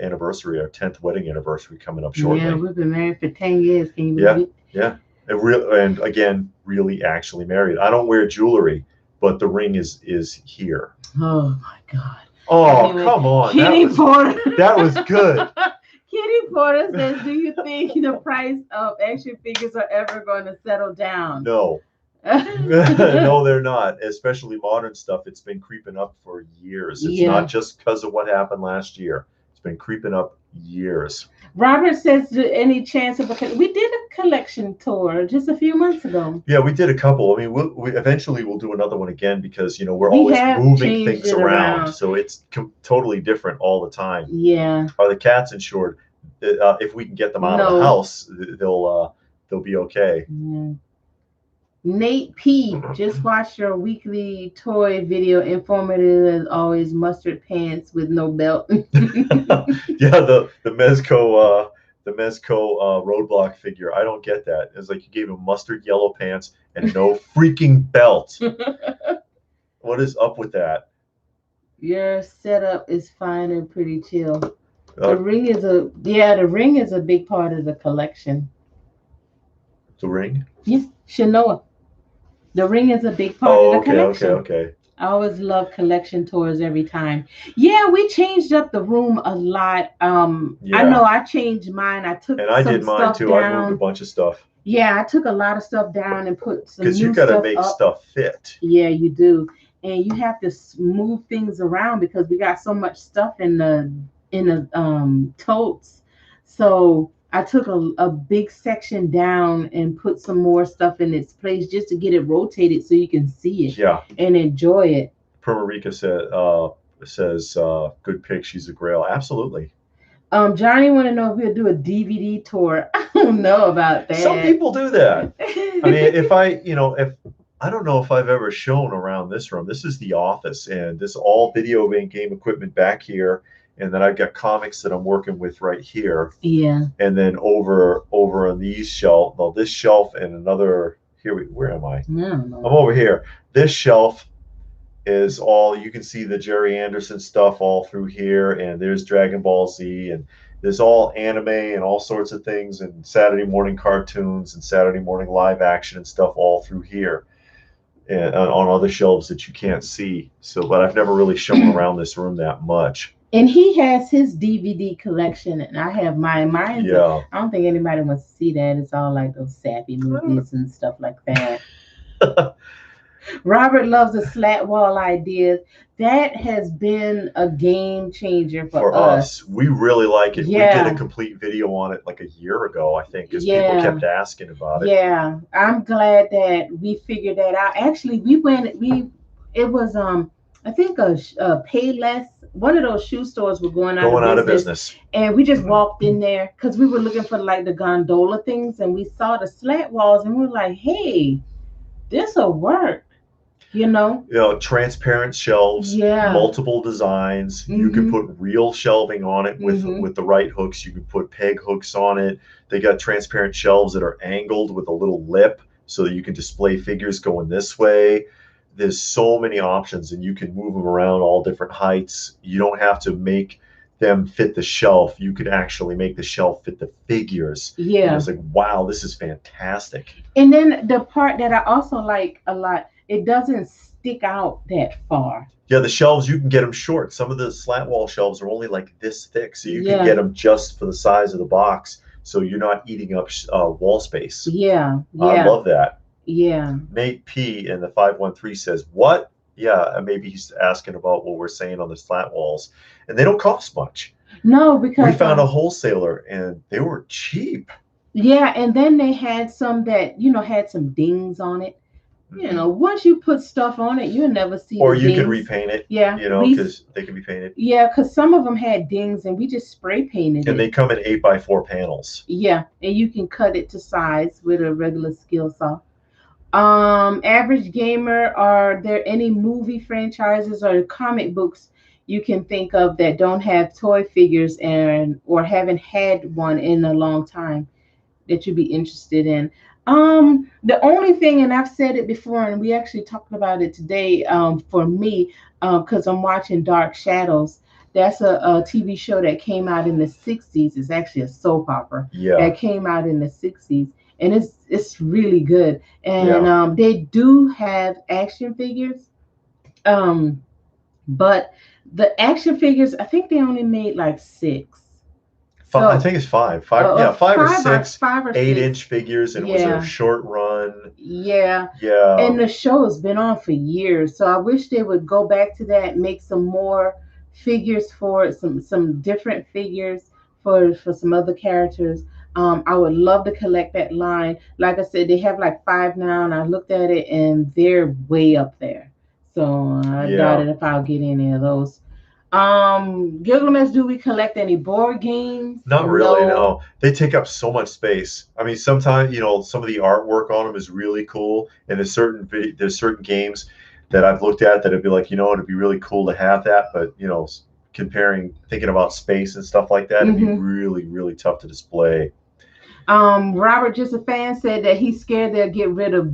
anniversary, our 10th wedding anniversary coming up shortly. Yeah, we've been married for 10 years. Can you believe it? Yeah. And again, really actually married. I don't wear jewelry, but the ring is here. Oh my God. Oh, anyway, come on. Kitty Porter. That was good. Kitty Porter says, do you think the price of action figures are ever going to settle down? No. No, they're not. Especially modern stuff. It's been creeping up for years. It's not just because of what happened last year. It's been creeping up years. Robert says, any chance of we did a collection tour just a few months ago. Yeah, we did a couple. I mean, we eventually we'll do another one again because, you know, we're always moving things around. So it's totally different all the time. Yeah. Are the cats insured? If we can get them out of the house, they'll be okay. Yeah. Nate P, just watched your weekly toy video. Informative as always. Mustard pants with no belt. Yeah, the Mezco roadblock figure. I don't get that. It's like you gave him mustard yellow pants and no freaking belt. What is up with that? Your setup is fine and pretty chill. The ring is a big part of the collection. The ring? Yes, Shanoa. The ring is a big part of the collection. Okay. I always love collection tours every time. Yeah, we changed up the room a lot. I know I changed mine. I took and I did mine too. Down. I moved a bunch of stuff. Yeah, I took a lot of stuff down and put some new stuff up. Because you got to make stuff fit. Yeah, you do. And you have to move things around because we got so much stuff in the totes. So I took a big section down and put some more stuff in its place just to get it rotated so you can see it and enjoy it. Permarica says good pick. She's a grail. Absolutely. Johnny want to know if we'll do a DVD tour. I don't know about that. Some people do that. I mean, I don't know if I've ever shown around this room. This is the office, and this all video game equipment back here. And then I've got comics that I'm working with right here. Yeah. And then over on these this shelf and another where am I? I'm over here. This shelf is all, you can see the Jerry Anderson stuff all through here, and there's Dragon Ball Z, and there's all anime and all sorts of things, and Saturday morning cartoons and Saturday morning live action and stuff all through here. And on other shelves that you can't see. But I've never really shown around this room that much. And he has his DVD collection, and I have mine. I don't think anybody wants to see that. It's all like those sappy movies and stuff like that. Robert loves the slat wall ideas. That has been a game changer for us. We really like it. Yeah. We did a complete video on it like a year ago, I think, because people kept asking about it. Yeah, I'm glad that we figured that out. Actually, it was I think a Payless. One of those shoe stores were going out of business. And we just walked in there because we were looking for like the gondola things, and we saw the slat walls, and we were like, hey, this will work. Transparent shelves, multiple designs. Mm-hmm. You can put real shelving on it with the right hooks. You can put peg hooks on it. They got transparent shelves that are angled with a little lip so that you can display figures going this way. there's so many options, and you can move them around all different heights. You don't have to make them fit the shelf. You could actually make the shelf fit the figures. Yeah. And it's like, wow, this is fantastic. And then the part that I also like a lot, it doesn't stick out that far. Yeah, the shelves, you can get them short. Some of the slat wall shelves are only like this thick, so you Yeah. can get them just for the size of the box, so you're not eating up wall space. Yeah, I yeah, love that. yeah. Nate P in the 513 says, what? Yeah, and maybe he's asking about what we're saying on the slat walls. And they don't cost much. No, because We found a wholesaler and they were cheap. yeah, and then they had some that, you know, had some dings on it. You know, once you put stuff on it, you'll never see Or the you dings. can repaint it. Yeah, you know, because they can be painted. Yeah, because some of them had dings, and we just spray painted it. And they come in 8x4 panels. Yeah, and you can cut it to size with a regular skill saw. Average gamer, are there any movie franchises or comic books you can think of that don't have toy figures and or haven't had one in a long time that you'd be interested in? The only thing, and I've said it before, and we actually talked about it today, for me, because I'm watching Dark Shadows. That's a TV show that came out in the 60s. It's actually a soap opera that came out in the 60s. And it's really good. And they do have action figures. But the action figures, I think they only made like 6. So, I think it's 5. 5 or 6 8-inch figures, and it was a short run. Yeah. Yeah. And the show has been on for years. So I wish they would go back to that, make some more figures for it, some different figures for some other characters. I would love to collect that line. Like I said, they have like 5 now, and I looked at it, and they're way up there. So I doubt it if I'll get any of those. Gilgamesh, do we collect any board games? Not really, no. They take up so much space. I mean, sometimes, you know, some of the artwork on them is really cool, and there's certain games that I've looked at that would be like, you know, it'd be really cool to have that, but, you know, thinking about space and stuff like that, it'd be really, really tough to display. Robert, just a fan, said that he's scared they'll get rid of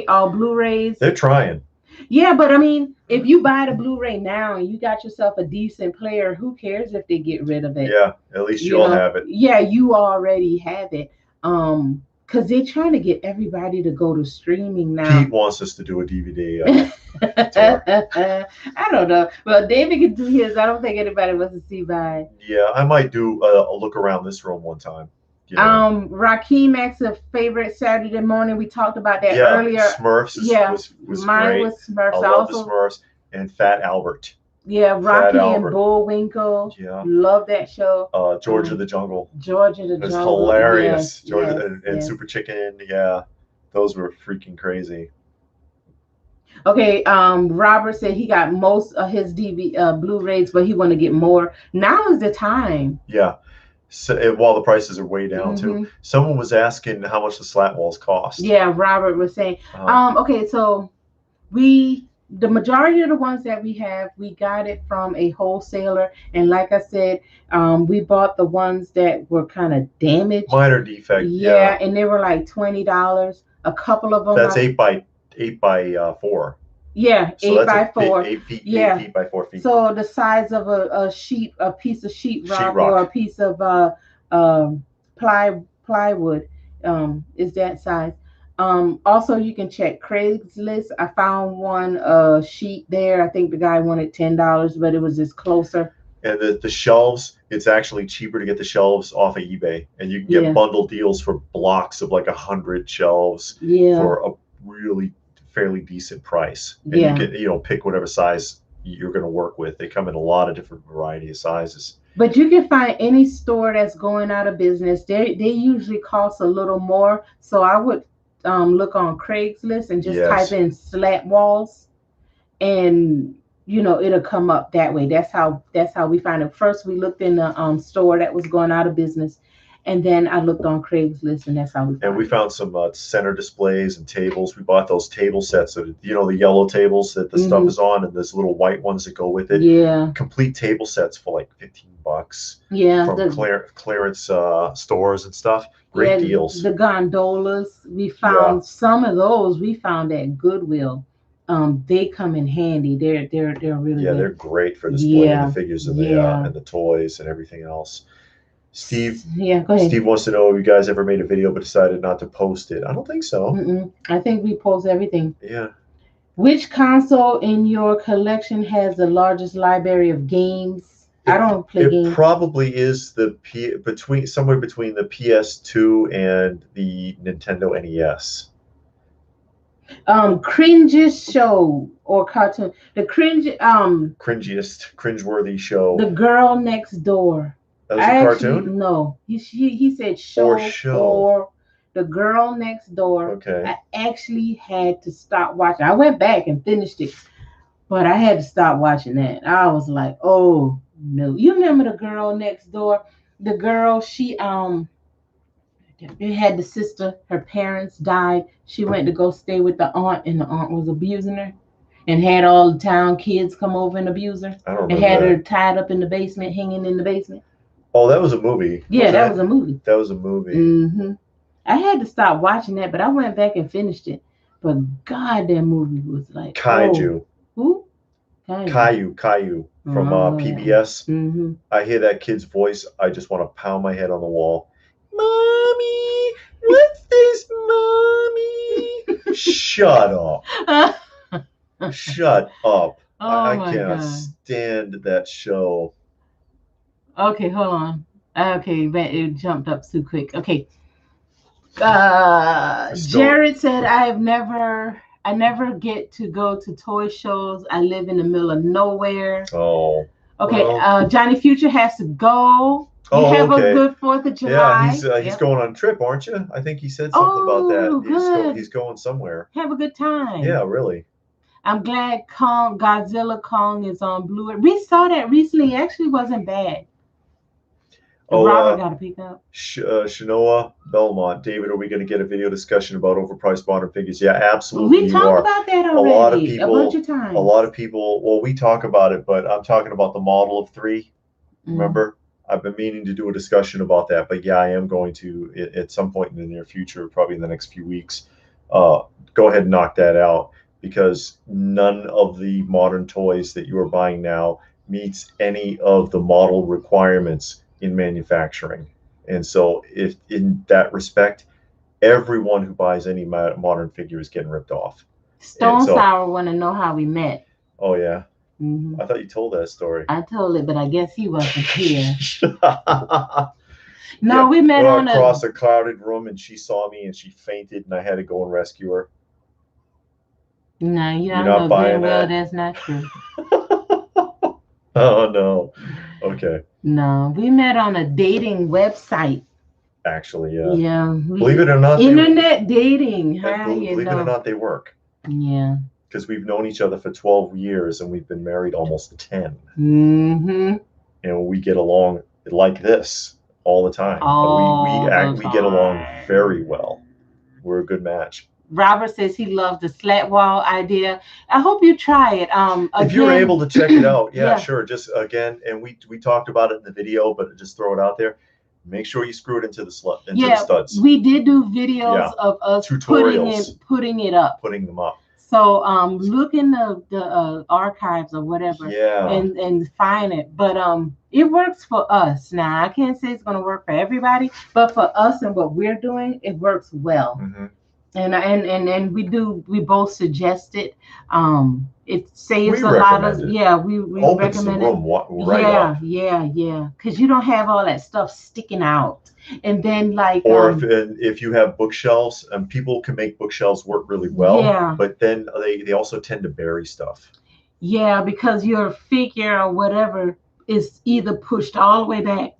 all Blu-rays. They're trying. Yeah, but I mean, if you buy the Blu-ray now and you got yourself a decent player, who cares if they get rid of it? Yeah, at least you'll have it. Yeah, you already have it. Because they're trying to get everybody to go to streaming now. Pete wants us to do a DVD. I don't know. Well, David can do his. I don't think anybody wants to see mine. Yeah, I might do a look around this room one time. You know. Rakeem asks a favorite Saturday morning. We talked about that earlier. Smurfs was mine great. was Smurfs. I love the Smurfs and Fat Albert. Yeah, Rocky and Bullwinkle. Yeah, love that show. George of the Jungle. George of the Jungle. It's hilarious. Yes, George and Super Chicken. Yeah, those were freaking crazy. Okay, Robert said he got most of his Blu-rays, but he want to get more. Now is the time. Yeah. So, while the prices are way down too. Someone was asking how much the slat walls cost. Yeah, Robert was saying. Okay, so the majority of the ones that we have, we got it from a wholesaler, and like I said, we bought the ones that were kind of damaged, minor defect. Yeah, and they were like $20. A couple of them. That's 8 by 4. Yeah, so 8 by 4. 8 feet, yeah. 8 feet by 4 feet. So the size of a piece of sheetrock or a piece of plywood is that size. Also, you can check Craigslist. I found one sheet there. I think the guy wanted $10, but it was just closer. And the shelves, it's actually cheaper to get the shelves off of eBay, and you can get bundle deals for blocks of like 100 shelves for a really fairly decent price. And you can, pick whatever size you're going to work with. They come in a lot of different variety of sizes. But you can find any store that's going out of business. They usually cost a little more. So I would look on Craigslist and just type in slat walls, and it'll come up that way. That's how we find it. First, we looked in the store that was going out of business. And then I looked on Craigslist, and that's how we found it. And we found some center displays and tables. We bought those table sets, the yellow tables that the stuff is on, and there's little white ones that go with it. Yeah. Complete table sets for like $15. Yeah. From clearance stores and stuff. Great deals. The gondolas, we found some of those. We found at Goodwill. they come in handy. They're really Yeah, good. they're great for displaying the Yeah, figures yeah, and the toys and everything else. Steve yeah. Go ahead. Steve wants to know if you guys ever made a video but decided not to post it. I don't think so. I think we post everything. Yeah. Which console in your collection has the largest library of games? I don't play It games. probably is somewhere between the PS2 and the Nintendo NES. Cringiest show or cartoon. The Cringeworthy show. the girl next door. That was a I actually cartoon no. He said or show show. or the girl next door. Okay. I actually had to stop watching. I went back and finished it, but I had to stop watching that. I was like, oh no. You remember the girl next door? The girl, she had the sister, her parents died. She went to go stay with the aunt, and the aunt was abusing her and had all the town kids come over and abuse her. I don't And remember had her that. tied up in the basement, hanging in the basement. Oh, that was a movie. Yeah, Wasn't that it? was a movie. That was a movie. I had to stop watching that, but I went back and finished it. But God, that movie was like, Kaiju. oh, who? Caillou from PBS. I hear that kid's voice. I just want to pound my head on the wall. Mommy, what's this, Mommy? Shut up. Shut up. I cannot stand that show. Okay, hold on. Okay, it jumped up too quick. Okay. Jared said, I never get to go to toy shows. I live in the middle of nowhere. Oh. Okay, well. Johnny Future has to go. You have a good 4th of July. Yeah, he's going on a trip, aren't you? I think he said something about that. Good. He's going somewhere. Have a good time. Yeah, really. I'm glad Godzilla Kong is on Blu-ray. We saw that recently. It actually wasn't bad. Robert got to pick up. Shanoa Belmont. David, are we going to get a video discussion about overpriced modern figures? Yeah, absolutely. We talked about that already. A bunch of times. A lot of people, well, we talk about it, but I'm talking about the model of 3. Remember? I've been meaning to do a discussion about that, but yeah, I am going to at some point in the near future, probably in the next few weeks. Go ahead and knock that out, because none of the modern toys that you are buying now meets any of the model requirements in manufacturing. And so if in that respect, everyone who buys any modern figure is getting ripped off. Stone Sour want to know how we met. Oh yeah. I thought you told that story. I told it, but I guess he wasn't here. No, we met across a crowded room, and she saw me and she fainted, and I had to go and rescue her. No, you're not buying that. That's not true. Oh no. Okay. No, we met on a dating website. Actually, yeah. Yeah. Believe it or not, internet dating. Believe it or not, they work. Yeah. Because we've known each other for 12 years and we've been married almost 10. And we get along like this all the time. We get along very well. We're a good match. Robert says he loves the slat wall idea. I hope you try it. If you're able to check it out, yeah, sure. Just again, and we talked about it in the video, but just throw it out there. Make sure you screw it into the studs. We did do videos of us tutorials, putting them up. So look in the archives or whatever, and find it. But it works for us. Now I can't say it's going to work for everybody, but for us and what we're doing, it works well. And we both suggest it. It saves a lot of we recommend it. Yeah, because you don't have all that stuff sticking out. And then if you have bookshelves, and people can make bookshelves work really well, but then they also tend to bury stuff. Yeah, because your figure or whatever is either pushed all the way back,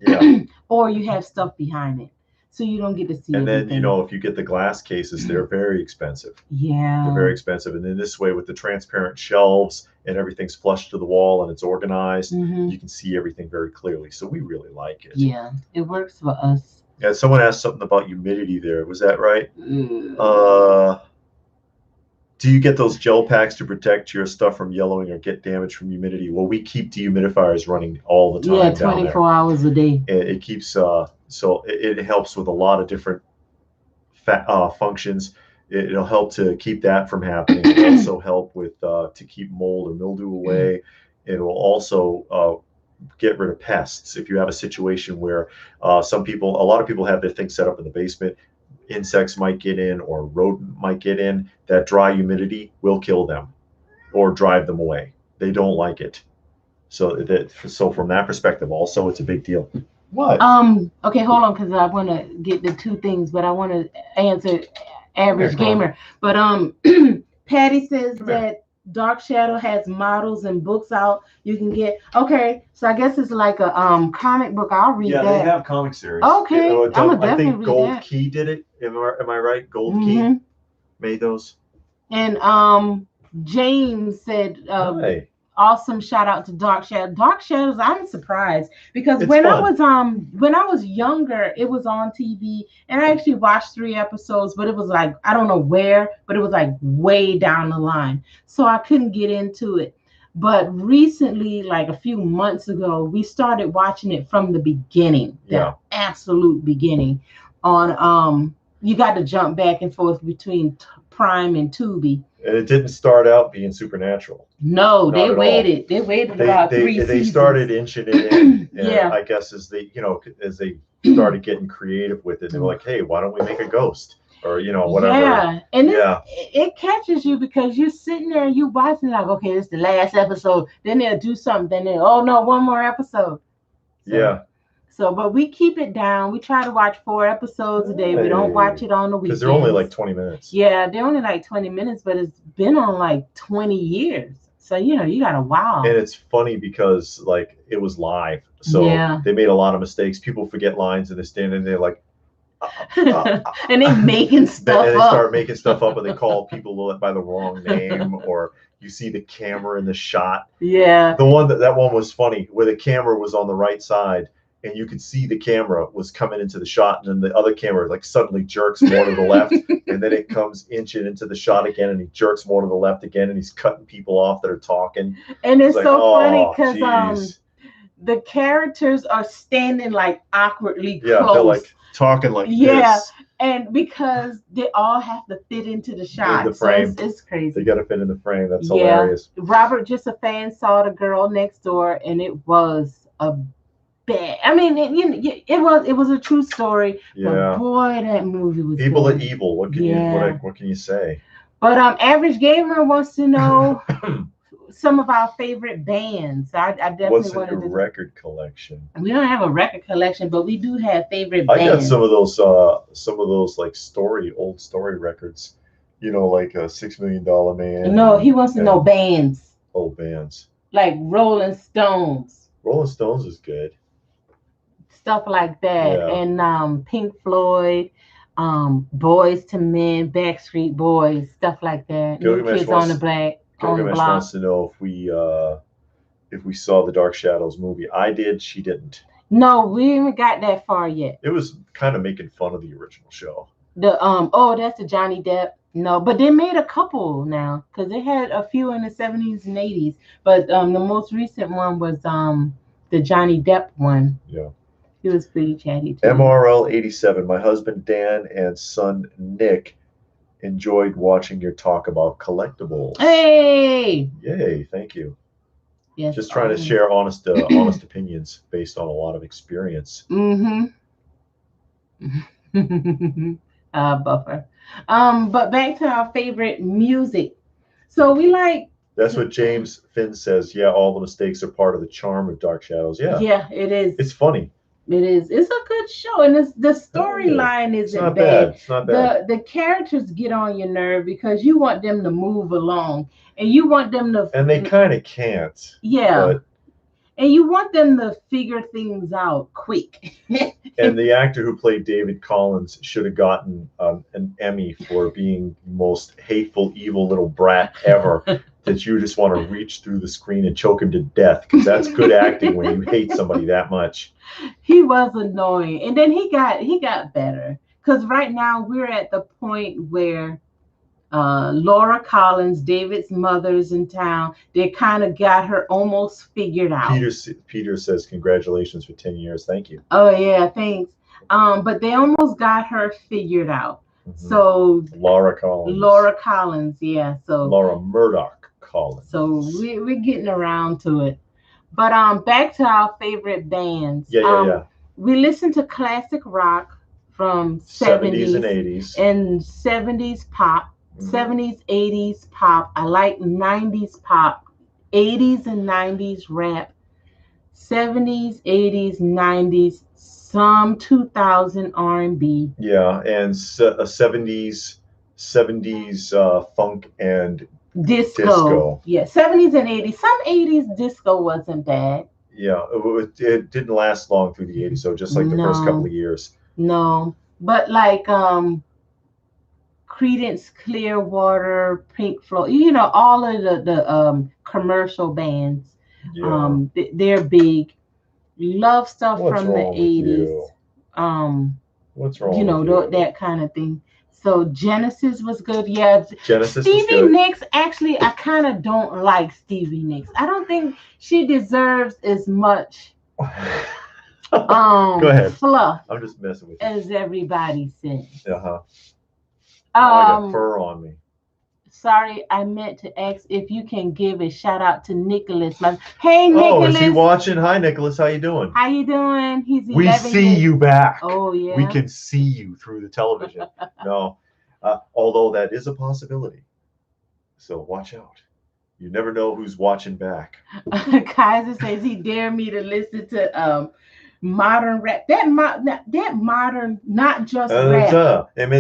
or you have stuff behind it. So you don't get to see. And then if you get the glass cases, they're very expensive. Yeah, they're very expensive. And then this way, with the transparent shelves and everything's flush to the wall and it's organized, you can see everything very clearly. So we really like it. Yeah, it works for us. Yeah, someone asked something about humidity there. Was that right? Do you get those gel packs to protect your stuff from yellowing or get damaged from humidity? Well, we keep dehumidifiers running all the time. Yeah, 24 hours a day. It keeps so it helps with a lot of different functions. It'll help to keep that from happening. It'll also help with to keep mold or mildew away. It will also get rid of pests. If you have a situation where a lot of people have their things set up in the basement, insects might get in or rodent might get in, that dry humidity will kill them or drive them away. They don't like it. So from that perspective, also, it's a big deal. What? Okay, hold on, because I want to get the two things, but I want to answer Average Gamer. But Patty says that Dark Shadow has models and books out you can get. Okay, so I guess it's like a comic book. I'll read that. Yeah, they have comic series. Okay, I'm gonna definitely I think read Gold that. Key did it. Am I right? Gold Key made those. And James said, Hey. awesome shout out to Dark Shadow. Dark Shadows, I'm surprised because It's when fun. when I was younger, it was on TV and I actually watched 3 episodes, but it was like I don't know where, but it was like way down the line. So I couldn't get into it. But recently, like a few months ago, we started watching it from the beginning. The absolute beginning. On you got to jump back and forth between Prime and Tubi. And it didn't start out being supernatural. No, they waited. They waited about 3 seasons. They started inching it in. Yeah. I guess as they started getting creative with it, they were like, hey, why don't we make a ghost? Or, whatever. Yeah. And it catches you because you're sitting there and you watching like, okay, this is the last episode. Then they'll do something. Then oh no, one more episode. So, but we keep it down. We try to watch 4 episodes a day. We don't watch it on the weekends. Because they're only like 20 minutes. Yeah, they're only like 20 minutes, but it's been on like 20 years. So, you got a while. And it's funny because like it was live. So they made a lot of mistakes. People forget lines and they're standing there like, and they making stuff up. And they start making stuff up and they call people by the wrong name, or you see the camera in the shot. Yeah. The one that one was funny where the camera was on the right side and you could see the camera was coming into the shot, and then the other camera like suddenly jerks more to the left, and then it comes inching into the shot again, and he jerks more to the left again, and he's cutting people off that are talking. And it's like, so funny because the characters are standing like awkwardly close. Yeah, they're like talking like this. And because they all have to fit into the shot. In the frame. So it's crazy. They got to fit in the frame. That's hilarious. Robert, just a fan, saw The Girl Next Door, and it was a bad. I mean, it was a true story. Yeah. But boy, that movie was People good. are evil. What can you say? But Average Gamer wants to know some of our favorite bands. I definitely want to. What's a record collection? We don't have a record collection, but we do have favorite bands. I got some of those like old story records. Like a $6 Million Man. No, he wants to know bands. Old bands. Like Rolling Stones. Rolling Stones is good. Stuff like that. And Pink Floyd, Boys to Men, Backstreet Boys, stuff like that. New Kids on the Block. Gilgamesh wants to know if we saw the Dark Shadows movie. I did. She didn't. No, we haven't got that far yet. It was kind of making fun of the original show. That's the Johnny Depp. No, but they made a couple now because they had a few in the 70s and 80s. But the most recent one was the Johnny Depp one. Yeah. He was pretty chatty too. MRL 87. My husband Dan and son Nick enjoyed watching your talk about collectibles. Hey! Yay! Thank you. Yes. Just trying to share honest opinions based on a lot of experience. Buffer. But back to our favorite music. So we like. That's what James Finn says. Yeah, all the mistakes are part of the charm of Dark Shadows. Yeah. Yeah, it is. It's funny. It is. It's a good show, and the storyline isn't bad. It's not bad. The characters get on your nerve because you want them to move along, and you want them to. And they kind of can't. Yeah. But... And you want them to figure things out quick. And the actor who played David Collins should have gotten an Emmy for being the most hateful, evil little brat ever. That you just want to reach through the screen and choke him to death, because that's good acting when you hate somebody that much. He was annoying, and then he got better, because right now we're at the point where Laura Collins, David's mother's in town. They kind of got her almost figured out. Peter says congratulations for 10 years. Thank you. Oh yeah, thanks. But they almost got her figured out. So Laura Collins. Laura Collins, yeah. So Laura Murdoch Collins. So we're getting around to it. But back to our favorite bands. Yeah. We listen to classic rock from 70s and 80s. And 70s pop, 70s, 80s pop. I like 90s pop, 80s and 90s rap, 70s, 80s, 90s, some 2000 R&B. Yeah, and 70s funk and disco. Yeah, 70s and 80s. Some 80s disco wasn't bad. Yeah, it didn't last long through the 80s, so just like the first couple of years. No, but like Creedence Clearwater, Pink Floyd, you know, all of the commercial bands. Yeah. They're big. Love stuff What's from the 80s. What's wrong? You know, that kind of thing. So Genesis was good. Yeah. Genesis Stevie was good. Nicks, actually, I kind of don't like Stevie Nicks. I don't think she deserves as much Go ahead. fluff. I'm just messing with you. As everybody says. I got fur on me. Sorry, I meant to ask if you can give a shout out to Nicholas. Hey, Nicholas. Oh, is he watching? Hi, Nicholas. How you doing? How you doing? He's 11 We see you back. Oh, yeah. We can see you through the television. No, although that is a possibility. So watch out. You never know who's watching back. Kaiser says he dared me to listen to modern rap. That modern, not just rap. But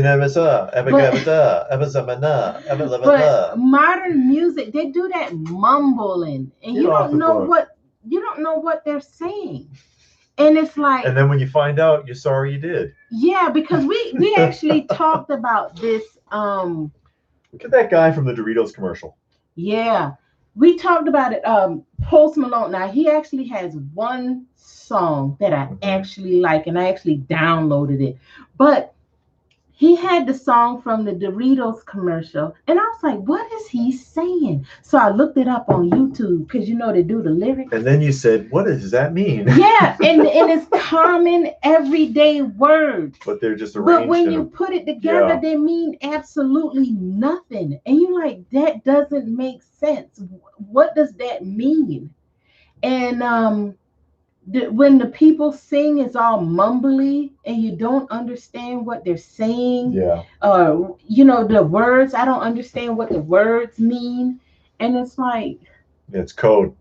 modern music, they do that mumbling, and you don't know what they're saying. And it's like, and then when you find out, you're sorry you did. Yeah, because we actually talked about this. Look at that guy from the Doritos commercial. Yeah, we talked about it. Post Malone. Now he actually has one song that I actually like, and I actually downloaded it. But he had the song from the Doritos commercial, and I was like, what is he saying? So I looked it up on YouTube, because you know they do the lyrics. And then you said, what does that mean? Yeah, and it's common everyday words. But they're just arranged. But when you put it together, they mean absolutely nothing. And you're like, that doesn't make sense. What does that mean? And when the people sing, is all mumbly and you don't understand what they're saying. Yeah. You know, the words, I don't understand what the words mean. And it's like, it's code.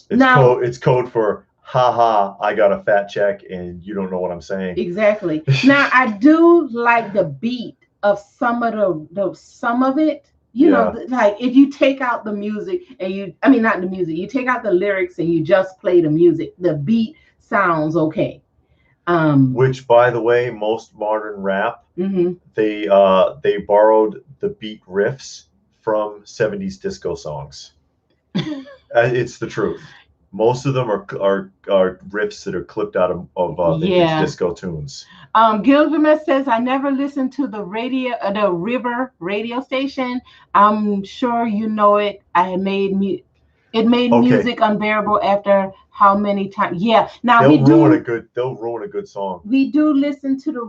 It's code for haha, I got a fat check and you don't know what I'm saying. Exactly. Now I do like the beat of some of it. You know, like if you take out the music and not the music, you take out the lyrics and you just play the music, the beat sounds okay. Which, by the way, most modern rap, they borrowed the beat riffs from 70s disco songs. It's the truth. Most of them are riffs that are clipped out of disco tunes. Gilgamesh says, I never listened to the River radio station. I'm sure you know it. It made music unbearable after how many times? Yeah. Now they'll ruin a good song. We do listen to the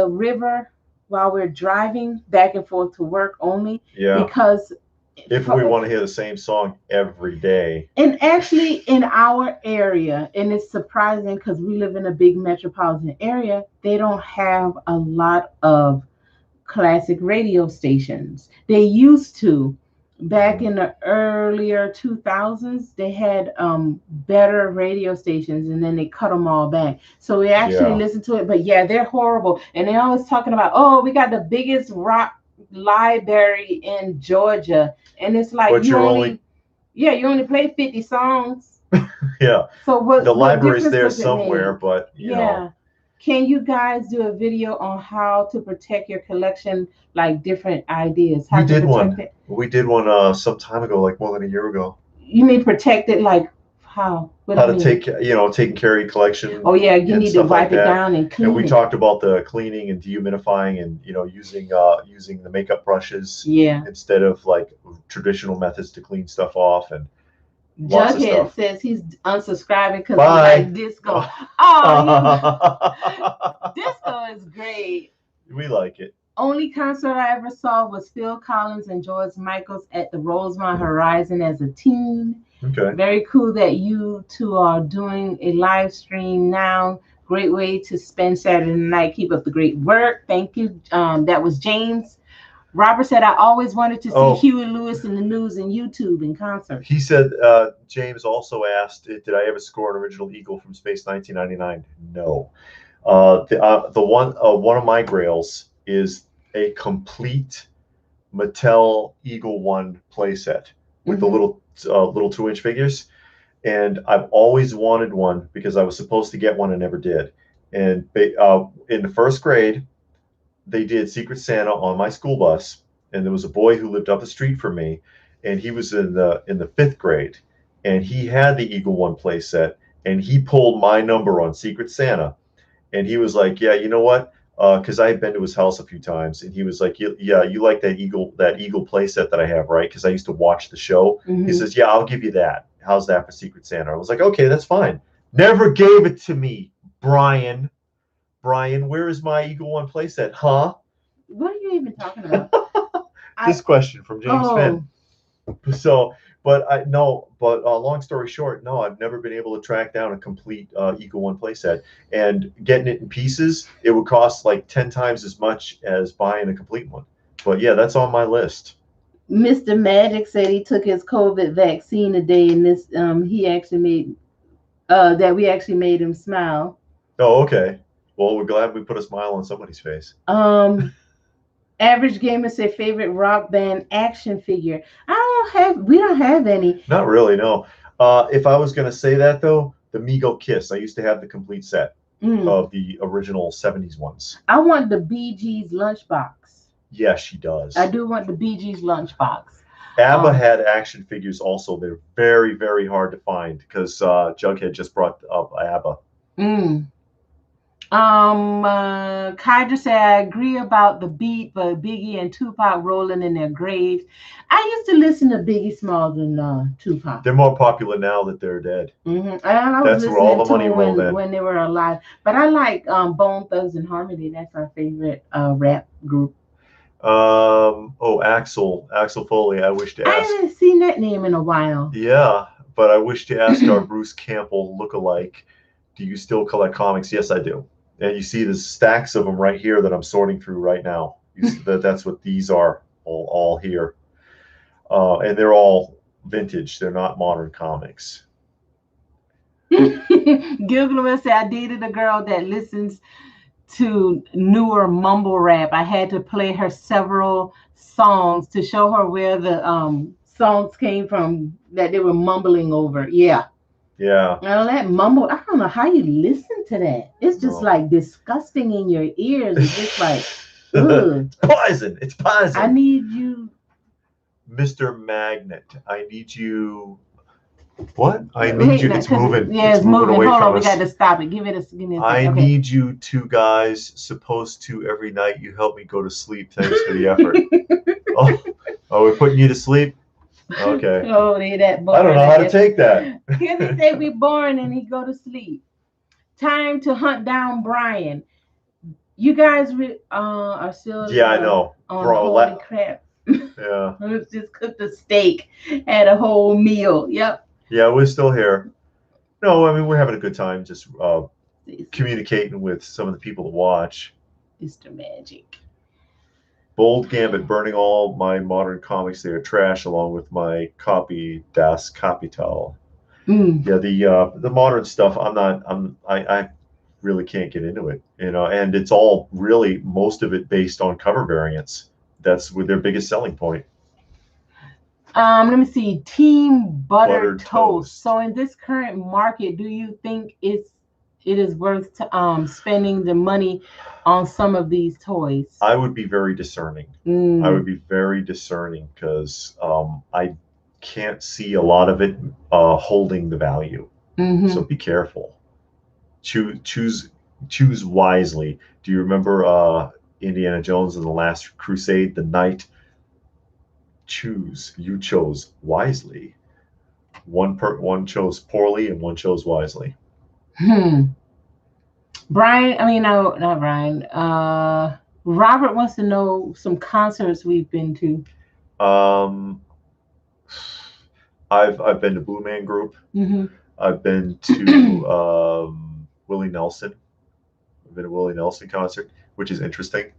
River while we're driving back and forth to work only. Yeah. Because if we want to hear the same song every day. And actually in our area, and it's surprising because we live in a big metropolitan area, they don't have a lot of classic radio stations. They used to. Back in the earlier 2000s, they had better radio stations, and then they cut them all back. So we actually listen to it, but yeah, they're horrible. And they're always talking about, oh, we got the biggest rock library in Georgia, and it's like you only play 50 songs. Yeah. So what the library's difference there does it somewhere, make? but you know. Can you guys do a video on how to protect your collection, like different ideas? We did one some time ago, like more than a year ago. You mean protect it, like how? How to taking care of your collection. Oh yeah, you need to wipe it down and clean it. And we talked about the cleaning and dehumidifying, and using the makeup brushes instead of like traditional methods to clean stuff off. And Jughead says he's unsubscribing because he likes disco. Oh, disco is great. We like it. Only concert I ever saw was Phil Collins and George Michael's at the Rosemont Horizon as a teen. Okay. Very cool that you two are doing a live stream now. Great way to spend Saturday night. Keep up the great work. Thank you. That was James. Robert said, I always wanted to see Huey Lewis in the news and YouTube in concert. He said, James also asked, did I ever score an original Eagle from Space 1999? No. One of my grails is a complete Mattel Eagle One playset with the little 2-inch figures. And I've always wanted one because I was supposed to get one and never did. And in the first grade, they did Secret Santa on my school bus, and there was a boy who lived up the street from me, and he was in the 5th grade, and he had the Eagle One playset, and he pulled my number on Secret Santa, and he was like, "Yeah, you know what? Because I had been to his house a few times, and he was like, "Yeah, you like that Eagle playset that I have, right? Because I used to watch the show." He says, "Yeah, I'll give you that. How's that for Secret Santa?" I was like, "Okay, that's fine." Never gave it to me, Brian. Brian, where is my Eagle One playset? Huh? What are you even talking about? This question from James Finn. So, long story short, no, I've never been able to track down a complete Eagle One playset. And getting it in pieces, it would cost like 10 times as much as buying a complete one. But yeah, that's on my list. Mr. Magic said he took his COVID vaccine today, and this he actually made that we actually made him smile. Oh, okay. Well, we're glad we put a smile on somebody's face. Average Gamer said favorite rock band action figure. We don't have any. Not really, no. If I was going to say that though, the Mego Kiss. I used to have the complete set of the original 70s ones. I want the Bee Gees lunchbox. Yes, she does. I do want the Bee Gees lunchbox. ABBA had action figures also. They're very, very hard to find because Jughead just brought up ABBA. Kydra said, I agree about the beat, but Biggie and Tupac rolling in their graves. I used to listen to Biggie Smalls and Tupac. They're more popular now that they're dead. That's where all the money rolled in. When they were alive. But I like Bone Thugs and Harmony. That's our favorite rap group. Axel Foley. I wish to ask. I haven't seen that name in a while. Yeah, but I wish to ask our Bruce Campbell lookalike, do you still collect comics? Yes, I do. And you see the stacks of them right here that I'm sorting through right now. That's what these are, all here. And they're all vintage. They're not modern comics. Gilgamesh said, I dated a girl that listens to newer mumble rap. I had to play her several songs to show her where the songs came from that they were mumbling over. Yeah. Now that mumble, I don't know how you listen to that. It's just like disgusting in your ears. It's just like, ugh. It's poison. It's poison. I need you, Mr. Magnet. I need you. What? I need you. It's moving. Yeah, it's moving. Hold on, we got to stop it. Give me a I need you two guys. Supposed to every night you help me go to sleep. Thanks for the effort. We're putting you to sleep. Okay. Oh, that boring. I don't know how to take that. He say we boring and he go to sleep. Time to hunt down Brian. You guys are still. Yeah, I know. Holy crap. Yeah. Let's just cook the steak, had a whole meal. Yep. Yeah, we're still here. No, I mean we're having a good time, just communicating with some of the people to watch. Mr. Magic. Bold Gambit, burning all my modern comics. They are trash, along with my copy Das Kapital. Yeah, the modern stuff. I really can't get into it, and it's all really most of it based on cover variants. That's with their biggest selling point. Let me see. Team Butter Toast. So in this current market, do you think it is worth spending the money on some of these toys? I would be very discerning. I would be very discerning because I can't see a lot of it holding the value. So be careful. Choose wisely. Do you remember Indiana Jones and the Last Crusade? The knight. You chose wisely. One chose poorly and one chose wisely. Brian, I mean, no, not Brian. Robert wants to know some concerts we've been to. Um, I've been to Blue Man Group. Hmm. I've been to Willie Nelson. I've been to a Willie Nelson concert, which is interesting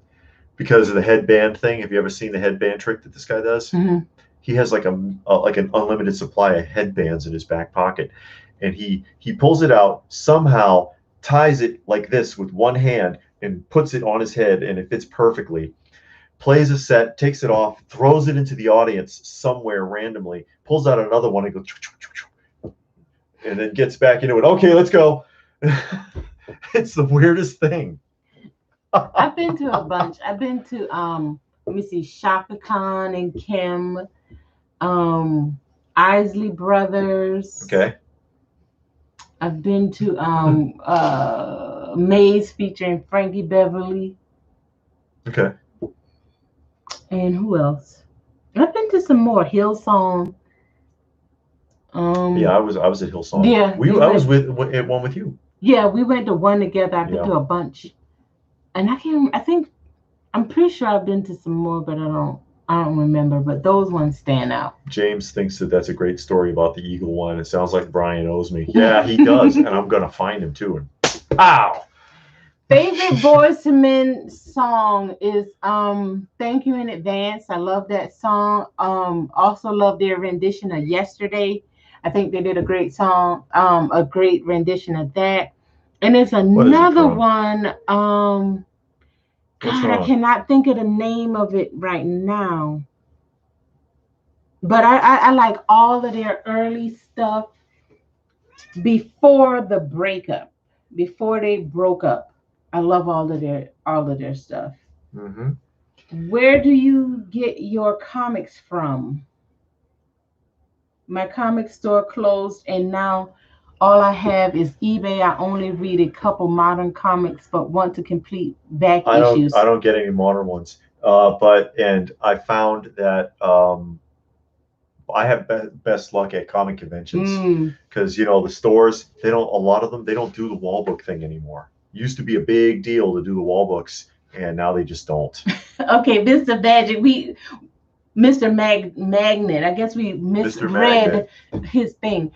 because of the headband thing. Have you ever seen the headband trick that this guy does? Hmm. He has like like an unlimited supply of headbands in his back pocket, and he pulls it out somehow, ties it like this with one hand, and puts it on his head, and it fits perfectly. Plays a set, takes it off, throws it into the audience somewhere randomly, pulls out another one and goes, and then gets back into it. Okay, let's go. It's the weirdest thing. I've been to a bunch. I've been to let me see, Shaka Khan and Kim, Isley Brothers. Okay. I've been to Maze featuring Frankie Beverly. Okay. And who else? I've been to some more. Hillsong. Yeah, I was at Hillsong. Yeah, I was at one with you. Yeah, we went to one together. I've been Yeah. to a bunch, and I'm pretty sure I've been to some more, but I don't remember. But those ones stand out. James thinks that that's a great story about the Eagle one. It sounds like Brian owes me. Yeah, he does, and I'm gonna find him too. And pow. Favorite Boys to Men song is Thank You in Advance. I love that song. Also love their rendition of Yesterday. I think they did a great song, a great rendition of that. And there's another one. God, I cannot think of the name of it right now. But I like all of their early stuff before the breakup, before they broke up. I love all of their stuff. Mm-hmm. Where do you get your comics from? My comic store closed, and now all I have is eBay. I only read a couple modern comics, but want to complete back issues. I don't get any modern ones. And I found that I have best luck at comic conventions because the stores, a lot of them, they don't do the wall book thing anymore. Used to be a big deal to do the wall books, and now they just don't. Okay, Mr. Magic, Mr. Magnet, I guess we misread his thing.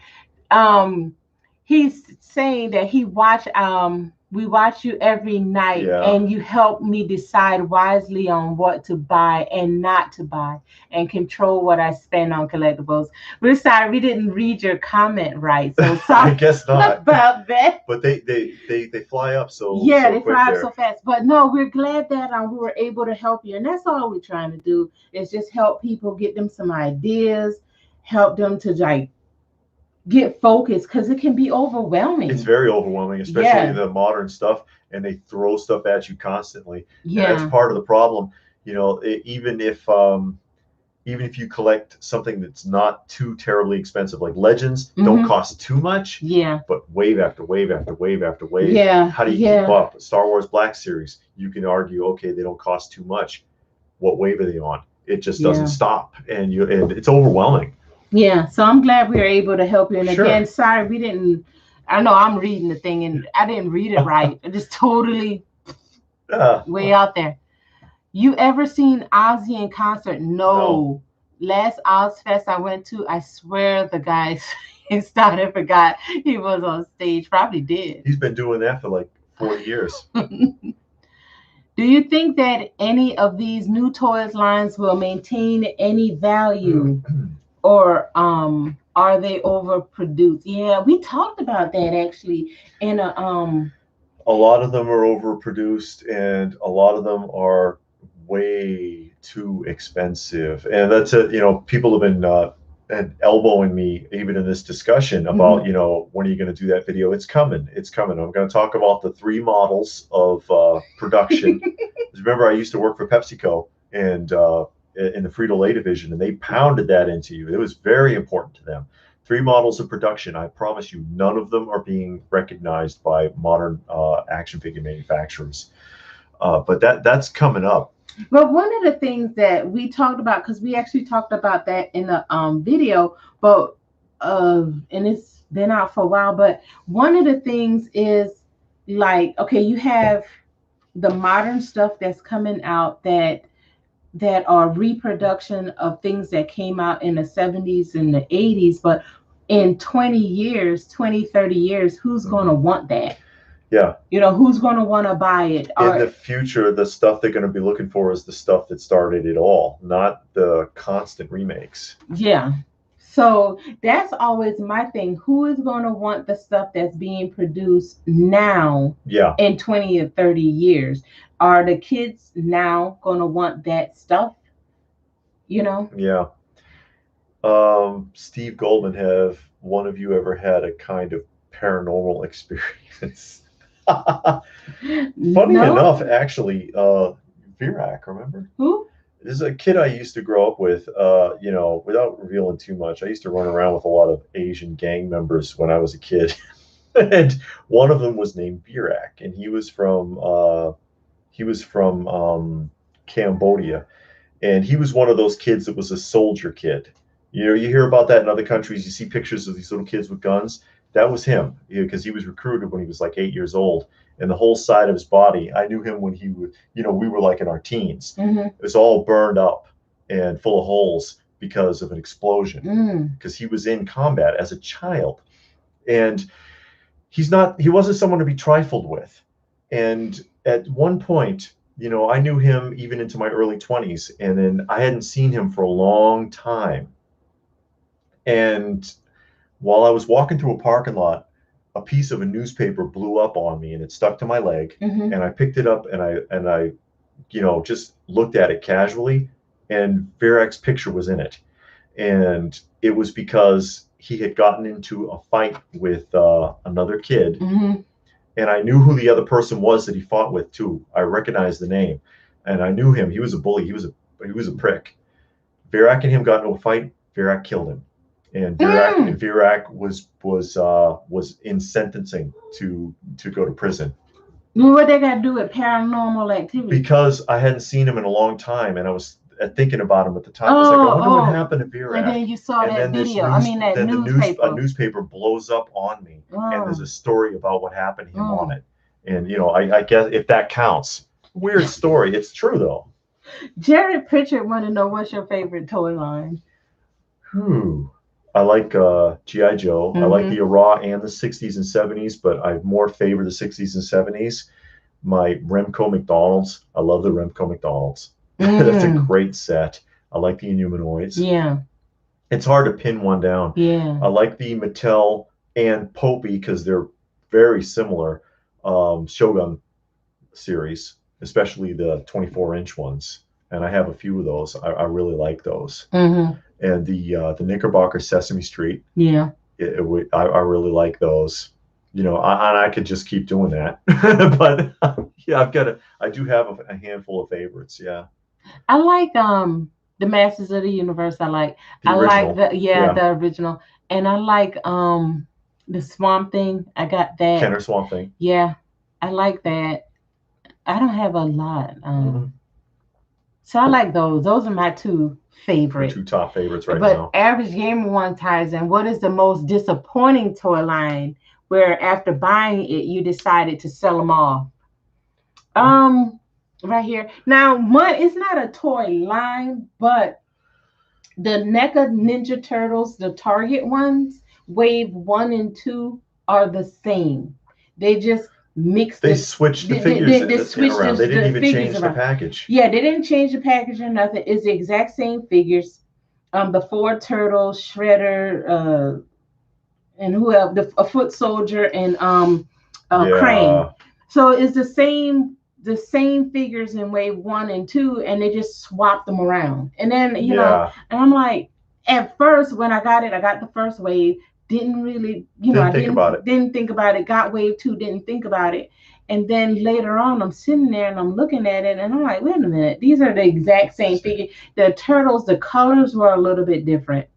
He's saying that we watch you every night, and you help me decide wisely on what to buy and not to buy, and control what I spend on collectibles. We're sorry we didn't read your comment right, so sorry. I guess not about that. But they fly up so they fly up so fast. But no, we're glad that we were able to help you, and that's all we're trying to do is just help people, get them some ideas, help them to get focused, because it can be overwhelming. It's very overwhelming, especially the modern stuff, and they throw stuff at you constantly. Yeah, and that's part of the problem. Even if you collect something that's not too terribly expensive, like Legends don't cost too much. Yeah. But wave after wave after wave after wave. Yeah. How do you keep up? Star Wars Black Series, you can argue, okay, they don't cost too much. What wave are they on? It just doesn't stop, and it's overwhelming. Yeah, so I'm glad we were able to help you. And again, sorry we didn't. I know I'm reading the thing and I didn't read it right. I just totally way out there. You ever seen Ozzy in concert? No. Last Ozfest I went to, I swear the guy started forgot he was on stage. Probably did. He's been doing that for like 40 years. Do you think that any of these new toys lines will maintain any value? Or are they overproduced? Yeah, we talked about that actually in a lot of them are overproduced, and a lot of them are way too expensive. And that's people have been elbowing me even in this discussion about when are you going to do that video? It's coming. I'm going to talk about the 3 models of production. Remember, I used to work for PepsiCo, and in the Frito-Lay division, and they pounded that into you. It was very important to them. 3 models of production. I promise you, none of them are being recognized by modern action figure manufacturers. But that's coming up. But one of the things that we talked about, because we actually talked about that in the video, but and it's been out for a while. But one of the things is like, okay, you have the modern stuff that's coming out that are reproduction of things that came out in the 70s and the 80s, but in 20 years, 20, 30 years, who's going to want that? Yeah. Who's going to want to buy it? In the future, the stuff they're going to be looking for is the stuff that started it all, not the constant remakes. Yeah. So that's always my thing. Who is going to want the stuff that's being produced now in 20 or 30 years? Are the kids now going to want that stuff? Yeah. Steve Goldman, have one of you ever had a kind of paranormal experience? Funny enough, actually, Virak, remember? Who? This is a kid I used to grow up with. Without revealing too much, I used to run around with a lot of Asian gang members when I was a kid, and one of them was named Virak, and he was from Cambodia, and he was one of those kids that was a soldier kid. You hear about that in other countries. You see pictures of these little kids with guns. That was him, because he was recruited when he was like 8 years old, and the whole side of his body, I knew him when he was, we were like in our teens. It was all burned up and full of holes because of an explosion, because he was in combat as a child, and he wasn't someone to be trifled with. And at one point, I knew him even into my early 20s, and then I hadn't seen him for a long time. And while I was walking through a parking lot, a piece of a newspaper blew up on me, and it stuck to my leg. And I picked it up, and I just looked at it casually, and Virak's picture was in it. And it was because he had gotten into a fight with another kid. And I knew who the other person was that he fought with too. I recognized the name, and I knew him. He was a bully. He was a prick. Virak and him got into a fight. Virak killed him, and Virak was in sentencing to go to prison. What they got to do with paranormal activity? Because I hadn't seen him in a long time, and I was thinking about him at the time. I was like, I wonder what happened to Virak. And then you saw that video. That newspaper. A newspaper blows up on me, and there's a story about what happened to him on it. And I guess if that counts. Weird story. It's true though. Jared Pritchard want to know, what's your favorite toy line? I like G.I. Joe. I like the Raw and the 60s and 70s, but I more favor the 60s and 70s. My Remco McDonald's. I love the Remco McDonald's. That's a great set. I like the Inhumanoids. Yeah. It's hard to pin one down. Yeah. I like the Mattel and Popey because they're very similar Shogun series, especially the 24-inch ones. And I have a few of those. I really like those. And the Knickerbocker Sesame Street. Yeah. I really like those. I could just keep doing that. But yeah, I do have a handful of favorites. Yeah. I like the Masters of the Universe. I like the original. And I like the Swamp Thing. I got that. Kenner Swamp Thing. Yeah. I like that. I don't have a lot. So I like those. Those are my two favorites. Two top favorites right now. But Average Gamer one ties in. What is the most disappointing toy line where after buying it you decided to sell them off? Right here. Now, one, it's not a toy line, but the NECA Ninja Turtles, the Target ones, Wave 1 and 2 are the same. They just mixed. They switched the figures they switched around. They didn't even change around. The package. Yeah, they didn't change the package or nothing. It's the exact same figures. The 4 Turtles, Shredder, and who else? A Foot Soldier and Crane. So it's the same figures in Wave 1 and 2, and they just swapped them around. And then and I'm like, at first when I got the first wave, didn't really, didn't think about it. Got Wave 2, didn't think about it. And then later on, I'm sitting there and I'm looking at it, and I'm like, wait a minute, these are the exact same figure. The turtles, the colors were a little bit different.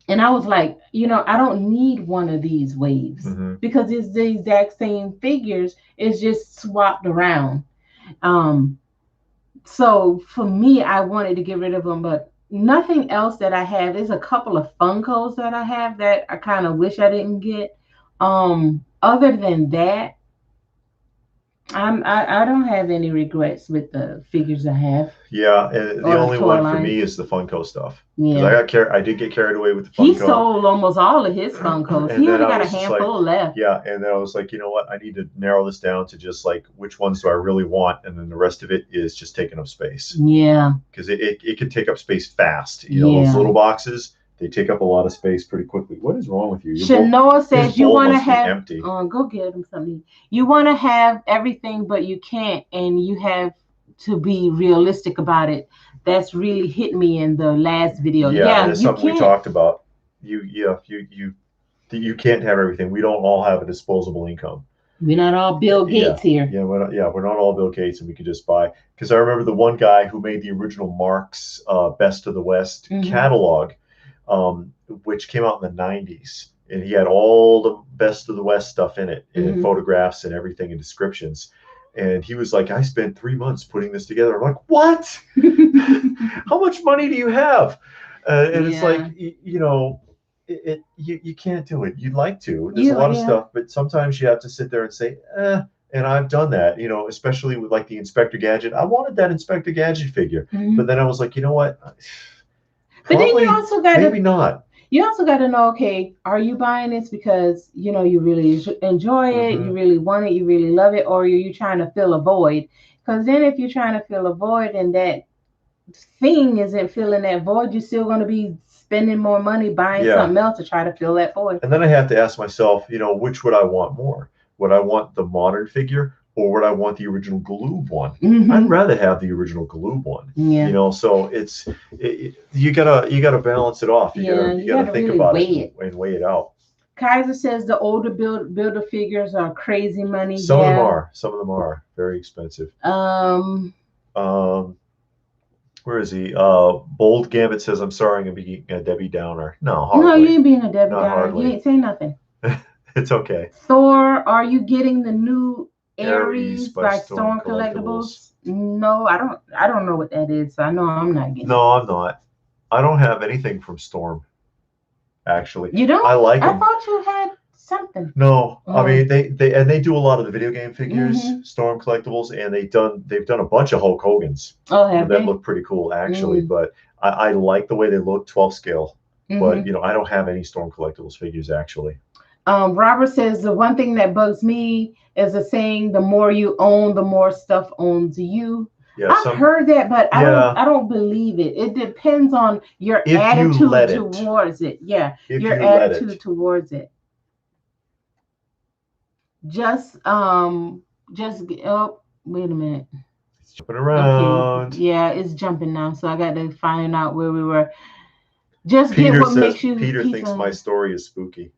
And I was like, I don't need one of these waves because it's the exact same figures. It's just swapped around. So for me, I wanted to get rid of them, but nothing else that I have. There's a couple of Funkos that I have that I kind of wish I didn't get. Other than that, I don't have any regrets with the figures I have Yeah, and the or the only toy one for me lines. is the Funko stuff because Yeah. I did get carried away with the He Funko, sold almost all of his Funkos. and He then only I got a was just like, handful left. yeah, and then I was like, you know what, I need to narrow this down to just like which ones do I really want, and then the rest of it is just taking up space Yeah. because it can take up space fast. You know, those Yeah. little boxes, they take up a lot of space pretty quickly. What is wrong with you? Shanoa His says you bowl want to must be have, empty. go get him something. You want to have everything, but you can't, and you have to be realistic about it. That's really hit me in the last video. Yeah, and Yeah, it's you something we can't. talked about. You can't have everything. We don't all have a disposable income. We're not all Bill Yeah, Gates here. we're not all Bill Gates, and we could just buy. Because I remember the one guy who made the original Marx Best of the West catalog, which came out in the '90s, and he had all the Best of the West stuff in it, and photographs and everything and descriptions. And he was like, "I spent 3 months putting this together." I'm like, "What? How much money do you have?" And it's like, you know, you can't do it. You'd like to. There's a lot of stuff, but sometimes you have to sit there and say, and I've done that, you know, especially with like the Inspector Gadget. I wanted that Inspector Gadget figure, but then I was like, you know what? But then you Probably, also got maybe not. You also got to know, okay, are you buying this because you know you really enjoy it, you really want it, you really love it, or are you trying to fill a void? Because then if you're trying to fill a void and that thing isn't filling that void, you're still going to be spending more money buying something else to try to fill that void. And then I have to ask myself, you know, which would I want more? Would I want the modern figure or would I want the original Galoob one? I'd rather have the original Galoob one. Yeah. You know, so you gotta balance it off. You gotta think really about it and weigh it out. Kaiser says the older builder figures are crazy money. Some of them are. Some of them are very expensive. Where is he? Bold Gambit says, "I'm sorry, I'm being a Debbie Downer." No, hardly. No, you ain't being a Debbie Downer. Hardly. You ain't saying nothing. It's okay. Thor, are you getting the new Ares by Storm Collectibles? No, I don't know what that is. So I know I'm not getting. No, I'm not. I don't have anything from Storm. Actually, you don't. I like them. I thought you had something. No, I mean they do a lot of the video game figures, Storm Collectibles, and they've done a bunch of Hulk Hogan's. Oh, have that look pretty cool actually. But I like the way they look, 12 scale. But you know, I don't have any Storm Collectibles figures actually. Robert says the one thing that bugs me is the saying, "The more you own, the more stuff owns you." Yeah, I've heard that, but I don't believe it. It depends on your attitude towards it. Yeah, your attitude towards it. Just oh, wait a minute. It's jumping around. Okay. Yeah, it's jumping now, so I got to find out where we were. Just Peter get what makes you. Peter thinks my story is spooky.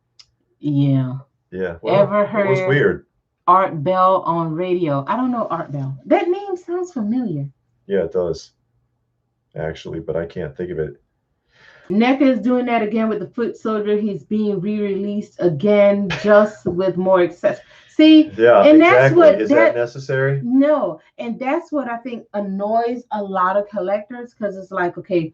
Yeah. Yeah. Well, ever heard? It was weird. Art Bell on radio. I don't know Art Bell. That name sounds familiar. Yeah, it does. Actually, but I can't think of it. NECA is doing that again with the Foot Soldier. He's being re-released again, just with more access. See, yeah, and that's what is that necessary? No, and that's what I think annoys a lot of collectors because it's like, okay,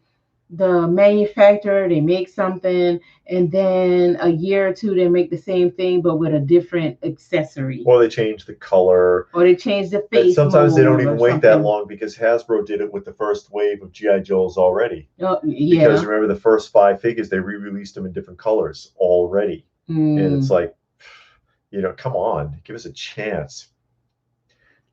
the manufacturer, they make something, and then a year or two they make the same thing but with a different accessory, or they change the color, or they change the face. And sometimes they don't even wait that long because Hasbro did it with the first wave of GI Joes already. Yeah, because remember the first 5 figures, they re-released them in different colors already. And it's like, you know, come on, give us a chance.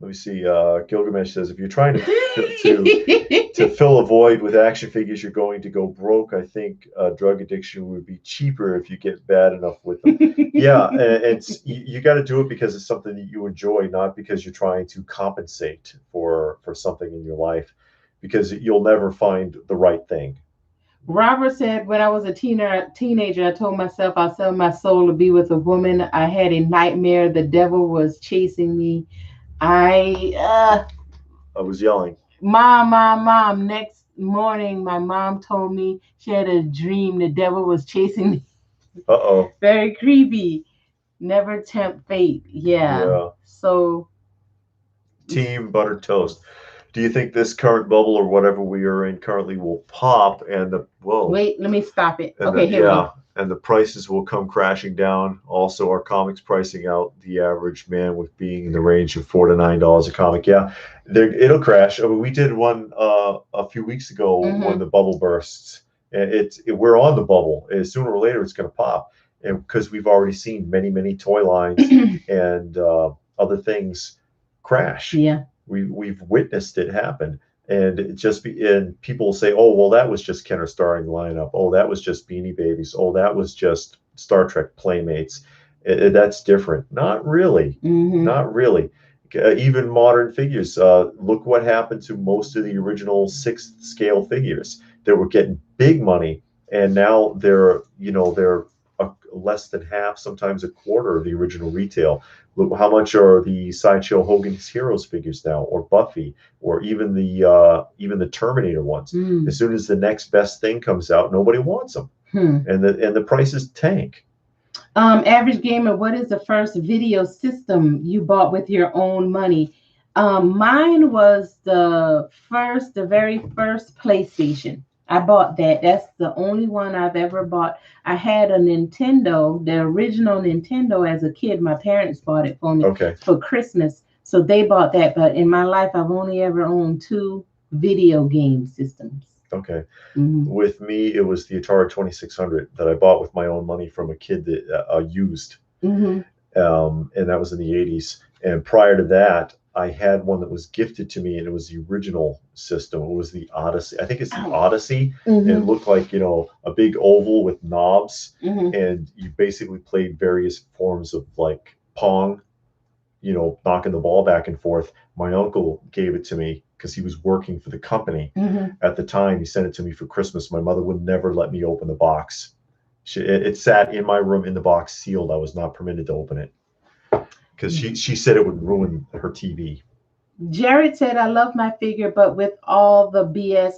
Let me see. Gilgamesh says, if you're trying to fill a void with action figures, you're going to go broke. I think drug addiction would be cheaper if you get bad enough with them. Yeah, and you got to do it because it's something that you enjoy, not because you're trying to compensate for something in your life, because you'll never find the right thing. Robert said, when I was a teenager, I told myself I'll sell my soul to be with a woman. I had a nightmare. The devil was chasing me. I was yelling, Mom. Next morning, my mom told me she had a dream the devil was chasing me. Uh-oh. Very creepy. Never tempt fate. Yeah. So. Team Butter Toast. Do you think this current bubble or whatever we are in currently will pop and the whoa? Wait, let me stop it. Okay, here we go. and the prices will come crashing down. Also, our comics pricing out the average man with being in the range of $4 to $9 a comic. Yeah, it'll crash. I mean, we did one a few weeks ago when the bubble bursts. And we're on the bubble. And sooner or later, it's going to pop, and because we've already seen many toy lines and other things crash. Yeah, we've witnessed it happen. And and people will say, oh, well, that was just Kenner starring lineup. Oh, that was just Beanie Babies. Oh, that was just Star Trek Playmates. That's different. Not really. Not really. Even modern figures. Look what happened to most of the original 6th scale figures that were getting big money, and now they're less than half, sometimes a quarter of the original retail. Look how much are the Sideshow Hogan's Heroes figures now, or Buffy, or even the Terminator ones. As soon as the next best thing comes out, nobody wants them, and the prices tank. Average Gamer, what is the first video system you bought with your own money? Mine was the very first PlayStation. I bought that. That's the only one I've ever bought. I had a Nintendo, the original Nintendo as a kid. My parents bought it for me for Christmas. So they bought that. But in my life, I've only ever owned 2 video game systems. Okay. With me, it was the Atari 2600 that I bought with my own money from a kid that used. And that was in the 80s. And prior to that, I had one that was gifted to me, and it was the original system. It was the Odyssey. I think it's the Odyssey. And it looked like, a big oval with knobs. And you basically played various forms of like Pong, knocking the ball back and forth. My uncle gave it to me because he was working for the company at the time. He sent it to me for Christmas. My mother would never let me open the box. It sat in my room in the box, sealed. I was not permitted to open it because she said it would ruin her TV. Jared said, I love my figure, but with all the BS,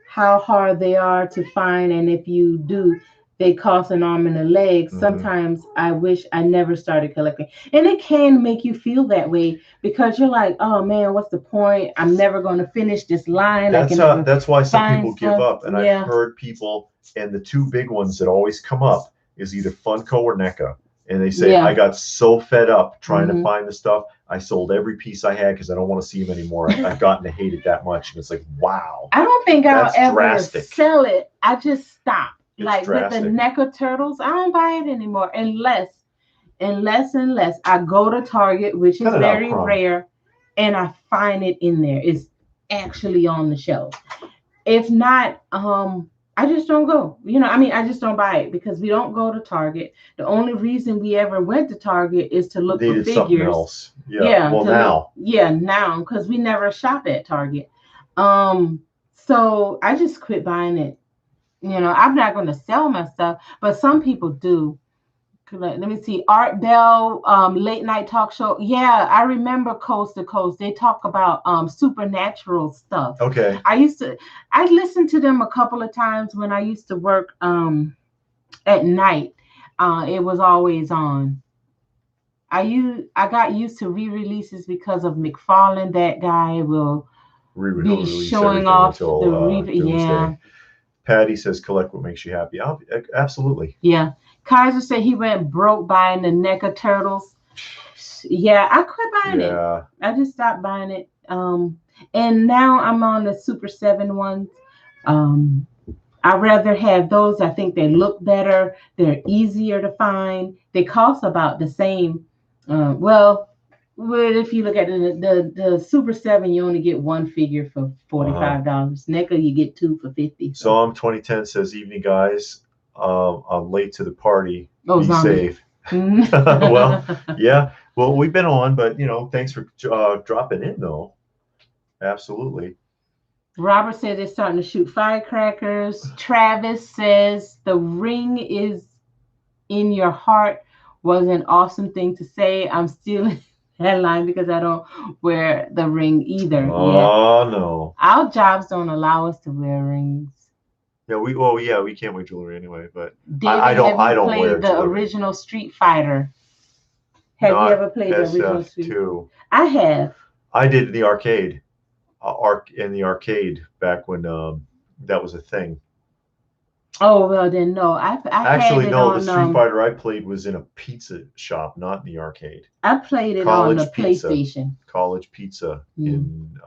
how hard they are to find, and if you do, they cost an arm and a leg. Sometimes I wish I never started collecting. And it can make you feel that way because you're like, oh man, what's the point? I'm never going to finish this line. That's why some people give up. And I've heard people, and the 2 big ones that always come up is either Funko or NECA. And they say, I got so fed up trying to find the stuff. I sold every piece I had because I don't want to see them anymore. I've gotten to hate it that much. And it's like, wow. I don't think I'll ever sell it. I just stop. Like with the NECA Turtles, I don't buy it anymore unless I go to Target, which is very rare, and I find it in there. It's actually on the shelf. If not, I just don't go. I just don't buy it because we don't go to Target. The only reason we ever went to Target is to look for figures. Something else. Yeah. Well, now. Now because we never shop at Target. So I just quit buying it. I'm not going to sell my stuff, but some people do. Let me see. Art Bell, late night talk show. Yeah, I remember Coast to Coast. They talk about supernatural stuff. Okay. I listened to them a couple of times when I used to work at night. It was always on. I got used to re-releases because of McFarlane. That guy will be showing off the Patty says, collect what makes you happy. Absolutely. Yeah. Kaiser said he went broke buying the NECA Turtles. Yeah, I quit buying it. I just stopped buying it. And now I'm on the Super 7 ones. I'd rather have those. I think they look better. They're easier to find. They cost about the same. If you look at the Super 7, you only get 1 figure for $45. NECA, you get 2 for $50. Psalm 2010 says, evening, guys. I'm late to the party. Be safe. Well, yeah. Well, we've been on, but, thanks for dropping in, though. Absolutely. Robert said they're starting to shoot firecrackers. Travis says the ring is in your heart was an awesome thing to say. I'm still that line because I don't wear the ring either. No. Our jobs don't allow us to wear rings. Yeah, we can't wear jewelry anyway, but David, I don't wear the jewelry. Original Street Fighter. Have you ever played the original Street Fighter? I have. I did in the arcade. Back when that was a thing. Oh well, then no. I had Actually, it no, the on. Street Fighter I played was in a pizza shop, not in the arcade. I played it on the College Pizza. PlayStation. College Pizza Mm. in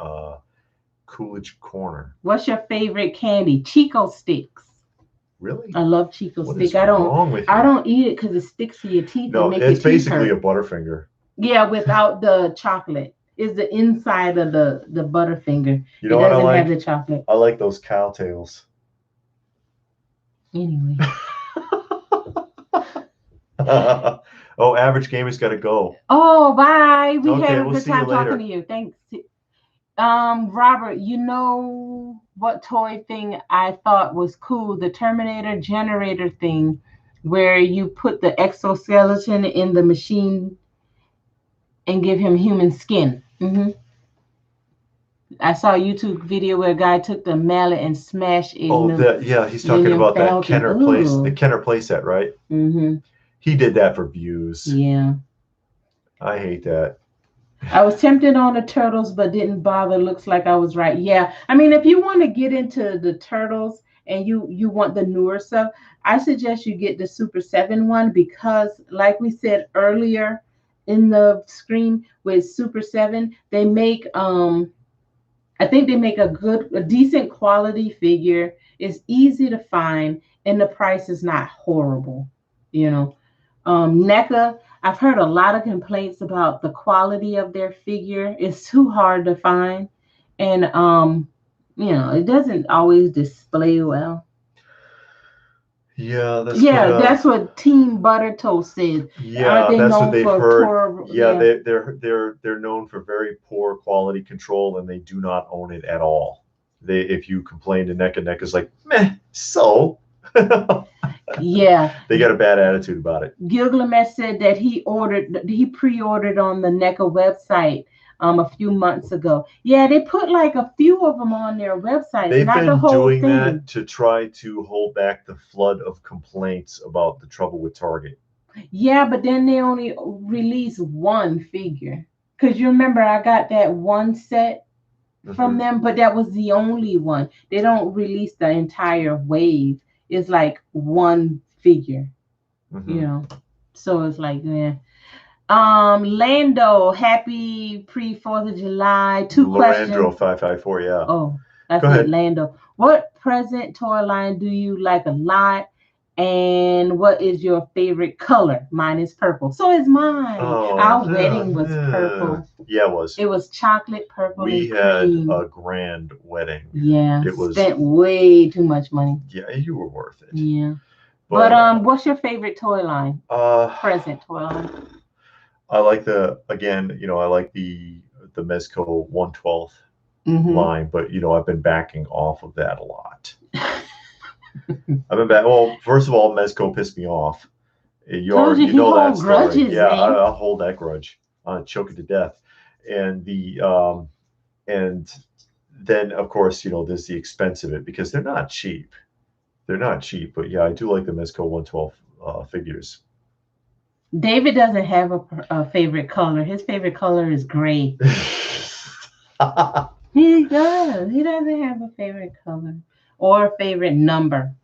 Coolidge Corner. What's your favorite candy? Chico sticks. Really? I love Chico What stick. is wrong with I you? don't eat it because it sticks to your teeth and No, make your it's teeth basically a hurt. Butterfinger. Yeah, without the chocolate. It's the inside of the Butterfinger. You It know what I doesn't have like? the chocolate. I like those cow tails. Anyway. Oh, Average Gamer's got to go. Oh, bye. We Okay, had a we'll good see you time talking later. to you. Thanks. Robert, you know what toy thing I thought was cool? The Terminator generator thing, where you put the exoskeleton in the machine and give him human skin. I saw a YouTube video where a guy took the mallet and smashed a Oh, that yeah, he's talking Millennium about that Falcon. Kenner place, the Kenner playset, right? He did that for views. Yeah. I hate that. I was tempted on the turtles, but didn't bother. Looks like I was right. Yeah. I mean, if you want to get into the turtles and you want the newer stuff, I suggest you get the Super 7 one because, like we said earlier in the screen with Super 7, they make I think they make a decent quality figure. It's easy to find, and the price is not horrible. You know, NECA. I've heard a lot of complaints about the quality of their figure. It's too hard to find, and it doesn't always display well. Yeah, That's what Team Butter Toast said. Aren't yeah, they that's what known they've for heard. poor? Yeah, Yeah. they're known for very poor quality control, and they do not own it at all. They if you complain to NECA, NECA's like, meh, so. Yeah. They got a bad attitude about it. Gilgamesh said that he pre-ordered on the NECA website a few months ago. Yeah, they put like a few of them on their website, They've not the been whole doing thing. that to try to hold back the flood of complaints about the trouble with Target. Yeah, but then they only release one figure. Because you remember I got that one set from them, but that was the only one. They don't release the entire wave. It's like one figure, So it's like, yeah. Lando, happy pre-4th of July. Two questions. Lorandro 554, yeah. Oh, that's it, Lando. What present toy line do you like a lot? And what is your favorite color? Mine is purple. So is mine. Our wedding was purple. Yeah, it was. It was chocolate, purple, we and cream. had a grand wedding. Yeah, it was spent way too much money. Yeah, you were worth it. Yeah. But what's your favorite toy line? Present toy line. I like I like the Mezco 112th line, but I've been backing off of that a lot. I've been back. Well, first of all, Mezco pissed me off. You know that story. Yeah, I'll hold that grudge. I'll choke it to death. And and then of course there's the expense of it because they're not cheap. They're not cheap, but yeah, I do like the Mezco 112 figures. David doesn't have a favorite color. His favorite color is gray. He does. He doesn't have a favorite color or a favorite number.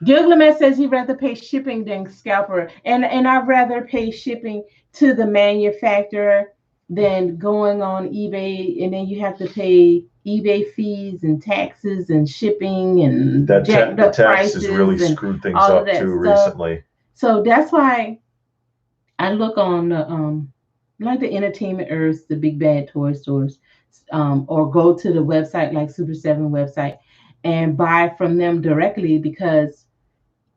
Gilgamesh says he'd rather pay shipping than scalper. And I'd rather pay shipping to the manufacturer than going on eBay, and then you have to pay eBay fees and taxes and shipping and the tax has really screwed things up too recently. So that's why I look on the like the Entertainment Earths, the big bad toy stores, or go to the website like Super 7 website and buy from them directly because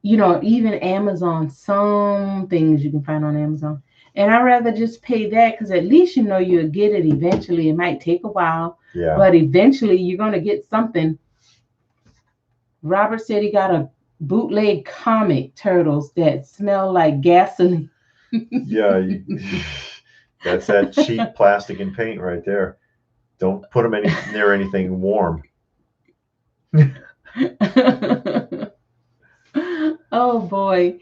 even Amazon, some things you can find on Amazon. And I'd rather just pay that because at least you'll get it eventually. It might take a while, but eventually you're going to get something. Robert said he got a bootleg comic Turtles that smell like gasoline. Yeah, that's that cheap plastic and paint right there. Don't put them near anything warm. Oh boy.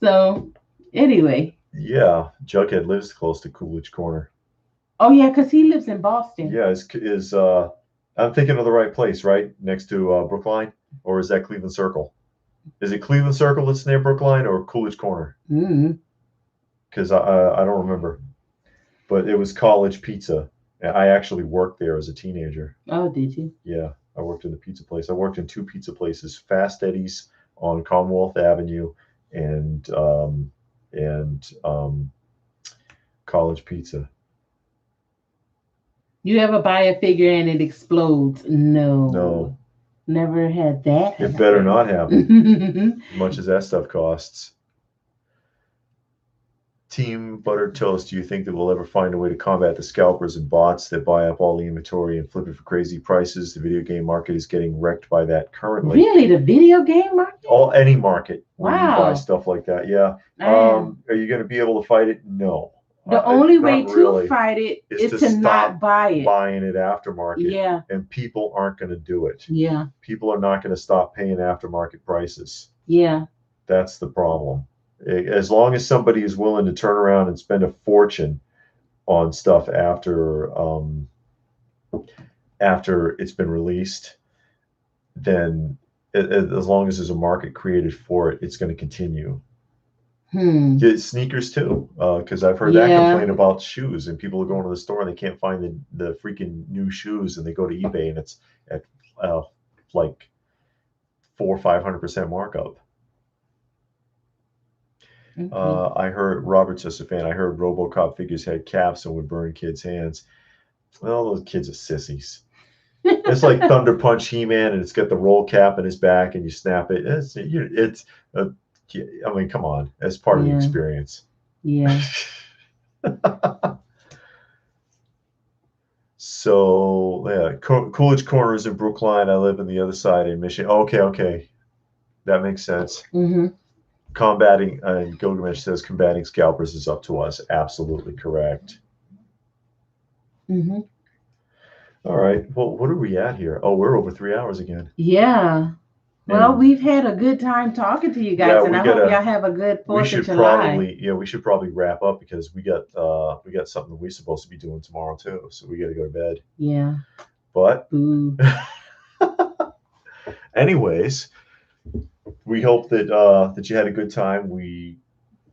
So anyway. Yeah, Jughead lives close to Coolidge Corner. Oh yeah, because he lives in Boston. Yeah, I'm thinking of the right place, right? Next to Brookline. or is that Cleveland Circle? Is it Cleveland Circle that's near Brookline or Coolidge Corner? Because I don't remember, but it was College Pizza. I actually worked there as a teenager. Oh, did you? Yeah, I worked in the pizza place. I worked in 2 pizza places: Fast Eddie's on Commonwealth Avenue and College Pizza. You ever buy a figure and it explodes? No. No. Never had that. It better not happen. As much as that stuff costs. Team Buttered Toast, do you think that we'll ever find a way to combat the scalpers and bots that buy up all the inventory and flip it for crazy prices? The video game market is getting wrecked by that currently. Really? The video game market? Any market where you buy stuff like that. Yeah. Are you going to be able to fight it? No. The only way to fight it is to not buy it. Buying it aftermarket. Yeah. And people aren't going to do it. Yeah. People are not going to stop paying aftermarket prices. Yeah. That's the problem. As long as somebody is willing to turn around and spend a fortune on stuff after it's been released, then as long as there's a market created for it, it's going to continue. Sneakers too, because I've heard that complaint about shoes, and people are going to the store and they can't find the freaking new shoes, and they go to eBay and it's at like 400% or 500% markup. I heard Robert's just a fan. I heard RoboCop figures had caps and would burn kids' hands. Well, those kids are sissies. It's like Thunder Punch He-Man, and it's got the roll cap in his back, and you snap it. I mean, come on, that's part of the experience. Yeah. So yeah, Coolidge Corner is in Brookline. I live on the other side in Michigan. Okay, that makes sense. Combating, and Gilgamesh says combating scalpers is up to us. Absolutely correct. All right. Well, what are we at here? Oh, we're over 3 hours again. Yeah. Well, we've had a good time talking to you guys, and I hope y'all have a good 4th of July. We should probably wrap up because we got something we're supposed to be doing tomorrow too. So we got to go to bed. Yeah. But anyways, we hope that you had a good time.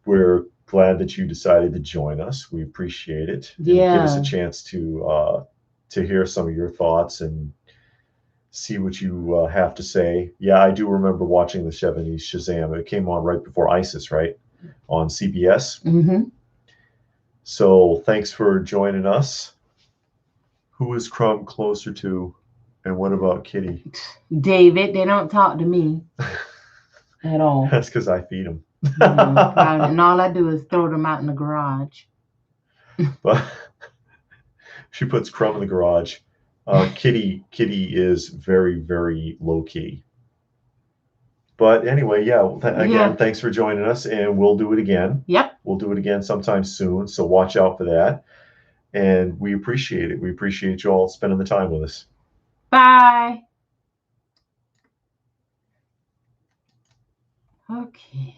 We're glad that you decided to join us. We appreciate it. Yeah. Give us a chance to hear some of your thoughts and see what you have to say. Yeah, I do remember watching the 70s Shazam. It came on right before ISIS, right? On CBS. So thanks for joining us. Who is Crumb closer to? And what about Kitty? David. They don't talk to me at all. That's because I feed them. And all I do is throw them out in the garage. But she puts Crumb in the garage. Kitty is very, very low key. But anyway, again, thanks for joining us, and we'll do it again. Yep. We'll do it again sometime soon, so watch out for that. And we appreciate it. We appreciate you all spending the time with us. Bye. Okay.